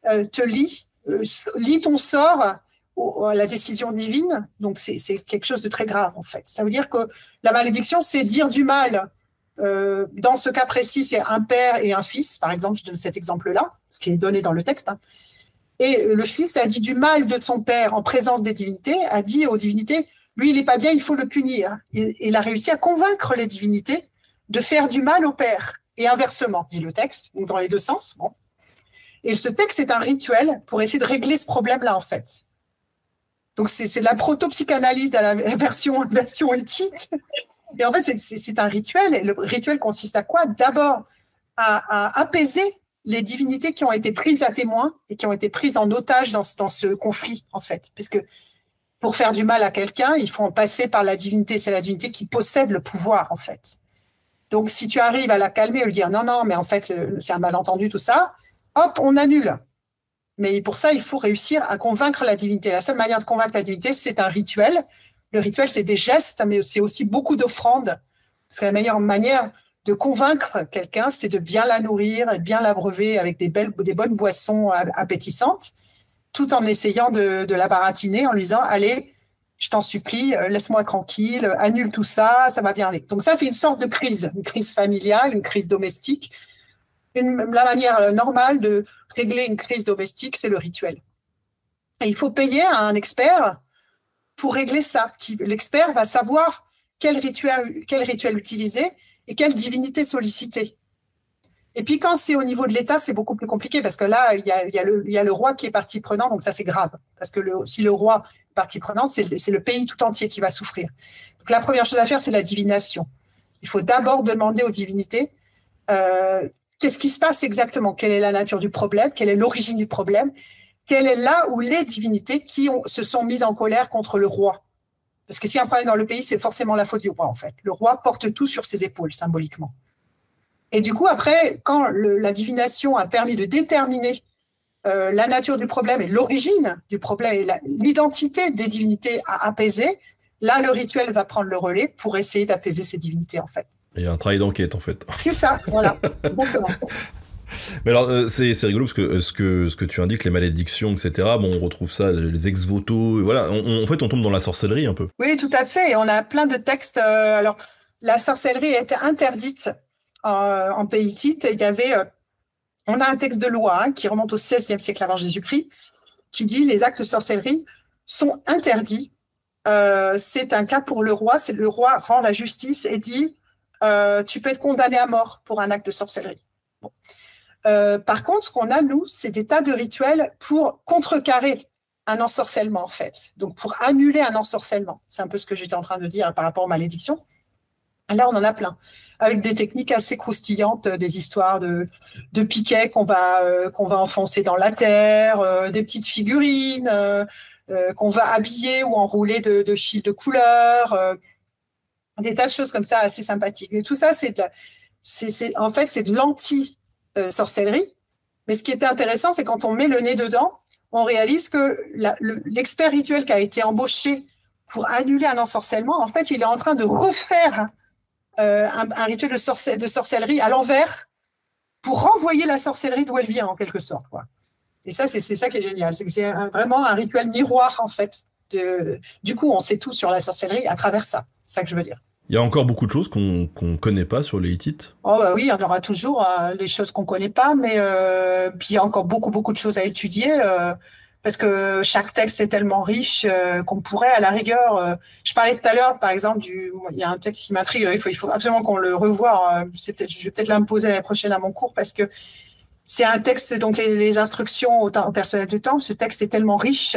te lie ton sort à la décision divine. Donc, c'est quelque chose de très grave, en fait. Ça veut dire que la malédiction, c'est dire du mal. Dans ce cas précis, c'est un père et un fils. Par exemple, je donne cet exemple-là, ce qui est donné dans le texte. Et le fils a dit du mal de son père en présence des divinités, a dit aux divinités, lui, il n'est pas bien, il faut le punir. Et il a réussi à convaincre les divinités de faire du mal au père, et inversement, dit le texte, donc dans les deux sens. Bon. Et ce texte est un rituel pour essayer de régler ce problème-là, en fait. Donc, c'est de la proto-psychanalyse de la version hittite. Et en fait, c'est un rituel, et le rituel consiste à quoi? D'abord, à apaiser les divinités qui ont été prises à témoin et qui ont été prises en otage dans ce conflit, en fait. Puisque pour faire du mal à quelqu'un, il faut en passer par la divinité. C'est la divinité qui possède le pouvoir, en fait. Donc, si tu arrives à la calmer, lui dire non, mais en fait, c'est un malentendu, tout ça, hop, on annule. Mais pour ça, il faut réussir à convaincre la divinité. La seule manière de convaincre la divinité, c'est un rituel. Le rituel, c'est des gestes, mais c'est aussi beaucoup d'offrandes. Parce que la meilleure manière de convaincre quelqu'un, c'est de bien la nourrir et de bien l'abreuver avec des bonnes boissons appétissantes, tout en essayant de la baratiner, en lui disant, allez, je t'en supplie, laisse-moi tranquille, annule tout ça, ça va bien aller. Donc ça, c'est une sorte de crise, une crise familiale, une crise domestique. La manière normale de régler une crise domestique, c'est le rituel. Et il faut payer à un expert pour régler ça. L'expert va savoir quel rituel utiliser et quelle divinité solliciter. Et puis quand c'est au niveau de l'État, c'est beaucoup plus compliqué parce que là, il y a le roi qui est partie prenante, donc ça c'est grave. Parce que si le roi est partie prenante, c'est le pays tout entier qui va souffrir. Donc la première chose à faire, c'est la divination. Il faut d'abord demander aux divinités qu'est-ce qui se passe exactement, quelle est la nature du problème, quelle est l'origine du problème, quelle est là où les divinités qui se sont mises en colère contre le roi. Parce que s'il y a un problème dans le pays, c'est forcément la faute du roi en fait. Le roi porte tout sur ses épaules, symboliquement. Et du coup, après, quand la divination a permis de déterminer la nature du problème et l'origine du problème et l'identité des divinités à apaiser, là, le rituel va prendre le relais pour essayer d'apaiser ces divinités, en fait. Il y a un travail d'enquête, en fait. C'est ça, voilà, exactement. Mais alors, c'est rigolo parce que ce que tu indiques, les malédictions, etc., bon, on retrouve ça, les ex-voto, voilà, en fait, on tombe dans la sorcellerie, un peu. Oui, tout à fait, et on a plein de textes. Alors, la sorcellerie a été interdite en pays hittite. On a un texte de loi qui remonte au XVIe siècle avant Jésus-Christ, qui dit les actes de sorcellerie sont interdits. C'est un cas pour le roi. C'est le roi rend la justice et dit tu peux être condamné à mort pour un acte de sorcellerie. Bon. Par contre, ce qu'on a, nous, c'est des tas de rituels pour contrecarrer un ensorcellement, en fait. Donc, pour annuler un ensorcellement, c'est un peu ce que j'étais en train de dire par rapport aux malédictions. Là, on en a plein, avec des techniques assez croustillantes, des histoires de piquets qu'on va enfoncer dans la terre, des petites figurines qu'on va habiller ou enrouler de fils de couleur, des tas de choses comme ça assez sympathiques. Et tout ça, en fait, c'est de l'anti-sorcellerie. Mais ce qui était intéressant, c'est quand on met le nez dedans, on réalise que l'expert rituel qui a été embauché pour annuler un ensorcellement, en fait, il est en train de refaire un rituel de sorcellerie à l'envers pour renvoyer la sorcellerie d'où elle vient, en quelque sorte, quoi. Et ça, c'est ça qui est génial. C'est vraiment un rituel miroir, en fait. Du coup, on sait tout sur la sorcellerie à travers ça. C'est ça que je veux dire. Il y a encore beaucoup de choses qu'on connaît pas sur les Hittites. Oh bah oui, il y en aura toujours les choses qu'on connaît pas, mais puis il y a encore beaucoup de choses à étudier parce que chaque texte est tellement riche qu'on pourrait, à la rigueur. Je parlais tout à l'heure, par exemple, il y a un texte qui m'intrigue. Il faut absolument qu'on le revoie. Je vais peut-être l'imposer l'année prochaine à mon cours parce que c'est un texte, donc les instructions au personnel du temple. Ce texte est tellement riche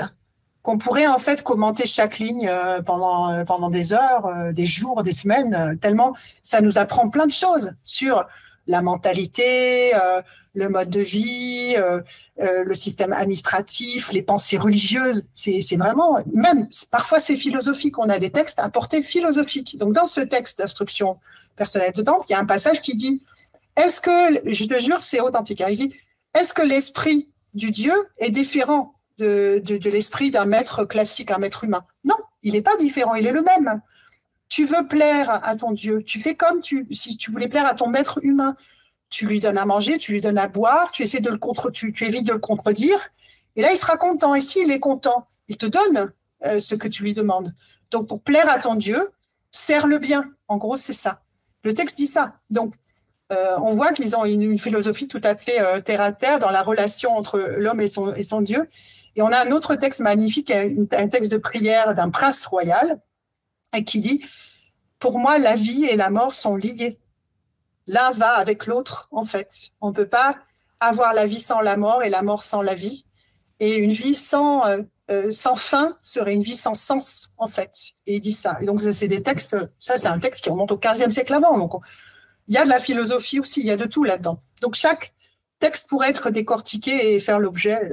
qu'on pourrait en fait commenter chaque ligne pendant des heures, des jours, des semaines, tellement ça nous apprend plein de choses sur la mentalité, le mode de vie, le système administratif, les pensées religieuses. C'est vraiment, même parfois c'est philosophique, on a des textes à portée philosophique. Donc dans ce texte d'instruction personnelle de temple, il y a un passage qui dit, est-ce que, je te jure, c'est authentique, hein, il dit, est-ce que l'esprit du Dieu est différent de l'esprit d'un maître classique, un maître humain? Non, il n'est pas différent, il est le même. Tu veux plaire à ton Dieu, tu fais comme si tu voulais plaire à ton maître humain. Tu lui donnes à manger, tu lui donnes à boire, tu essaies tu évites de le contredire, et là, il sera content. Et s'il est content, il te donne ce que tu lui demandes. Donc, pour plaire à ton Dieu, sers-le bien. En gros, c'est ça. Le texte dit ça. Donc, on voit qu'ils ont une philosophie tout à fait terre à terre dans la relation entre l'homme et son Dieu. Et on a un autre texte magnifique, un texte de prière d'un prince royal, qui dit « Pour moi, la vie et la mort sont liées. L'un va avec l'autre, en fait. On ne peut pas avoir la vie sans la mort et la mort sans la vie. Et une vie sans fin serait une vie sans sens, en fait. » Et il dit ça. Et donc, c'est des textes, ça, c'est un texte qui remonte au XVe siècle avant. Donc, il y a de la philosophie aussi, il y a de tout là-dedans. Donc, chaque texte pourrait être décortiqué et faire l'objet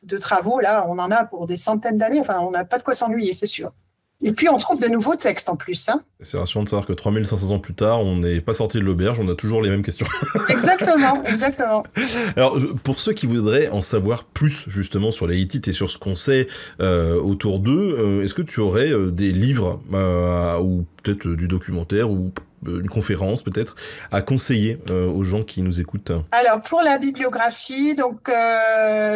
de travaux. Là, on en a pour des centaines d'années. Enfin, on n'a pas de quoi s'ennuyer, c'est sûr. Et puis, on trouve de nouveaux textes en plus. Hein. C'est rassurant de savoir que 3500 ans plus tard, on n'est pas sorti de l'auberge, on a toujours les mêmes questions. Exactement, exactement. Alors, pour ceux qui voudraient en savoir plus, justement, sur les Hittites et sur ce qu'on sait autour d'eux, est-ce que tu aurais des livres ou peut-être du documentaire ou une conférence peut-être à conseiller aux gens qui nous écoutent? Alors pour la bibliographie, donc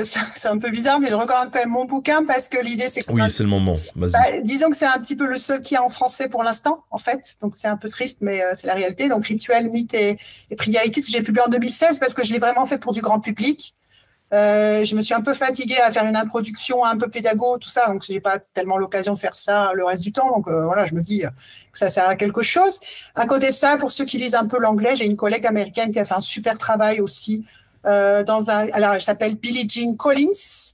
c'est un peu bizarre, mais je recommande quand même mon bouquin parce que l'idée c'est que oui, c'est le moment. Vas-y. Disons que c'est un petit peu le seul qui est en français pour l'instant en fait, donc c'est un peu triste, mais c'est la réalité. Donc Rituel, mythes et prières hittites que j'ai publié en 2016 parce que je l'ai vraiment fait pour du grand public. Je me suis un peu fatiguée à faire une introduction un peu pédago, tout ça, donc j'ai pas tellement l'occasion de faire ça le reste du temps. Donc voilà, je me dis que ça sert à quelque chose. À côté de ça, pour ceux qui lisent un peu l'anglais, j'ai une collègue américaine qui a fait un super travail aussi alors elle s'appelle Billie Jean Collins,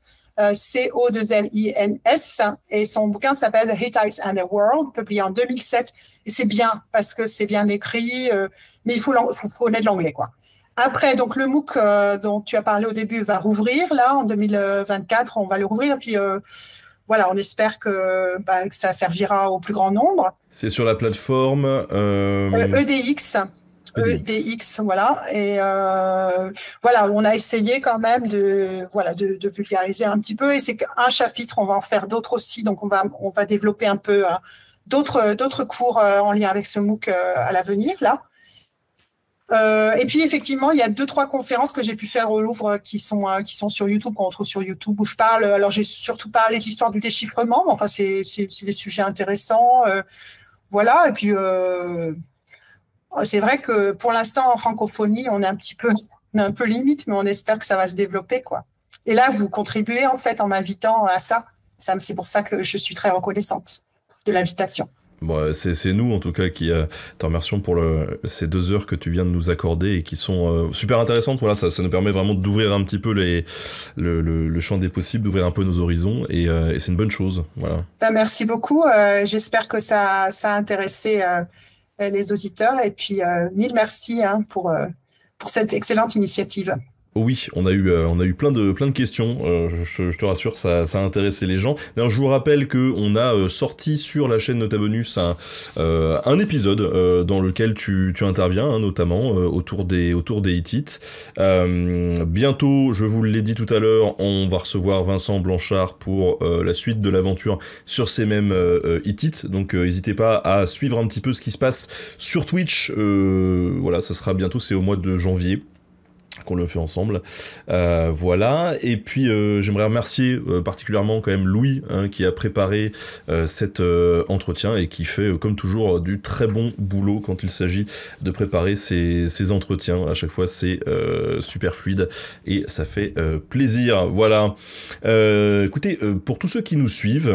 C-O-2-L-I-N-S, et son bouquin s'appelle The Hittites and the World, publié en 2007. Et c'est bien parce que c'est bien écrit, mais il faut connaître l'anglais, quoi. Après, donc le MOOC dont tu as parlé au début va rouvrir, là, en 2024, on va le rouvrir, puis voilà, on espère que ça servira au plus grand nombre. C'est sur la plateforme EDX. EDX, voilà. Et voilà, on a essayé quand même de vulgariser un petit peu, et c'est qu'un chapitre, on va en faire d'autres aussi, donc on va développer un peu d'autres cours en lien avec ce MOOC à l'avenir, là. Et puis effectivement, il y a 2-3 conférences que j'ai pu faire au Louvre qui sont sur YouTube, qu'on retrouve sur YouTube, où je parle. Alors j'ai surtout parlé de l'histoire du déchiffrement, mais enfin c'est des sujets intéressants, voilà. Et puis c'est vrai que pour l'instant en francophonie, on est un peu limite, mais on espère que ça va se développer, quoi. Et là, vous contribuez en fait en m'invitant à ça. C'est pour ça que je suis très reconnaissante de l'invitation. Bon, c'est nous en tout cas qui te remercions pour ces 2 heures que tu viens de nous accorder et qui sont super intéressantes. Voilà, ça nous permet vraiment d'ouvrir un petit peu le champ des possibles, d'ouvrir un peu nos horizons et c'est une bonne chose. Voilà. Merci beaucoup. J'espère que ça a intéressé les auditeurs et puis mille merci pour cette excellente initiative. Oui, on a eu plein de questions, je te rassure, ça a intéressé les gens. D'ailleurs, je vous rappelle qu'on a sorti sur la chaîne Nota Bonus un épisode dans lequel tu interviens, hein, notamment autour des hit-it. Bientôt, je vous l'ai dit tout à l'heure, on va recevoir Vincent Blanchard pour la suite de l'aventure sur ces mêmes hit-it. Donc n'hésitez pas à suivre un petit peu ce qui se passe sur Twitch. Voilà, ça sera bientôt, c'est au mois de janvier qu'on le fait ensemble, voilà. Et puis j'aimerais remercier particulièrement quand même Louis, hein, qui a préparé cet entretien et qui fait comme toujours du très bon boulot quand il s'agit de préparer ces entretiens. À chaque fois c'est super fluide et ça fait plaisir, voilà. Écoutez, pour tous ceux qui nous suivent,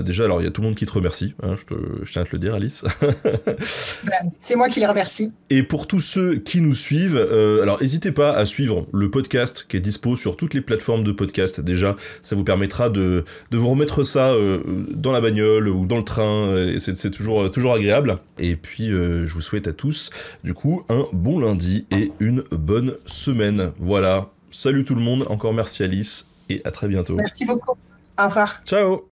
déjà alors il y a tout le monde qui te remercie, hein, je tiens à te le dire, Alice. C'est moi qui les remercie. Et pour tous ceux qui nous suivent, alors n'hésitez pas à suivre le podcast qui est dispo sur toutes les plateformes de podcast. Déjà, ça vous permettra de vous remettre ça dans la bagnole ou dans le train, et c'est toujours agréable. Et puis je vous souhaite à tous du coup un bon lundi et une bonne semaine. Voilà, salut tout le monde, encore merci Alice et à très bientôt. Merci beaucoup, au revoir. Ciao.